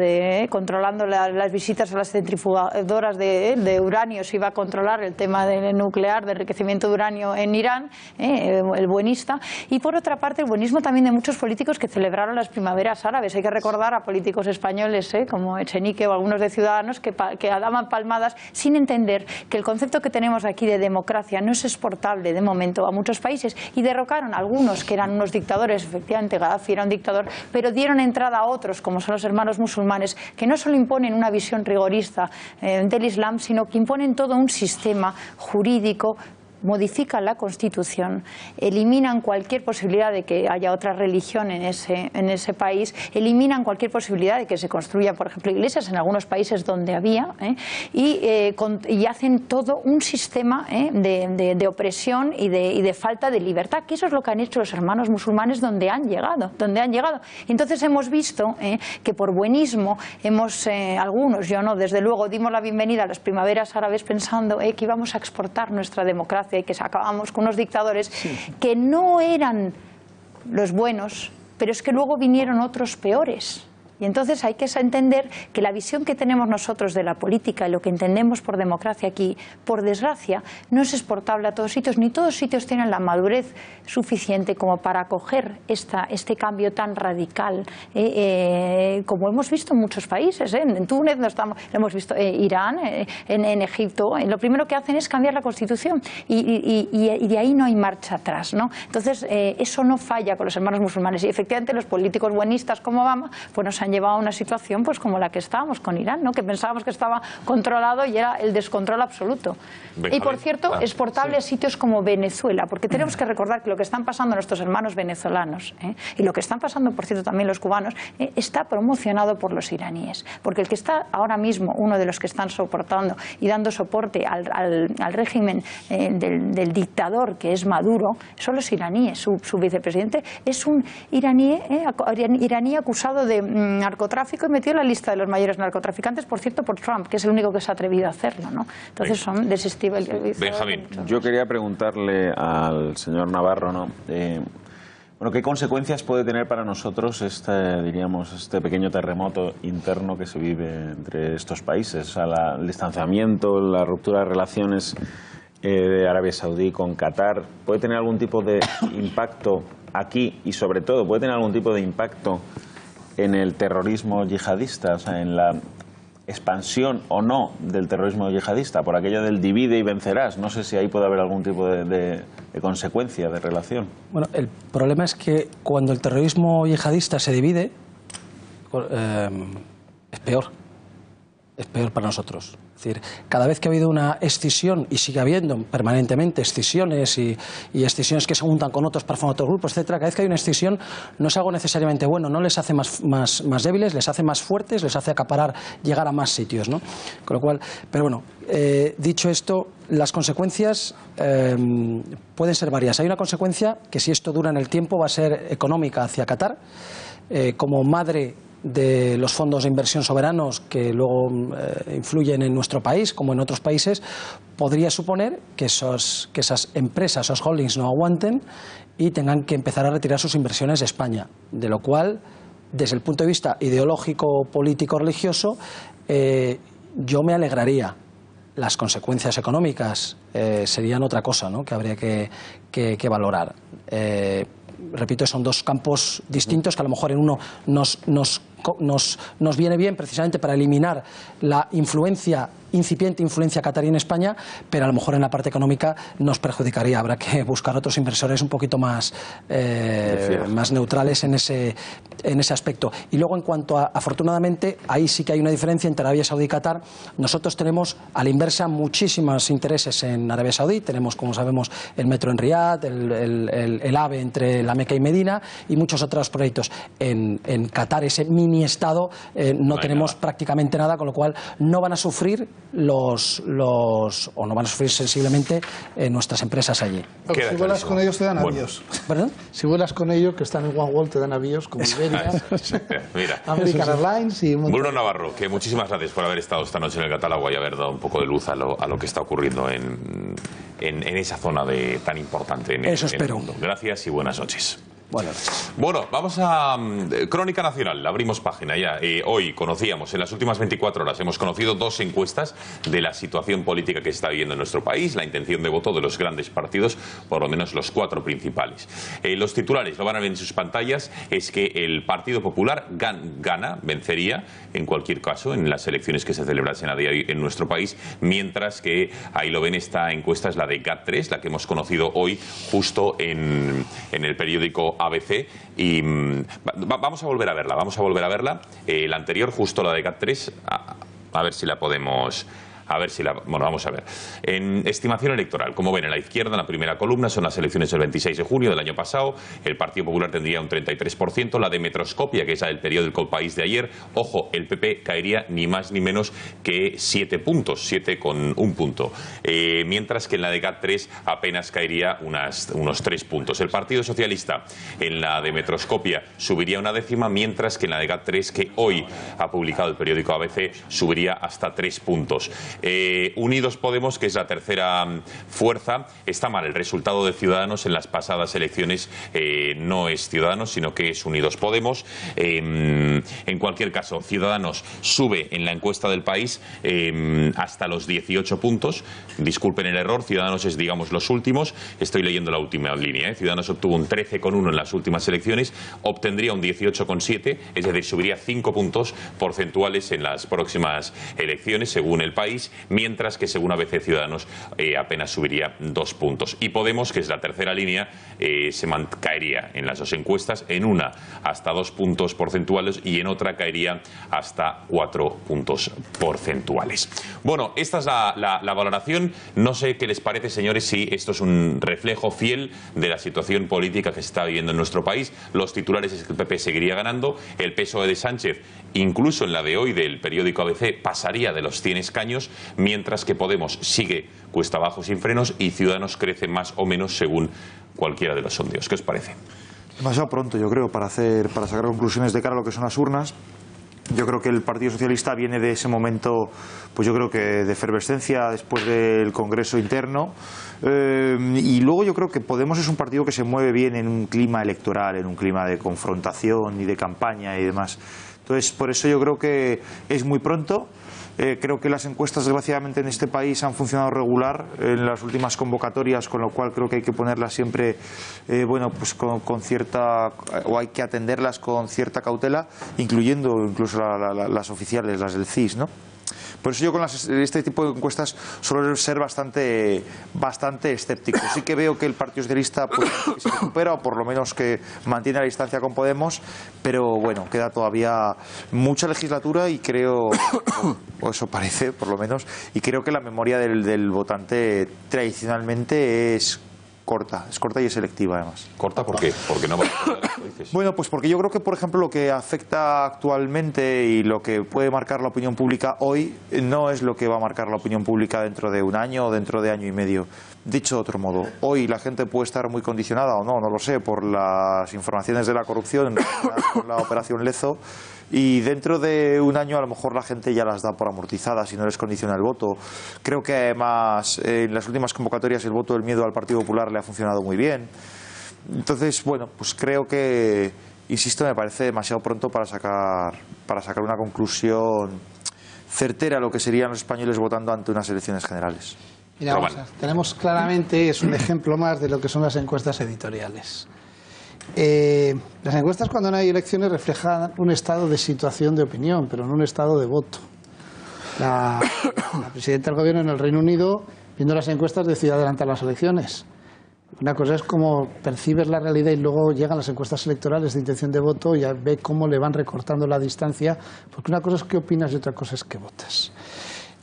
controlando las visitas a las centrifugadoras de uranio se iba a controlar el tema del nuclear, de enriquecimiento de uranio en Irán, el buenista. Y por otra parte el buenismo también de muchos políticos que celebraron las primaveras árabes. Hay que recordar a políticos españoles como Echenique o algunos de Ciudadanos que daban palmadas sin entender que el concepto que tenemos aquí de democracia no es exportable de momento a muchos países, y derrocaron a algunos que eran unos dictadores. Efectivamente Gaddafi era un dictador, pero dieron entrada a otros como son los hermanos musulmanes, que no solo imponen una visión rigorista del Islam, sino que imponen todo un sistema jurídico, modifican la Constitución, eliminan cualquier posibilidad de que haya otra religión en ese país, eliminan cualquier posibilidad de que se construyan, por ejemplo, iglesias en algunos países donde había, y hacen todo un sistema de opresión y de falta de libertad, que eso es lo que han hecho los hermanos musulmanes donde han llegado. Entonces hemos visto que por buenismo algunos, yo no, desde luego, dimos la bienvenida a las primaveras árabes pensando que íbamos a exportar nuestra democracia y que acabamos con unos dictadores que no eran los buenos, pero es que luego vinieron otros peores. Y entonces hay que entender que la visión que tenemos nosotros de la política y lo que entendemos por democracia aquí, por desgracia, no es exportable a todos sitios, ni todos sitios tienen la madurez suficiente como para acoger este cambio tan radical, como hemos visto en muchos países. En Túnez lo hemos visto, Irán, en Egipto. Lo primero que hacen es cambiar la Constitución y de ahí no hay marcha atrás, ¿no? Entonces eso no falla con los hermanos musulmanes, y efectivamente los políticos buenistas como Obama pues nos han han llevado a una situación pues como la que estábamos con Irán, ¿no? Que pensábamos que estaba controlado y era el descontrol absoluto. Y por cierto, exportable a sitios como Venezuela, porque tenemos que recordar que lo que están pasando nuestros hermanos venezolanos y lo que están pasando, por cierto, también los cubanos, está promocionado por los iraníes. Porque el que está ahora mismo, uno de los que están soportando y dando soporte al régimen del dictador que es Maduro, son los iraníes. Su vicepresidente es un iraní acusado de narcotráfico y metido en la lista de los mayores narcotraficantes, por cierto, por Trump, que es el único que se ha atrevido a hacerlo, ¿no? Entonces son desestabilizadores. Benjamín. Yo quería preguntarle al señor Navarro, ¿no? Bueno, ¿qué consecuencias puede tener para nosotros este pequeño terremoto interno que se vive entre estos países? O sea, el distanciamiento, la ruptura de relaciones de Arabia Saudí con Qatar, ¿puede tener algún tipo de impacto aquí y sobre todo puede tener algún tipo de impacto en el terrorismo yihadista, o sea, en la expansión o no del terrorismo yihadista, por aquello del divide y vencerás? No sé si ahí puede haber algún tipo de consecuencia, de relación. Bueno, el problema es que cuando el terrorismo yihadista se divide, es peor para nosotros. Es decir, cada vez que ha habido una escisión, y sigue habiendo permanentemente escisiones y escisiones que se juntan con otros para formar otros grupos, etcétera, cada vez que hay una escisión no es algo necesariamente bueno, no les hace más débiles, les hace más fuertes, les hace acaparar, llegar a más sitios, ¿no? Con lo cual, pero bueno, dicho esto, las consecuencias pueden ser varias. Hay una consecuencia que, si esto dura en el tiempo, va a ser económica hacia Qatar, como madre de los fondos de inversión soberanos que luego influyen en nuestro país, como en otros países, podría suponer que esas empresas, esos holdings no aguanten y tengan que empezar a retirar sus inversiones de España, de lo cual, desde el punto de vista ideológico, político, religioso, yo me alegraría. Las consecuencias económicas serían otra cosa, ¿no?, que habría que valorar. Repito, son dos campos distintos que a lo mejor en uno nos viene bien precisamente para eliminar la incipiente influencia catarí en España, pero a lo mejor en la parte económica nos perjudicaría. Habrá que buscar otros inversores un poquito más neutrales en ese aspecto. Y luego, en cuanto a, afortunadamente, ahí sí que hay una diferencia entre Arabia Saudí y Qatar. Nosotros tenemos a la inversa muchísimos intereses en Arabia Saudí. Tenemos, como sabemos, el metro en Riad, el AVE entre la Meca y Medina y muchos otros proyectos. En Qatar, ese mini estado, no tenemos prácticamente nada, con lo cual no van a sufrir no van a sufrir sensiblemente nuestras empresas allí. Si vuelas con ellos te dan avíos. ¿Perdón? Si vuelas con ellos, que están en One World, te dan avíos como Iberia, Mira. American Airlines y... Bruno Navarro, que muchísimas gracias por haber estado esta noche en el Gatalagua y haber dado un poco de luz a lo que está ocurriendo en esa zona tan importante en el mundo. Gracias y buenas noches. Bueno, vamos a Crónica Nacional, abrimos página ya. Hoy conocíamos, en las últimas 24 horas, hemos conocido dos encuestas de la situación política que está viviendo en nuestro país, la intención de voto de los grandes partidos, por lo menos los 4 principales. Los titulares, lo van a ver en sus pantallas, es que el Partido Popular vencería, en cualquier caso, en las elecciones que se celebrasen a día de hoy en nuestro país, mientras que, ahí lo ven, esta encuesta es la de GAT3, la que hemos conocido hoy justo en el periódico ABC, y vamos a volver a verla, la anterior, justo la de GAT3, a ver si la podemos... Bueno, vamos a ver. En estimación electoral, como ven en la izquierda, en la primera columna, son las elecciones del 26 de junio del año pasado. El Partido Popular tendría un 33%. La de Metroscopia, que es la del periódico El País de ayer, ojo, el PP caería ni más ni menos que 7 puntos, 7,1 punto. Mientras que en la de GAT3 apenas caería unos 3 puntos. El Partido Socialista, en la de Metroscopia, subiría una décima, mientras que en la de GAT3, que hoy ha publicado el periódico ABC, subiría hasta 3 puntos. Unidos Podemos, que es la tercera fuerza, está mal. El resultado de Ciudadanos en las pasadas elecciones no es Ciudadanos, sino que es Unidos Podemos. En cualquier caso, Ciudadanos sube en la encuesta del País hasta los 18 puntos. Disculpen el error, Ciudadanos es, digamos, los últimos. Estoy leyendo la última línea. Ciudadanos obtuvo un 13,1 en las últimas elecciones, obtendría un 18,7, es decir, subiría 5 puntos porcentuales en las próximas elecciones, según El País. país, mientras que según ABC Ciudadanos apenas subiría 2 puntos. Y Podemos, que es la tercera línea, caería en las dos encuestas, en una hasta 2 puntos porcentuales y en otra caería hasta 4 puntos porcentuales. Bueno, esta es la valoración. No sé qué les parece, señores, si esto es un reflejo fiel de la situación política que se está viviendo en nuestro país. Los titulares es que el PP seguiría ganando, el PSOE de Sánchez, incluso en la de hoy del periódico ABC, pasaría de los 100 escaños, mientras que Podemos sigue cuesta abajo sin frenos y Ciudadanos crece más o menos según cualquiera de los sondeos. ¿Qué os parece? Demasiado pronto, yo creo, para sacar conclusiones de cara a lo que son las urnas. Yo creo que el Partido Socialista viene de ese momento, pues yo creo que de efervescencia después del Congreso interno, y luego yo creo que Podemos es un partido que se mueve bien en un clima electoral, en un clima de confrontación y de campaña y demás. Entonces, por eso yo creo que es muy pronto. Creo que las encuestas, desgraciadamente, en este país han funcionado regular en las últimas convocatorias, con lo cual creo que hay que ponerlas siempre, pues con cierta, o hay que atenderlas con cierta cautela, incluyendo incluso las oficiales, las del CIS, ¿no? Por eso yo con este tipo de encuestas suelo ser bastante escéptico. Sí que veo que el Partido Socialista pues, se recupera, o por lo menos que mantiene la distancia con Podemos, pero bueno, queda todavía mucha legislatura y creo, o eso parece por lo menos, y creo que la memoria del votante tradicionalmente es corta y es selectiva además. ¿Corta por qué? Porque no va a... Bueno, pues porque yo creo que, por ejemplo, lo que afecta actualmente y lo que puede marcar la opinión pública hoy no es lo que va a marcar la opinión pública dentro de un año o dentro de año y medio. Dicho de otro modo, hoy la gente puede estar muy condicionada o no lo sé, por las informaciones de la corrupción con la operación Lezo, y dentro de un año a lo mejor la gente ya las da por amortizadas y no les condiciona el voto. Creo que además en las últimas convocatorias el voto del miedo al Partido Popular le ha funcionado muy bien. Entonces, bueno, pues creo que, insisto, me parece demasiado pronto para sacar una conclusión certera a lo que serían los españoles votando ante unas elecciones generales. Mira, tenemos claramente, es un ejemplo más de lo que son las encuestas editoriales. Las encuestas, cuando no hay elecciones, reflejan un estado de situación de opinión, pero no un estado de voto. La presidenta del gobierno en el Reino Unido, viendo las encuestas, decidió adelantar las elecciones. Una cosa es cómo percibes la realidad y luego llegan las encuestas electorales de intención de voto y ve cómo le van recortando la distancia, porque una cosa es qué opinas y otra cosa es qué votas.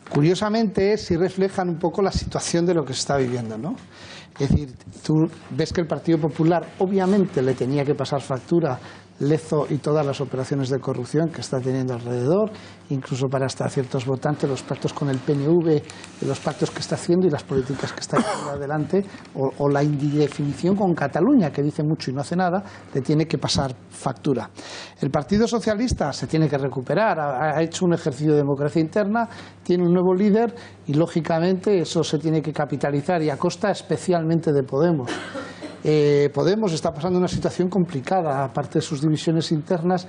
Curiosamente, sí reflejan un poco la situación de lo que se está viviendo, ¿no? Es decir, tú ves que el Partido Popular obviamente le tenía que pasar factura Lezo y todas las operaciones de corrupción que está teniendo alrededor, incluso para hasta ciertos votantes, los pactos con el PNV, los pactos que está haciendo y las políticas que está llevando adelante, o la indefinición con Cataluña, que dice mucho y no hace nada, le tiene que pasar factura. El Partido Socialista se tiene que recuperar, ha hecho un ejercicio de democracia interna, tiene un nuevo líder y, lógicamente, eso se tiene que capitalizar, y a costa especialmente de Podemos. Podemos está pasando una situación complicada, aparte de sus divisiones internas.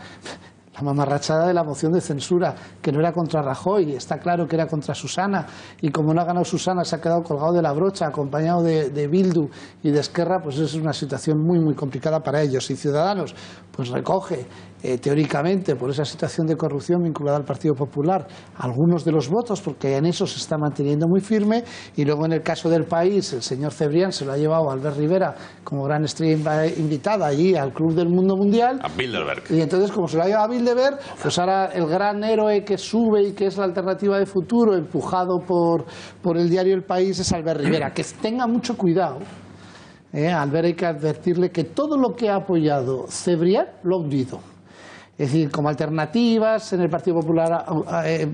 La mamarrachada de la moción de censura, que no era contra Rajoy, está claro que era contra Susana, y como no ha ganado Susana se ha quedado colgado de la brocha, acompañado de Bildu y de Esquerra, pues es una situación muy muy complicada para ellos. Y Ciudadanos pues recoge teóricamente, por esa situación de corrupción vinculada al Partido Popular, algunos de los votos, porque en eso se está manteniendo muy firme, y luego en el caso del País el señor Cebrián se lo ha llevado a Albert Rivera como gran estrella invitada allí al Club del Mundo Mundial, a Bilderberg, y entonces como se lo ha llevado a Bilderberg, pues ahora el gran héroe que sube y que es la alternativa de futuro, empujado por el diario El País, es Albert Rivera. Que tenga mucho cuidado. Albert, hay que advertirle que todo lo que ha apoyado Cebrián lo ha hundido. Es decir, como alternativas, en el Partido Popular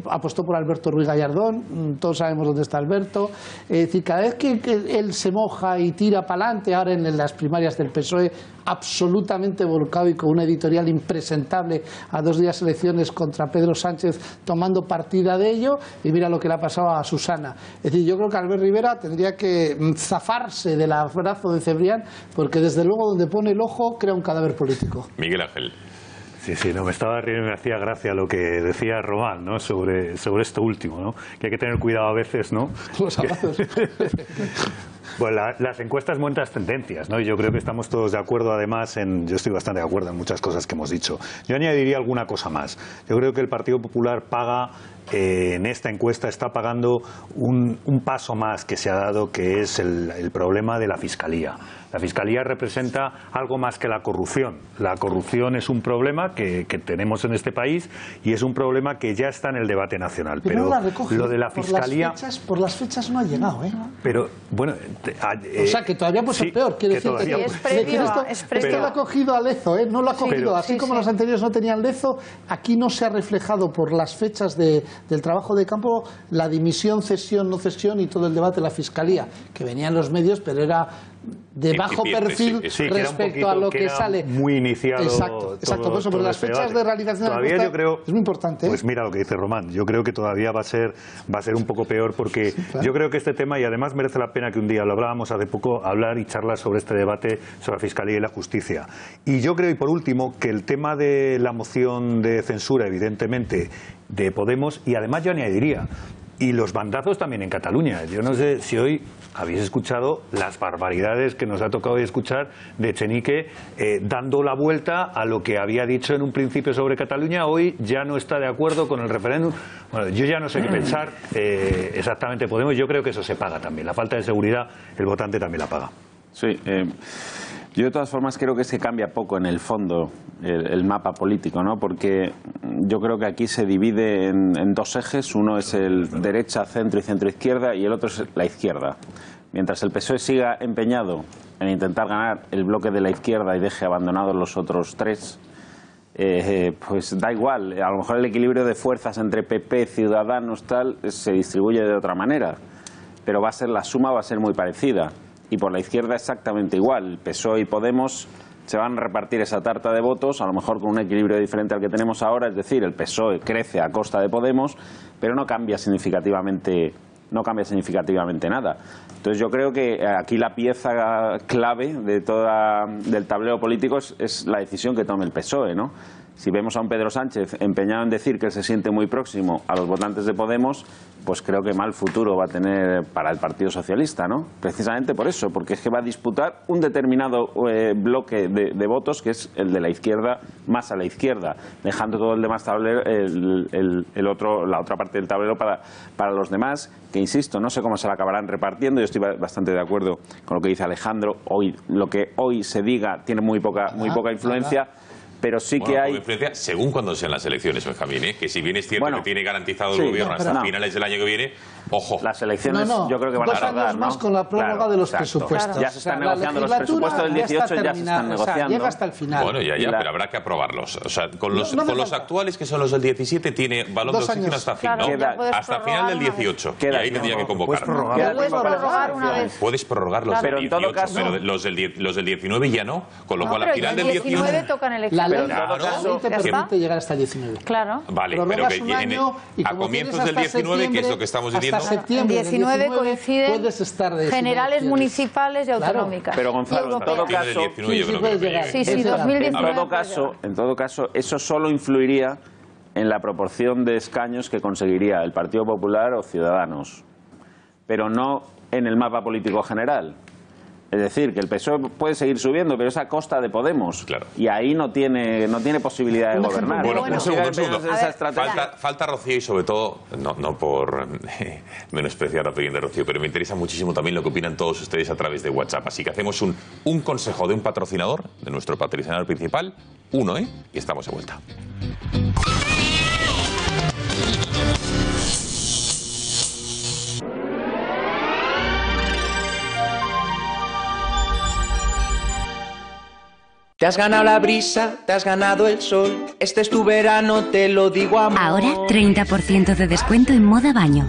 apostó por Alberto Ruiz Gallardón, todos sabemos dónde está Alberto. Es decir, cada vez que él se moja y tira para adelante, ahora en las primarias del PSOE, absolutamente volcado y con una editorial impresentable a 2 días de elecciones contra Pedro Sánchez, tomando partida de ello, y mira lo que le ha pasado a Susana. Es decir, yo creo que Albert Rivera tendría que zafarse del abrazo de Cebrián, porque desde luego donde pone el ojo crea un cadáver político. Miguel Ángel. Sí, no, me estaba riendo y me hacía gracia lo que decía Román, ¿no? sobre esto último, ¿no? Que hay que tener cuidado a veces, ¿no? Los zapatos. Bueno, las encuestas muestran tendencias, ¿no? Y yo creo que estamos todos de acuerdo, además, yo estoy bastante de acuerdo en muchas cosas que hemos dicho. Yo añadiría alguna cosa más. Yo creo que el Partido Popular paga, en esta encuesta, está pagando un paso más que se ha dado, que es el problema de la Fiscalía. La Fiscalía representa algo más que la corrupción. La corrupción es un problema que tenemos en este país y es un problema que ya está en el debate nacional. Pero no la recoge. Lo de la Fiscalía... Por las fechas no ha llegado, ¿eh? Pero, bueno... o sea, que todavía puede ser peor. Quiero decir que es previo. Esto lo ha cogido a Lezo, ¿eh? No lo ha cogido. Así como los anteriores no tenían Lezo, aquí no se ha reflejado por las fechas del trabajo de campo la dimisión, cesión, no cesión y todo el debate de la Fiscalía, que venía en los medios, pero era de bajo perfil respecto a lo que sale. Muy iniciado. Exacto, por eso, pero las fechas de realización todavía de la yo creo, es muy importante. Pues mira lo que dice Román, yo creo que todavía va a ser un poco peor, porque yo creo que este tema, y además merece la pena que un día, lo hablábamos hace poco, hablar y charlar sobre este debate sobre la Fiscalía y la Justicia. Y yo creo, y por último, que el tema de la moción de censura, evidentemente, de Podemos, y además yo añadiría, y los bandazos también en Cataluña. Yo no sé si hoy habéis escuchado las barbaridades que nos ha tocado hoy escuchar de Echenique, dando la vuelta a lo que había dicho en un principio sobre Cataluña. Hoy ya no está de acuerdo con el referéndum. Bueno, yo ya no sé qué pensar exactamente Podemos. Yo creo que eso se paga también. La falta de seguridad, el votante también la paga. Sí, yo de todas formas creo que se cambia poco en el fondo el mapa político, ¿no? Porque yo creo que aquí se divide en dos ejes. Uno es el derecha, centro y centro-izquierda, y el otro es la izquierda. Mientras el PSOE siga empeñado en intentar ganar el bloque de la izquierda y deje abandonados los otros tres, pues da igual. A lo mejor el equilibrio de fuerzas entre PP, Ciudadanos, tal, se distribuye de otra manera, pero la suma va a ser muy parecida. Y por la izquierda exactamente igual. El PSOE y Podemos se van a repartir esa tarta de votos, a lo mejor con un equilibrio diferente al que tenemos ahora, es decir, el PSOE crece a costa de Podemos, pero no cambia significativamente nada. Entonces yo creo que aquí la pieza clave del tablero político es la decisión que tome el PSOE, ¿no? Si vemos a un Pedro Sánchez empeñado en decir que se siente muy próximo a los votantes de Podemos, pues creo que mal futuro va a tener para el Partido Socialista, ¿no? Precisamente por eso, porque es que va a disputar un determinado bloque de votos, que es el de la izquierda más a la izquierda, dejando todo el demás tablero, la otra parte del tablero para los demás, que insisto, no sé cómo se la acabarán repartiendo. Yo estoy bastante de acuerdo con lo que dice Alejandro. Lo que hoy se diga tiene muy poca influencia. Pero sí que hay... según cuando sean las elecciones, Benjamín, que si bien es cierto que tiene garantizado el gobierno hasta finales del año que viene, ojo. Las elecciones yo creo que van a tardar, 2 años más con la prórroga de los presupuestos. Ya se están negociando los presupuestos del 18, ya se están negociando. Llega hasta el final. Bueno, pero habrá que aprobarlos. O sea, con los actuales, que son los del 17, tiene balón de oxígeno hasta final del 18. Y ahí tendría que convocar. Puedes prorrogar una vez. Puedes prorrogar los del 18, pero los del 19 ya no. Con lo cual, al final del 19 tocan elecciones. La ley te permite llegar hasta el 19. Claro. Vale, pero que a comienzos del 19, que es lo que estamos diciendo. Hasta septiembre. 19 coinciden generales municipales y autonómicas. Pero Gonzalo, en todo caso, sí, 2019. En todo caso, eso solo influiría en la proporción de escaños que conseguiría el Partido Popular o Ciudadanos, pero no en el mapa político general. Es decir, que el PSOE puede seguir subiendo, pero es a costa de Podemos. Claro. Y ahí no tiene posibilidad de gobernar. Bueno, un segundo. Falta Rocío, y sobre todo, no por menospreciar la opinión de Rocío, pero me interesa muchísimo también lo que opinan todos ustedes a través de WhatsApp. Así que hacemos un consejo de un patrocinador, de nuestro patrocinador principal, y estamos de vuelta. Te has ganado la brisa, te has ganado el sol. Este es tu verano, te lo digo amor. Ahora 30% de descuento en moda baño.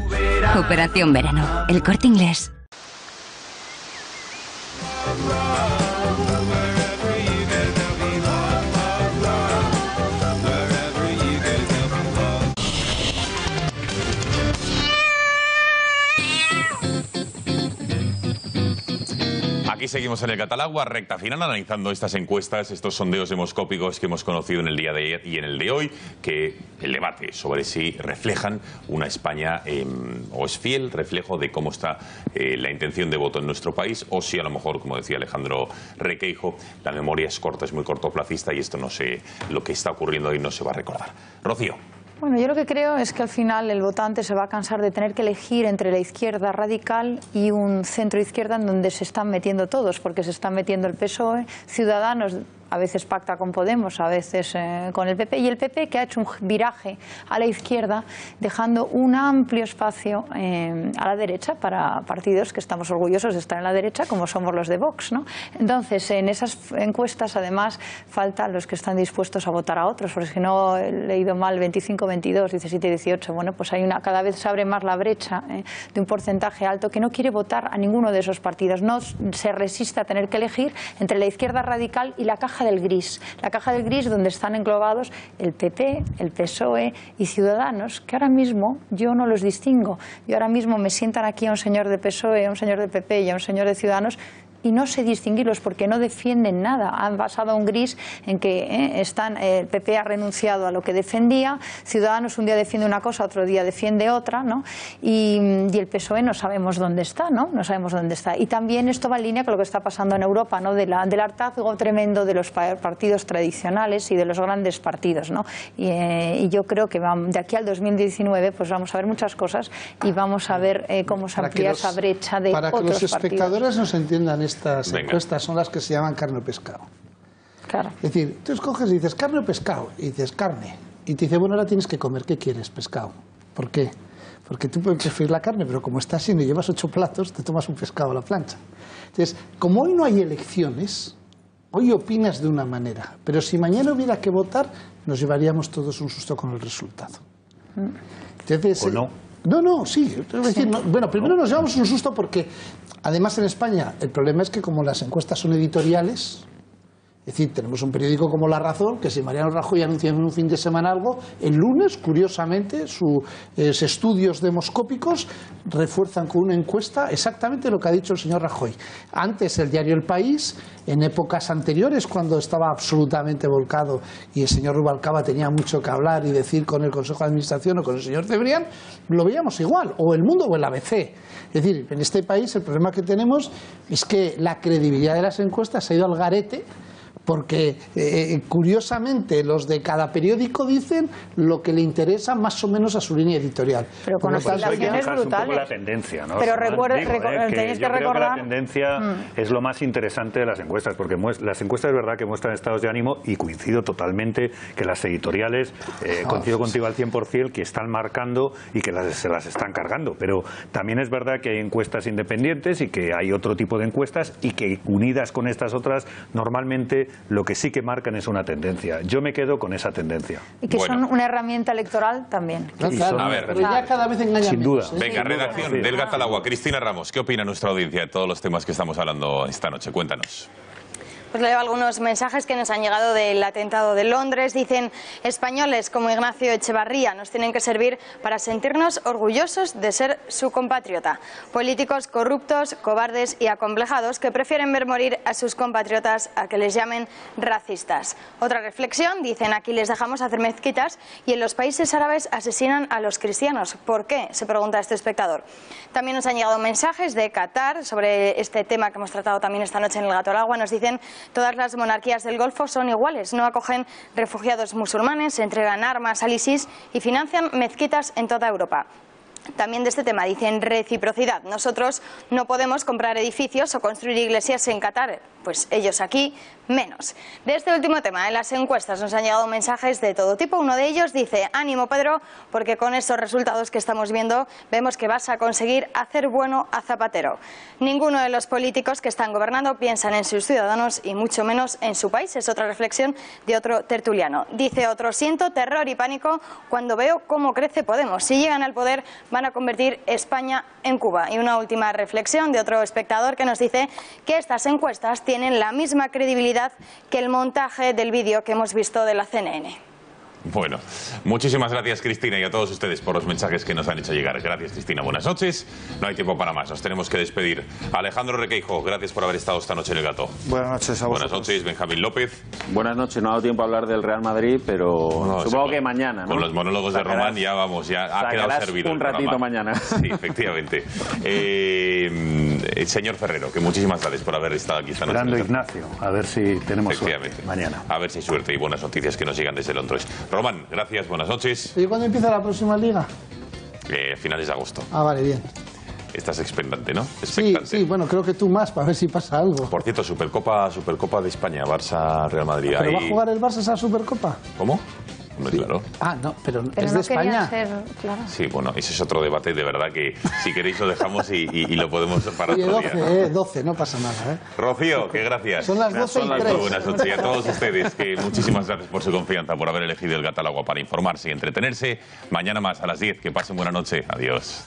Operación Verano, El Corte Inglés. Aquí Aquí seguimos en el Gatalagua, recta final, analizando estas encuestas, estos sondeos demoscópicos que hemos conocido en el día de ayer y en el de hoy, que el debate sobre si reflejan una España o es fiel reflejo de cómo está la intención de voto en nuestro país, o si a lo mejor, como decía Alejandro Requeijo, la memoria es corta, es muy cortoplacista y esto no sé, lo que está ocurriendo hoy no se va a recordar. Rocío. Bueno, yo lo que creo es que al final el votante se va a cansar de tener que elegir entre la izquierda radical y un centro izquierda en donde se están metiendo todos, porque se están metiendo el PSOE, Ciudadanos. A veces pacta con Podemos, a veces con el PP, y el PP que ha hecho un viraje a la izquierda, dejando un amplio espacio a la derecha para partidos que estamos orgullosos de estar en la derecha, como somos los de Vox, ¿no? Entonces, en esas encuestas, además, faltan los que están dispuestos a votar a otros, porque si no he leído mal, 25-22, 17-18, bueno, pues hay cada vez se abre más la brecha de un porcentaje alto que no quiere votar a ninguno de esos partidos, no se resiste a tener que elegir entre la izquierda radical y la caja del gris. La caja del gris donde están englobados el PP, el PSOE y Ciudadanos, que ahora mismo yo no los distingo. Yo ahora mismo me sientan aquí a un señor de PSOE, a un señor de PP y a un señor de Ciudadanos y no sé distinguirlos porque no defienden nada. Han pasado a un gris en que el PP ha renunciado a lo que defendía, Ciudadanos un día defiende una cosa, otro día defiende otra, ¿no? Y el PSOE no sabemos dónde está, ¿no? No sabemos dónde está. Y también esto va en línea con lo que está pasando en Europa, ¿no? Del hartazgo tremendo de los partidos tradicionales y de los grandes partidos, ¿no? Y yo creo que de aquí al 2019 pues vamos a ver muchas cosas y vamos a ver cómo se amplía esa brecha de otros partidos. Para que los espectadores nos entiendan estas encuestas son las que se llaman carne o pescado. Claro. Es decir, tú escoges y dices carne o pescado, y dices carne, y te dice, bueno, ahora tienes que comer, ¿qué quieres? Pescado. ¿Por qué? Porque tú puedes preferir la carne, pero como estás haciendo y llevas 8 platos, te tomas un pescado a la plancha. Entonces, como hoy no hay elecciones, hoy opinas de una manera, pero si mañana hubiera que votar, nos llevaríamos todos un susto con el resultado. Entonces, ¿o no? No, sí. Es decir, bueno, primero nos llevamos un susto porque, además en España, el problema es que como las encuestas son editoriales, es decir, tenemos un periódico como La Razón, que si Mariano Rajoy anuncia en un fin de semana algo, el lunes, curiosamente, sus estudios demoscópicos refuerzan con una encuesta exactamente lo que ha dicho el señor Rajoy. Antes el diario El País, en épocas anteriores, cuando estaba absolutamente volcado y el señor Rubalcaba tenía mucho que hablar y decir con el Consejo de Administración o con el señor Cebrián, lo veíamos igual, o El Mundo o el ABC. Es decir, en este país el problema que tenemos es que la credibilidad de las encuestas ha ido al garete, porque curiosamente los de cada periódico dicen lo que le interesa más o menos a su línea editorial. Pero con oscilaciones brutales. Un poco la tendencia, ¿no? Pero tenéis que recordar que la tendencia es lo más interesante de las encuestas, porque las encuestas es verdad que muestran estados de ánimo y coincido totalmente que las editoriales, coincido contigo al 100%, que están marcando y que se las están cargando. Pero también es verdad que hay encuestas independientes y que hay otro tipo de encuestas y que unidas con estas otras normalmente lo que sí que marcan es una tendencia. Yo me quedo con esa tendencia. Y que son una herramienta electoral también. Claro, a ver, pero ya cada vez engañan sin duda. menos. Venga, redacción del Gatalagua. Cristina Ramos, ¿qué opina nuestra audiencia de todos los temas que estamos hablando esta noche? Cuéntanos. Pues leo algunos mensajes que nos han llegado del atentado de Londres. Dicen, españoles como Ignacio Echevarría nos tienen que servir para sentirnos orgullosos de ser su compatriota. Políticos corruptos, cobardes y acomplejados que prefieren ver morir a sus compatriotas a que les llamen racistas. Otra reflexión, dicen, aquí les dejamos hacer mezquitas y en los países árabes asesinan a los cristianos. ¿Por qué?, se pregunta este espectador. También nos han llegado mensajes de Qatar sobre este tema que hemos tratado también esta noche en el Gatalagua. Nos dicen, todas las monarquías del Golfo son iguales, no acogen refugiados musulmanes, entregan armas al ISIS y financian mezquitas en toda Europa. También de este tema dicen reciprocidad. Nosotros no podemos comprar edificios o construir iglesias en Qatar, pues ellos aquí menos. De este último tema, en las encuestas nos han llegado mensajes de todo tipo. Uno de ellos dice, ánimo Pedro, porque con estos resultados que estamos viendo vemos que vas a conseguir hacer bueno a Zapatero. Ninguno de los políticos que están gobernando piensan en sus ciudadanos y mucho menos en su país. Es otra reflexión de otro tertuliano. Dice otro, siento terror y pánico cuando veo cómo crece Podemos. Si llegan al poder van a convertir España en Cuba. Y una última reflexión de otro espectador que nos dice que estas encuestas tienen la misma credibilidad que el montaje del vídeo que hemos visto de la CNN. Bueno, muchísimas gracias, Cristina, y a todos ustedes por los mensajes que nos han hecho llegar. Gracias, Cristina. Buenas noches. No hay tiempo para más. Nos tenemos que despedir. Alejandro Requeijo, gracias por haber estado esta noche en El Gato. Buenas noches a vosotros. Buenas noches, Benjamín López. Buenas noches. No ha dado tiempo a hablar del Real Madrid, pero supongo que mañana, ¿no? Con los monólogos de Román ya vamos, ya ha quedado servido un ratito mañana. Sí, efectivamente. Señor Ferrero, que muchísimas gracias por haber estado aquí esta noche. Esperando Ignacio, a ver si tenemos suerte mañana. A ver si hay suerte y buenas noticias que nos llegan desde Londres. Román, gracias, buenas noches. ¿Y cuándo empieza la próxima liga? Finales de agosto. Ah, vale, bien. Estás expectante, ¿no? Sí, bueno, creo que tú más, para ver si pasa algo. Por cierto, Supercopa de España, Barça-Real Madrid. ¿Pero va a jugar el Barça esa Supercopa? ¿Cómo? Hombre, sí. Claro. Ah, no, pero es no de España. Claro. Sí, bueno, ese es otro debate, de verdad, que si queréis lo dejamos y lo podemos para Oye, otro 12, día. 12, no pasa nada, Rocío, que gracias. Son las 12 y 3. Buenas noches y a todos ustedes, que muchísimas gracias por su confianza, por haber elegido El Gato al Agua para informarse y entretenerse. Mañana más a las 10, que pasen buena noche. Adiós.